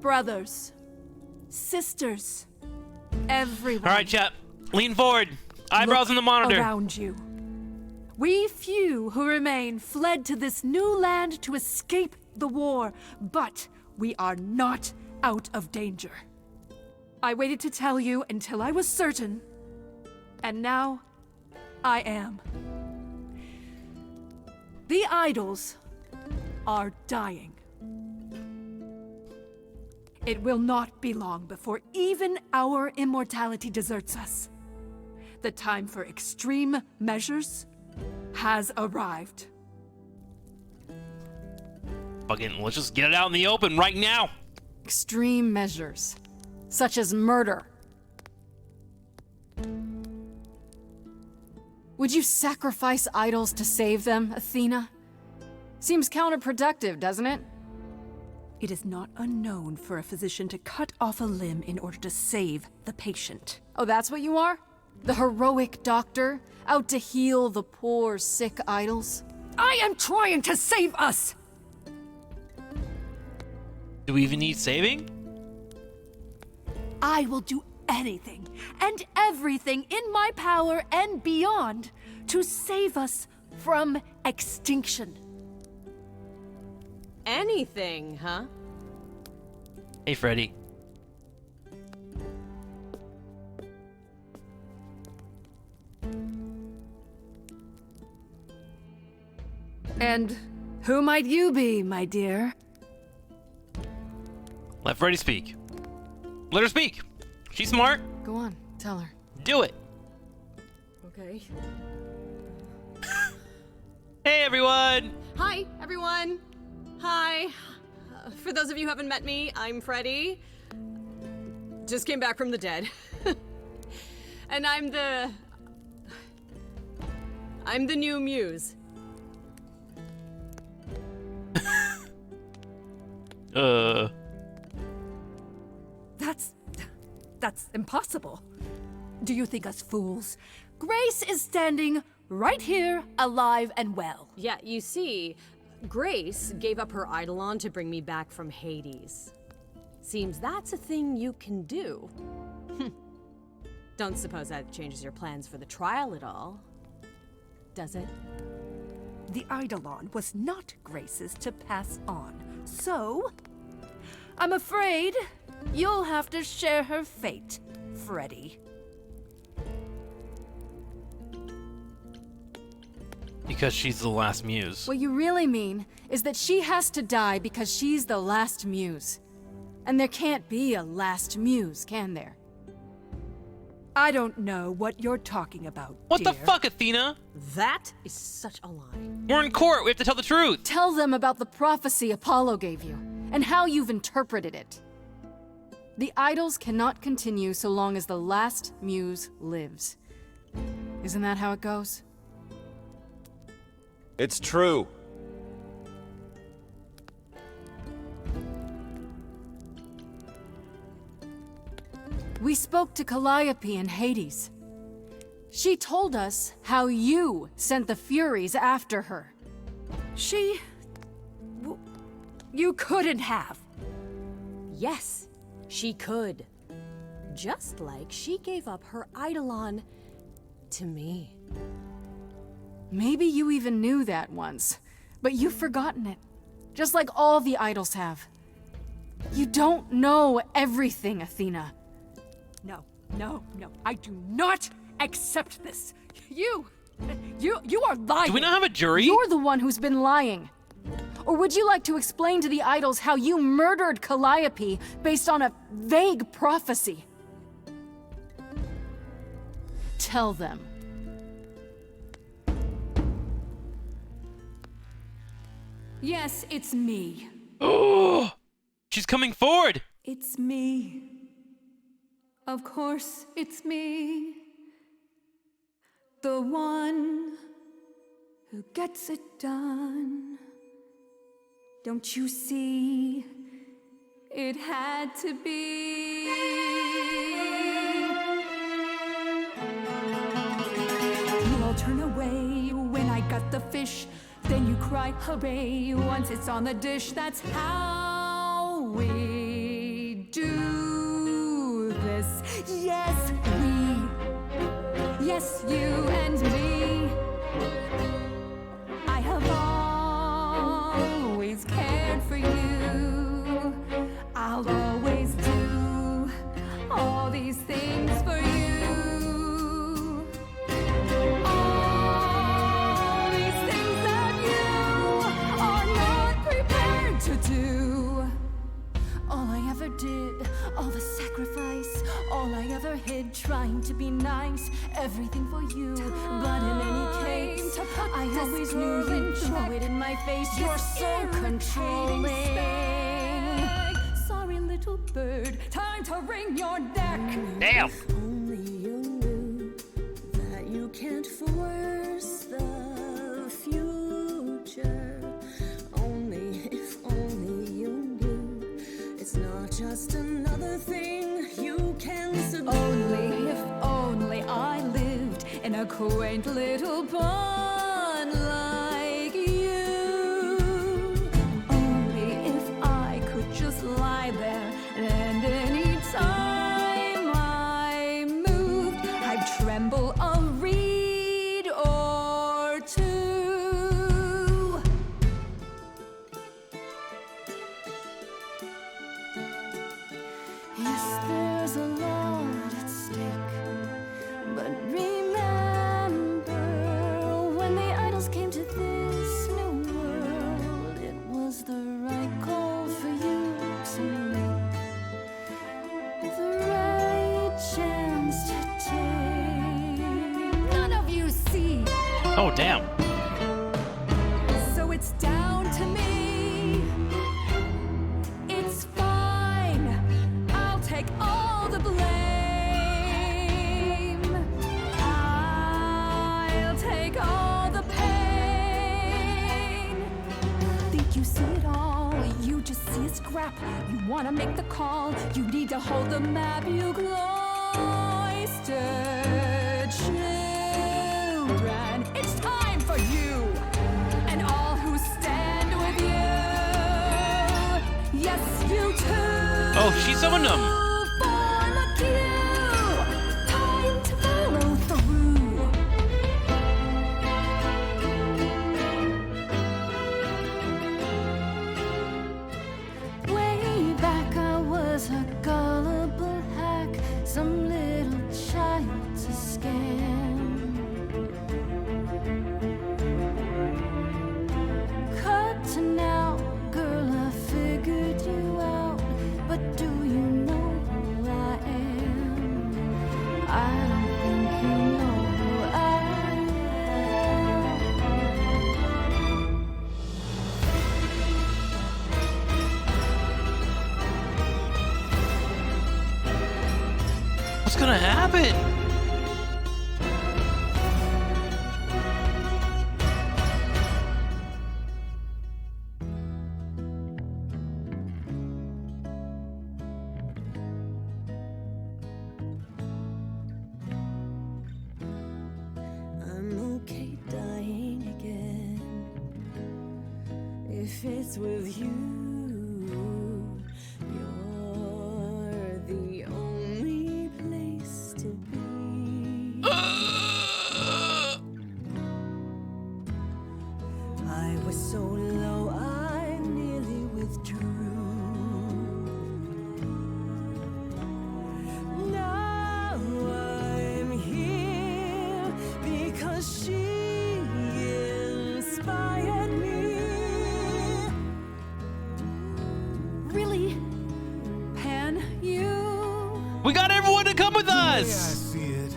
[SPEAKER 16] brothers, sisters, everyone.
[SPEAKER 1] All right, chat. Lean forward. Eyebrows in the monitor.
[SPEAKER 16] Around you. We few who remain fled to this new land to escape the war, but we are not out of danger. I waited to tell you until I was certain, and now I am. The idols are dying. It will not be long before even our immortality deserts us. The time for extreme measures has arrived.
[SPEAKER 1] Fucking, let's just get it out in the open right now.
[SPEAKER 3] Extreme measures, such as murder. Would you sacrifice idols to save them, Athena? Seems counterproductive, doesn't it?
[SPEAKER 16] It is not unknown for a physician to cut off a limb in order to save the patient.
[SPEAKER 3] Oh, that's what you are? The heroic doctor, out to heal the poor, sick idols?
[SPEAKER 16] I am trying to save us!
[SPEAKER 1] Do we even need saving?
[SPEAKER 16] I will do anything and everything in my power and beyond to save us from extinction.
[SPEAKER 2] Anything, huh?
[SPEAKER 1] Hey, Freddy.
[SPEAKER 16] And who might you be, my dear?
[SPEAKER 1] Let Freddy speak. Let her speak. She's smart.
[SPEAKER 3] Go on, tell her.
[SPEAKER 1] Do it.
[SPEAKER 2] Okay.
[SPEAKER 1] Hey, everyone.
[SPEAKER 2] Hi, everyone. Hi. For those of you who haven't met me, I'm Freddie. Just came back from the dead. And I'm the new muse.
[SPEAKER 16] That's impossible. Do you think us fools? Grace is standing right here, alive and well.
[SPEAKER 2] Yeah, you see, Grace gave up her eidolon to bring me back from Hades. Seems that's a thing you can do. Don't suppose that changes your plans for the trial at all, does it?
[SPEAKER 16] The eidolon was not Grace's to pass on, so I'm afraid you'll have to share her fate, Freddy.
[SPEAKER 1] Because she's the last muse.
[SPEAKER 3] What you really mean is that she has to die because she's the last muse. And there can't be a last muse, can there?
[SPEAKER 16] I don't know what you're talking about,
[SPEAKER 1] What
[SPEAKER 16] dear.
[SPEAKER 1] the fuck, Athena?
[SPEAKER 2] That is such a lie.
[SPEAKER 1] We're in court. We have to tell the truth.
[SPEAKER 3] Tell them about the prophecy Apollo gave you, and how you've interpreted it. The idols cannot continue so long as the last muse lives. Isn't that how it goes?
[SPEAKER 5] It's true.
[SPEAKER 3] We spoke to Calliope in Hades. She told us how you sent the Furies after her.
[SPEAKER 16] You couldn't have.
[SPEAKER 2] Yes, she could. Just like she gave up her eidolon to me.
[SPEAKER 3] Maybe you even knew that once, but you've forgotten it. Just like all the idols have. You don't know everything, Athena.
[SPEAKER 16] No. I do not accept this. You are lying.
[SPEAKER 1] Do we not have a jury?
[SPEAKER 3] You're the one who's been lying. Or would you like to explain to the idols how you murdered Calliope based on a vague prophecy? Tell them.
[SPEAKER 16] Yes, it's me.
[SPEAKER 1] Oh, she's coming forward.
[SPEAKER 16] It's me. Of course, it's me. The one who gets it done. Don't you see? It had to be. You all turn away when I got the fish. Then you cry hooray once it's on the dish. That's how we
[SPEAKER 3] Yes, you and me. I have always cared for you. I'll always do all these things for you. All these things that you are not prepared to do. All I ever did, all the sacrifice, all I ever hid trying to be nice, everything for you. But in any case, I always knew you'd throw it in my face. You're so controlling. Sorry, little bird, time to wring your neck.
[SPEAKER 1] Damn.
[SPEAKER 13] If only you knew that you can't force the future. If only you knew it's not just another thing you can subdue.
[SPEAKER 3] Only if only I lived in a quaint little pond like you. Only if I could just lie there and any time I moved, I'd tremble a reed or two. Yes, there's a lot at stake, but remember, when the idols came to this new world, it was the right call for you to make, the right chance to take. None of you see,
[SPEAKER 1] Oh, damn.
[SPEAKER 3] so it's down to me. It's fine, I'll take all the blame. I'll take all the pain. Think you see it all, you just see a scrap. You wanna make the call, you need to hold the map. You cloistered children, it's time for you and all who stand with you. Yes, you too.
[SPEAKER 1] Oh, she summoned him.
[SPEAKER 3] Form a queue. Time to follow through. Way back I was a gullible hack, some little child to scam. Cut to now, girl, I figured you out, but do you know who I am? I don't think you know who I am.
[SPEAKER 1] What's gonna happen?
[SPEAKER 13] I'm okay dying again if it's with you. You're the only place to be. I was so low I nearly withdrew. Now I'm here because she inspired me.
[SPEAKER 3] Really? Pan, you?
[SPEAKER 1] We got everyone to come with
[SPEAKER 15] I
[SPEAKER 1] us.
[SPEAKER 15] see it.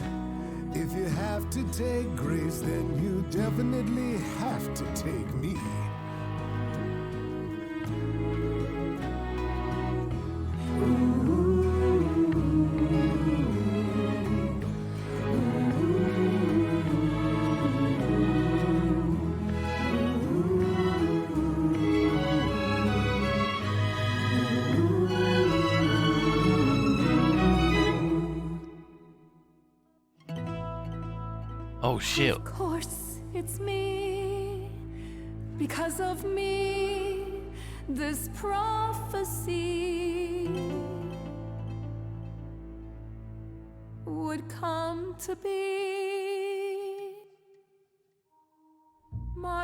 [SPEAKER 15] If you have to take Grace, then you definitely have to take me.
[SPEAKER 1] Oh, shit.
[SPEAKER 3] Of course, it's me. Because of me, this prophecy would come to be.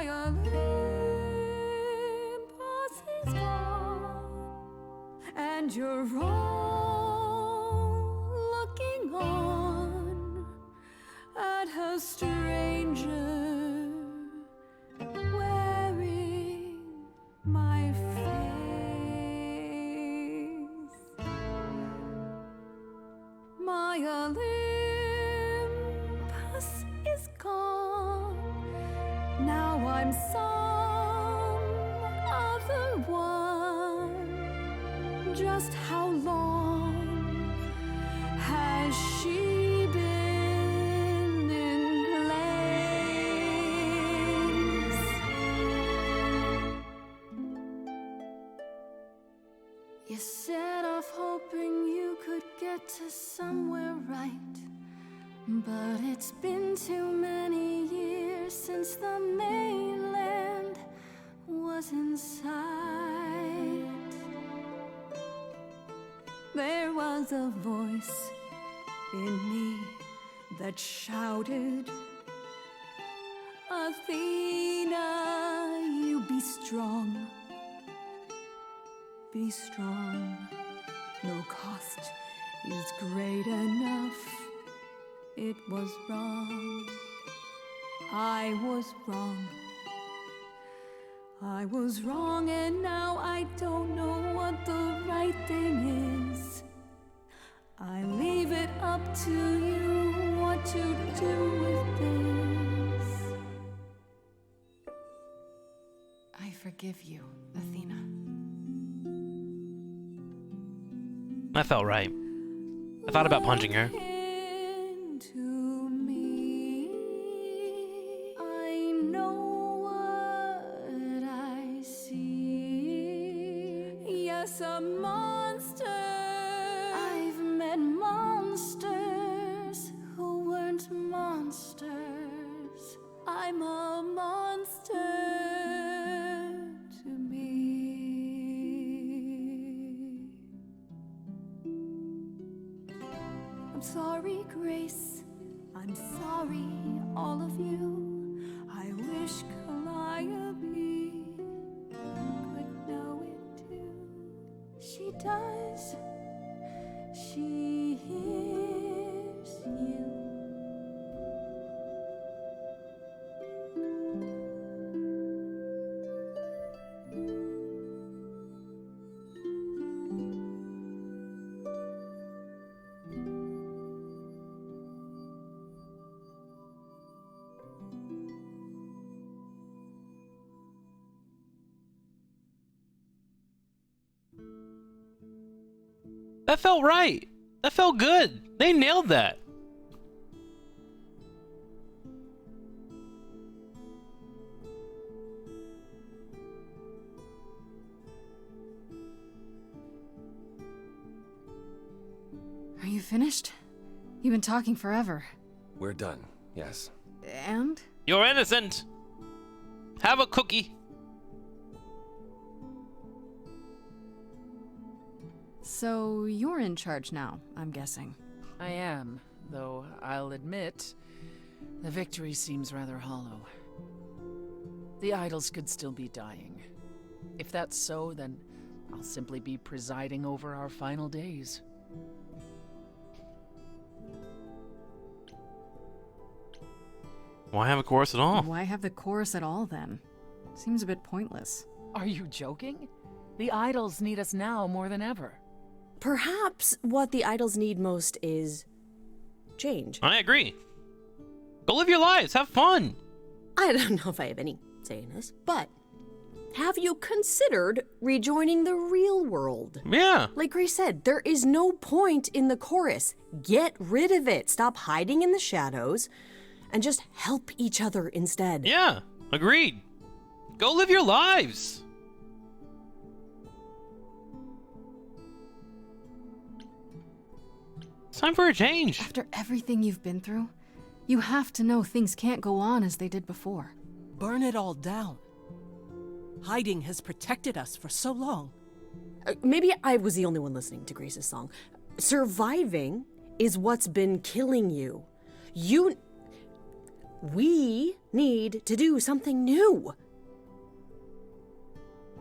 [SPEAKER 16] My Olympus is gone, and you're all looking on at a stranger wearing my face. My Olympus is gone. Now I'm some other one. Just how long has she been in place? You set off hoping you could get to somewhere right, but it's been too many years since the mainland was in sight. There was a voice in me that shouted, Athena, you be strong. Be strong. No cost is great enough. It was wrong. I was wrong. I was wrong, and now I don't know what the right thing is. I leave it up to you what to do with this.
[SPEAKER 3] I forgive you, Athena.
[SPEAKER 1] That felt right. I thought about punching her.
[SPEAKER 16] Into me, I know what I see. Yes, a monster. I've met monsters who weren't monsters. I'm a monster to me. I'm sorry, Grace. I'm sorry, all of you. I wish Calliope could know it too. She does. She hears you.
[SPEAKER 1] That felt right. That felt good. They nailed that.
[SPEAKER 3] Are you finished? You've been talking forever.
[SPEAKER 5] We're done, yes.
[SPEAKER 3] And?
[SPEAKER 1] You're innocent. Have a cookie.
[SPEAKER 3] So you're in charge now, I'm guessing.
[SPEAKER 8] I am, though I'll admit, the victory seems rather hollow. The idols could still be dying. If that's so, then I'll simply be presiding over our final days.
[SPEAKER 1] Why have a chorus at all?
[SPEAKER 3] Why have the chorus at all, then? Seems a bit pointless.
[SPEAKER 8] Are you joking? The idols need us now more than ever.
[SPEAKER 14] Perhaps what the idols need most is change.
[SPEAKER 1] I agree. Go live your lives. Have fun.
[SPEAKER 14] I don't know if I have any say in this, but have you considered rejoining the real world?
[SPEAKER 1] Yeah.
[SPEAKER 14] Like Grace said, there is no point in the chorus. Get rid of it. Stop hiding in the shadows and just help each other instead.
[SPEAKER 1] Yeah. Agreed. Go live your lives. It's time for a change.
[SPEAKER 3] After everything you've been through, you have to know things can't go on as they did before.
[SPEAKER 17] Burn it all down. Hiding has protected us for so long.
[SPEAKER 14] Maybe I was the only one listening to Grace's song. Surviving is what's been killing you. We need to do something new.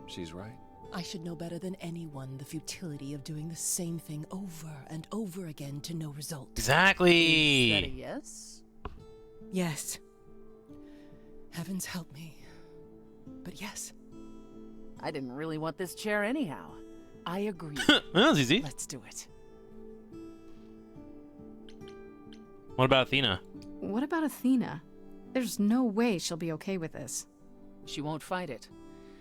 [SPEAKER 5] She's right.
[SPEAKER 17] I should know better than anyone the futility of doing the same thing over and over again to no result.
[SPEAKER 1] Exactly.
[SPEAKER 8] Is that a yes?
[SPEAKER 17] Yes. Heavens help me. But yes.
[SPEAKER 8] I didn't really want this chair anyhow. I agree.
[SPEAKER 1] That was easy.
[SPEAKER 8] Let's do it.
[SPEAKER 1] What about Athena?
[SPEAKER 3] What about Athena? There's no way she'll be okay with this.
[SPEAKER 8] She won't fight it.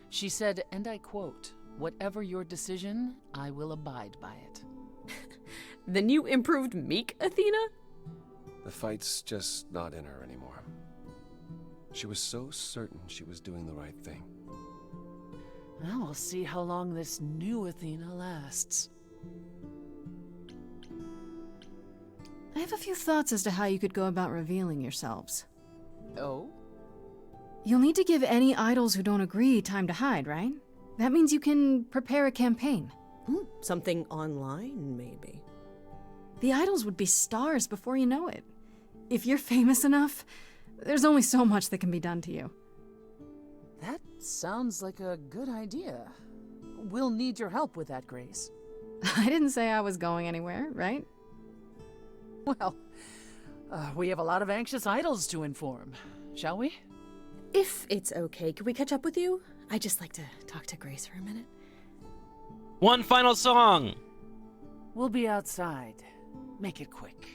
[SPEAKER 8] She said, and I quote, "Whatever your decision, I will abide by it."
[SPEAKER 14] The new improved meek Athena?
[SPEAKER 5] The fight's just not in her anymore. She was so certain she was doing the right thing.
[SPEAKER 8] Well, we'll see how long this new Athena lasts.
[SPEAKER 3] I have a few thoughts as to how you could go about revealing yourselves.
[SPEAKER 8] Oh?
[SPEAKER 3] You'll need to give any idols who don't agree time to hide, right? That means you can prepare a campaign.
[SPEAKER 14] Something online, maybe.
[SPEAKER 3] The idols would be stars before you know it. If you're famous enough, there's only so much that can be done to you.
[SPEAKER 8] That sounds like a good idea. We'll need your help with that, Grace.
[SPEAKER 3] I didn't say I was going anywhere, right?
[SPEAKER 8] Well, we have a lot of anxious idols to inform, shall we?
[SPEAKER 14] If it's okay, could we catch up with you? I'd just like to talk to Grace for a minute.
[SPEAKER 1] One final song.
[SPEAKER 8] We'll be outside. Make it quick.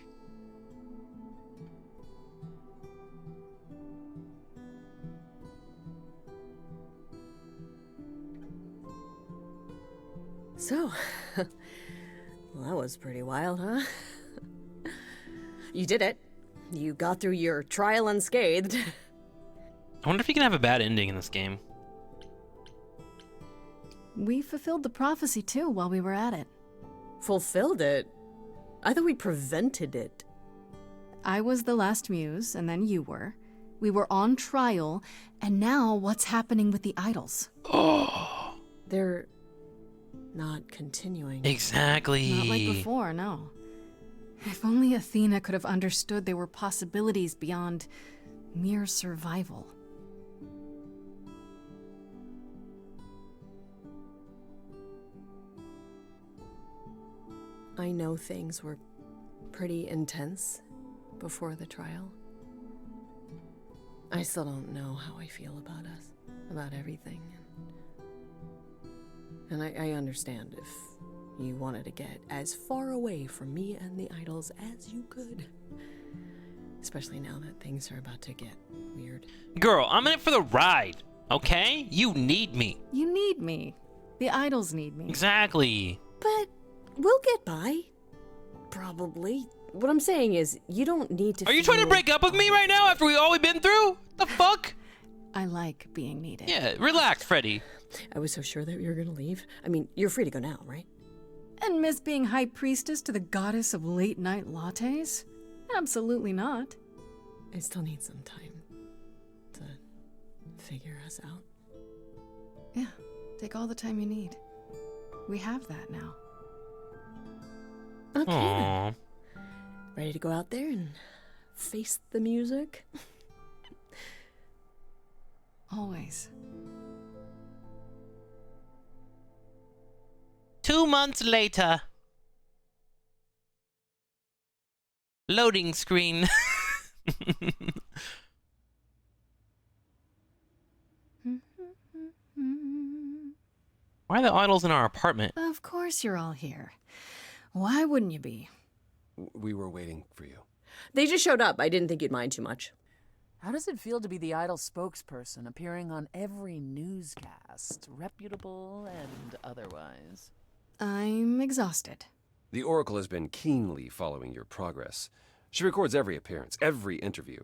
[SPEAKER 14] So, well, that was pretty wild, huh? You did it. You got through your trial unscathed.
[SPEAKER 1] I wonder if you can have a bad ending in this game.
[SPEAKER 3] We fulfilled the prophecy too while we were at it.
[SPEAKER 14] Fulfilled it? I thought we prevented it.
[SPEAKER 3] I was the last muse, and then you were. We were on trial, and now what's happening with the idols?
[SPEAKER 1] Oh.
[SPEAKER 14] They're not continuing.
[SPEAKER 1] Exactly.
[SPEAKER 3] Not like before, no. If only Athena could have understood there were possibilities beyond mere survival.
[SPEAKER 14] I know things were pretty intense before the trial. I still don't know how I feel about us, about everything. And I understand if you wanted to get as far away from me and the idols as you could. Especially now that things are about to get weird.
[SPEAKER 1] Girl, I'm in it for the ride, okay? You need me.
[SPEAKER 3] You need me. The idols need me.
[SPEAKER 1] Exactly.
[SPEAKER 14] But we'll get by. Probably. What I'm saying is, you don't need to
[SPEAKER 1] Are you trying to break up with me right now after all we've been through? The fuck?
[SPEAKER 3] I like being needed.
[SPEAKER 1] Yeah, relax, Freddy.
[SPEAKER 14] I was so sure that you were gonna leave. I mean, you're free to go now, right?
[SPEAKER 3] And miss being high priestess to the goddess of late night lattes? Absolutely not.
[SPEAKER 14] I still need some time to figure us out.
[SPEAKER 3] Yeah, take all the time you need. We have that now.
[SPEAKER 14] Okay.
[SPEAKER 1] Aww.
[SPEAKER 14] Then. Ready to go out there and face the music?
[SPEAKER 3] Always.
[SPEAKER 1] 2 months later. Loading screen. Why are the idols in our apartment?
[SPEAKER 3] Of course you're all here. Why wouldn't you be?
[SPEAKER 5] We were waiting for you.
[SPEAKER 14] They just showed up. I didn't think you'd mind too much.
[SPEAKER 8] How does it feel to be the idol spokesperson, appearing on every newscast, reputable and otherwise?
[SPEAKER 3] I'm exhausted.
[SPEAKER 5] The Oracle has been keenly following your progress. She records every appearance, every interview.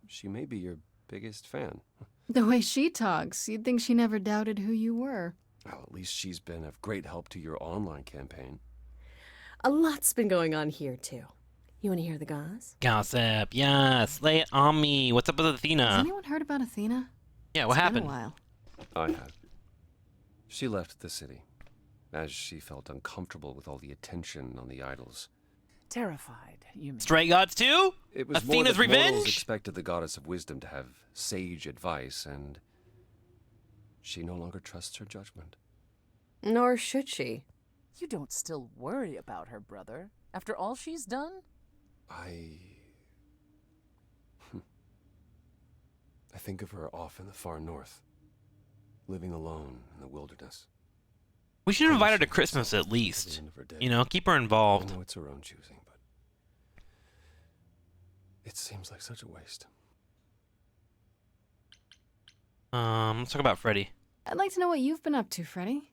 [SPEAKER 5] She may be your biggest fan.
[SPEAKER 3] The way she talks, you'd think she never doubted who you were.
[SPEAKER 5] Well, at least she's been of great help to your online campaign.
[SPEAKER 14] A lot's been going on here, too. You want to hear the gossip?
[SPEAKER 1] Gossip, yes. Lay it on me. What's up with Athena?
[SPEAKER 3] Has anyone heard about Athena?
[SPEAKER 1] Yeah, what
[SPEAKER 3] It's
[SPEAKER 1] happened?
[SPEAKER 3] been a while.
[SPEAKER 5] I have. She left the city, as she felt uncomfortable with all the attention on the idols.
[SPEAKER 8] Terrified, you mean?
[SPEAKER 1] Stray Gods 2?
[SPEAKER 5] It was more
[SPEAKER 1] Athena's
[SPEAKER 5] that mortals
[SPEAKER 1] Revenge?
[SPEAKER 5] expected the goddess of wisdom to have sage advice, and she no longer trusts her judgment.
[SPEAKER 14] Nor should she.
[SPEAKER 8] You don't still worry about her, brother, after all she's done?
[SPEAKER 5] I think of her off in the far north, living alone in the wilderness.
[SPEAKER 1] We should invite her to Christmas at least. You know, keep her involved.
[SPEAKER 5] I know it's her own choosing, but it seems like such a waste.
[SPEAKER 1] Let's talk about Freddy.
[SPEAKER 3] I'd like to know what you've been up to, Freddy.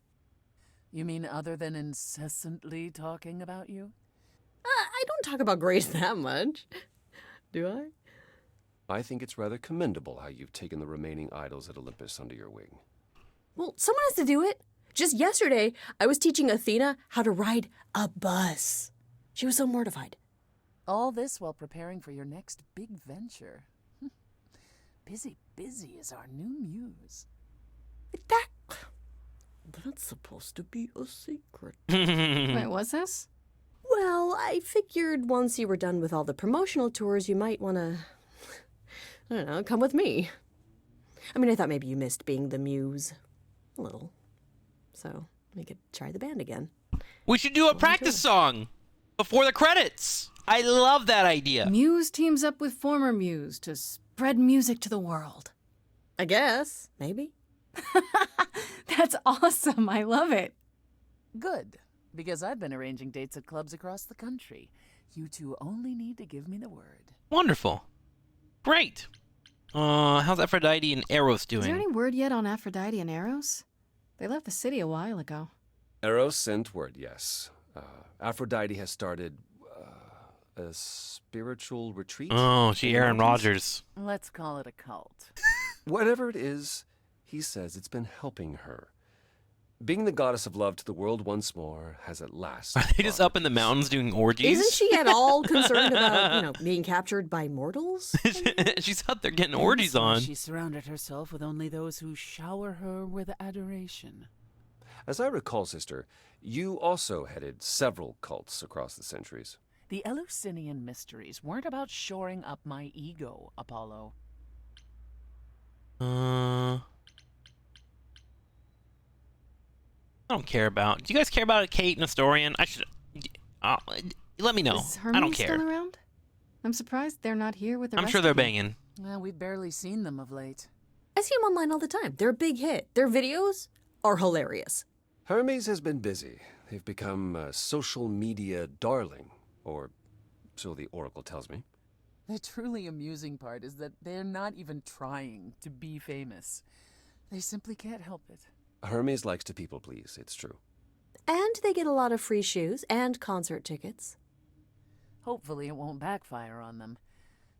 [SPEAKER 8] You mean other than incessantly talking about you?
[SPEAKER 14] I don't talk about Grace that much. Do I?
[SPEAKER 5] I think it's rather commendable how you've taken the remaining idols at Olympus under your wing.
[SPEAKER 14] Well, someone has to do it. Just yesterday, I was teaching Athena how to ride a bus. She was so mortified.
[SPEAKER 8] All this while preparing for your next big venture. Busy is our new muse.
[SPEAKER 14] That's supposed to be a secret.
[SPEAKER 3] Wait, what's this?
[SPEAKER 14] Well, I figured once you were done with all the promotional tours, you might want to, I don't know, come with me. I mean, I thought maybe you missed being the muse. A little. So we could try the band again.
[SPEAKER 1] We should do a practice song before the credits. I love that idea.
[SPEAKER 3] Muse teams up with former Muse to spread music to the world.
[SPEAKER 14] I guess. Maybe.
[SPEAKER 3] That's awesome. I love it.
[SPEAKER 8] Good, because I've been arranging dates at clubs across the country. You two only need to give me the word.
[SPEAKER 1] Wonderful. Great. How's Aphrodite and Eros doing?
[SPEAKER 3] Is there any word yet on Aphrodite and Eros? They left the city a while ago.
[SPEAKER 5] Eros sent word, yes. Aphrodite has started a spiritual retreat.
[SPEAKER 1] Oh, she Aaron Rodgers.
[SPEAKER 8] Let's call it a cult.
[SPEAKER 5] Whatever it is, he says it's been helping her. Being the goddess of love to the world once more has at last.
[SPEAKER 1] Are they just up in the mountains doing orgies?
[SPEAKER 14] Isn't she at all concerned about, being captured by mortals?
[SPEAKER 1] She's out there getting orgies on.
[SPEAKER 8] She surrounded herself with only those who shower her with adoration.
[SPEAKER 5] As I recall, sister, you also headed several cults across the centuries.
[SPEAKER 8] The Eleusinian mysteries weren't about shoring up my ego, Apollo.
[SPEAKER 1] I don't care about. Do you guys care about Kate Nestorian? I should. Let me know.
[SPEAKER 3] Is
[SPEAKER 1] I don't
[SPEAKER 3] Hermes
[SPEAKER 1] care.
[SPEAKER 3] still around? I'm surprised they're not here with the
[SPEAKER 1] I'm
[SPEAKER 3] rest
[SPEAKER 1] sure
[SPEAKER 3] of
[SPEAKER 1] they're
[SPEAKER 3] you.
[SPEAKER 1] banging.
[SPEAKER 8] Well, we've barely seen them of late.
[SPEAKER 14] I see them online all the time. They're a big hit. Their videos are hilarious.
[SPEAKER 5] Hermes has been busy. They've become a social media darling, or so the Oracle tells me.
[SPEAKER 8] The truly amusing part is that they're not even trying to be famous. They simply can't help it.
[SPEAKER 5] Hermes likes to people please, it's true.
[SPEAKER 14] And they get a lot of free shoes and concert tickets.
[SPEAKER 8] Hopefully it won't backfire on them.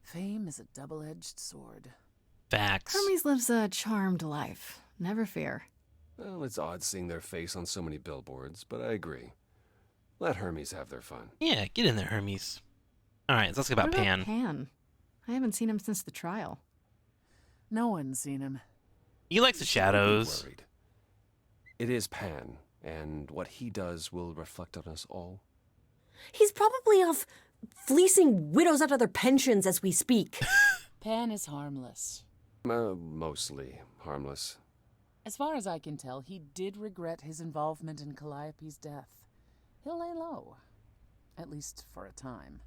[SPEAKER 8] Fame is a double-edged sword.
[SPEAKER 1] Facts.
[SPEAKER 3] Hermes lives a charmed life. Never fear.
[SPEAKER 5] Well, it's odd seeing their face on so many billboards, but I agree. Let Hermes have their fun.
[SPEAKER 1] Yeah, get in there, Hermes. All right, let's talk about
[SPEAKER 3] What
[SPEAKER 1] Pan.
[SPEAKER 3] Pan? I haven't seen him since the trial.
[SPEAKER 8] No one's seen him.
[SPEAKER 1] He likes the shadows.
[SPEAKER 5] Worried. It is Pan, and what he does will reflect on us all.
[SPEAKER 14] He's probably off fleecing widows out of their pensions as we speak.
[SPEAKER 8] Pan is harmless.
[SPEAKER 5] Mostly harmless.
[SPEAKER 8] As far as I can tell, he did regret his involvement in Calliope's death. He'll lay low. At least for a time.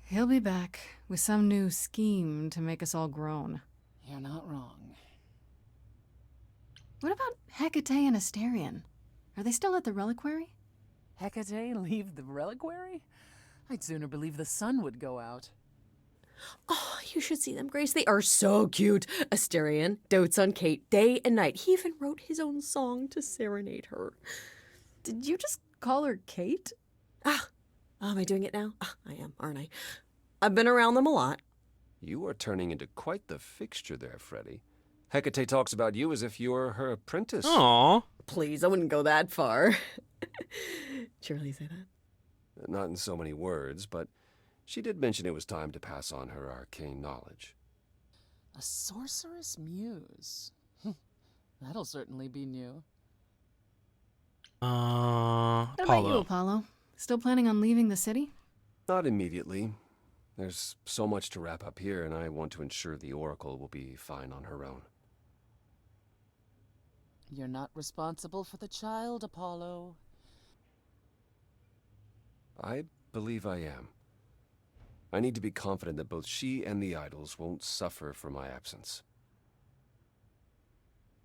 [SPEAKER 3] He'll be back with some new scheme to make us all groan.
[SPEAKER 8] You're not wrong.
[SPEAKER 3] What about Hecate and Asterion? Are they still at the reliquary?
[SPEAKER 8] Hecate leave the reliquary? I'd sooner believe the sun would go out.
[SPEAKER 14] Oh, you should see them, Grace. They are so cute. Asterion dotes on Kate day and night. He even wrote his own song to serenade her.
[SPEAKER 3] Did you just call her Kate?
[SPEAKER 14] Am I doing it now? I am, aren't I? I've been around them a lot.
[SPEAKER 5] You are turning into quite the fixture there, Freddy. Hecate talks about you as if you were her apprentice.
[SPEAKER 1] Aww.
[SPEAKER 14] Please, I wouldn't go that far. Surely say that.
[SPEAKER 5] Not in so many words, but she did mention it was time to pass on her arcane knowledge.
[SPEAKER 8] A sorceress muse. That'll certainly be new.
[SPEAKER 3] What about you, Apollo? Still planning on leaving the city?
[SPEAKER 5] Not immediately. There's so much to wrap up here, and I want to ensure the Oracle will be fine on her own.
[SPEAKER 8] You're not responsible for the child, Apollo.
[SPEAKER 5] I believe I am. I need to be confident that both she and the idols won't suffer for my absence.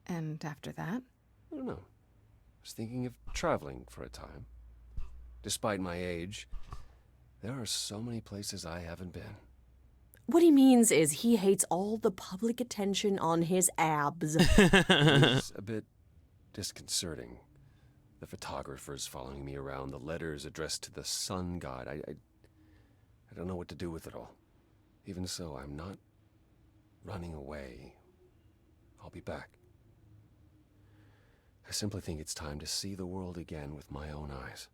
[SPEAKER 3] And after that?
[SPEAKER 5] I don't know. I was thinking of traveling for a time. Despite my age, there are so many places I haven't been.
[SPEAKER 14] What he means is he hates all the public attention on his abs.
[SPEAKER 5] It's a bit disconcerting. The photographers following me around, the letters addressed to the sun god. I don't know what to do with it all. Even so, I'm not running away. I'll be back. I simply think it's time to see the world again with my own eyes.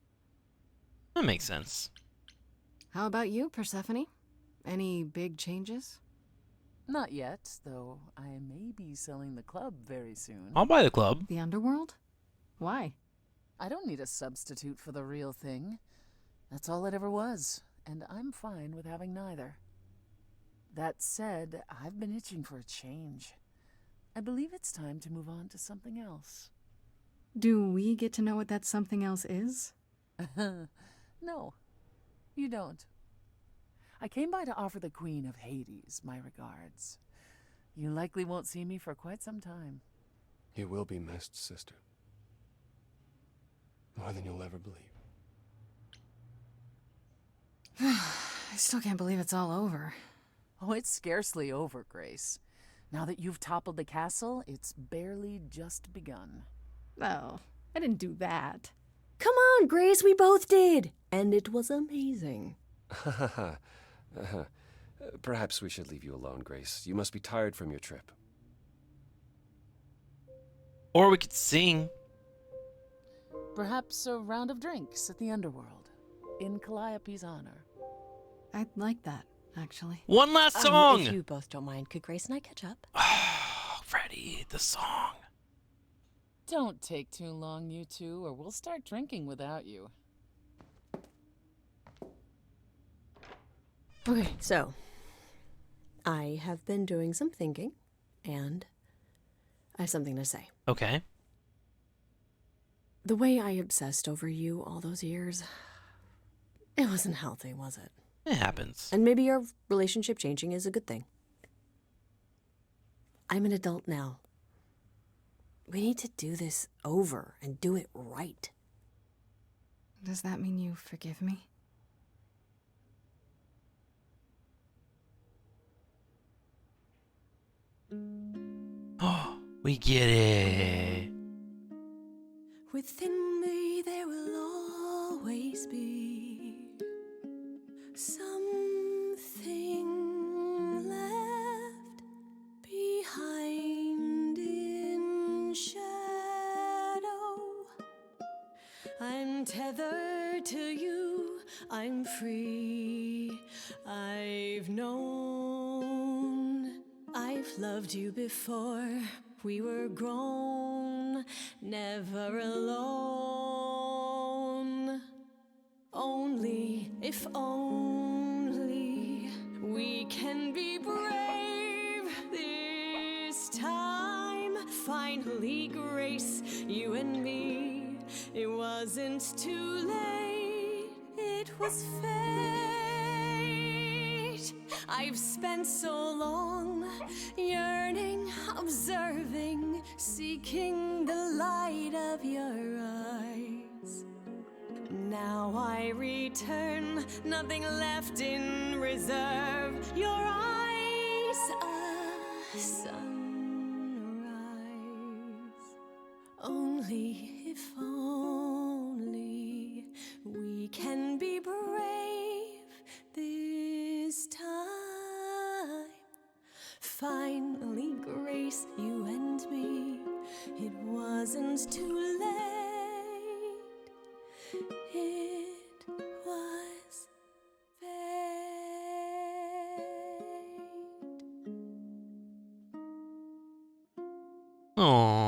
[SPEAKER 1] That makes sense.
[SPEAKER 3] How about you, Persephone? Any big changes?
[SPEAKER 8] Not yet, though I may be selling the club very soon.
[SPEAKER 1] I'll buy the club.
[SPEAKER 3] The underworld? Why?
[SPEAKER 8] I don't need a substitute for the real thing. That's all it ever was, and I'm fine with having neither. That said, I've been itching for a change. I believe it's time to move on to something else.
[SPEAKER 3] Do we get to know what that something else is?
[SPEAKER 8] No, you don't. I came by to offer the Queen of Hades my regards. You likely won't see me for quite some time.
[SPEAKER 5] You will be missed, sister. More than you'll ever believe.
[SPEAKER 3] I still can't believe it's all over.
[SPEAKER 8] Oh, it's scarcely over, Grace. Now that you've toppled the castle, it's barely just begun.
[SPEAKER 3] Oh, I didn't do that.
[SPEAKER 14] Come on, Grace, we both did. And it was amazing.
[SPEAKER 5] Perhaps we should leave you alone, Grace. You must be tired from your trip.
[SPEAKER 1] Or we could sing.
[SPEAKER 8] Perhaps a round of drinks at the underworld, in Calliope's honor.
[SPEAKER 3] I'd like that, actually.
[SPEAKER 1] One last song!
[SPEAKER 14] If you both don't mind, could Grace and I catch up?
[SPEAKER 1] Oh, Freddie, the song.
[SPEAKER 8] Don't take too long, you two, or we'll start drinking without you.
[SPEAKER 14] Okay, so I have been doing some thinking, and I have something to say.
[SPEAKER 1] Okay.
[SPEAKER 14] The way I obsessed over you all those years, it wasn't healthy, was it?
[SPEAKER 1] It happens.
[SPEAKER 14] And maybe our relationship changing is a good thing. I'm an adult now. We need to do this over and do it right.
[SPEAKER 3] Does that mean you forgive me?
[SPEAKER 1] Oh, we get it.
[SPEAKER 13] Within me there will always be something left behind in shadow. I'm tethered to you, I'm free. I've known, I've loved you before. We were grown, never alone. Only, if only, we can be brave this time. Finally, Grace, you and me. It wasn't too late, it was fate. I've spent so long yearning, observing, seeking the light of your eyes. Now I return, nothing left in reserve. Your eyes, a sunrise. Only, if only, we can be brave this time. Finally, Grace, you and me. It wasn't too late. It was fate.
[SPEAKER 1] Aww.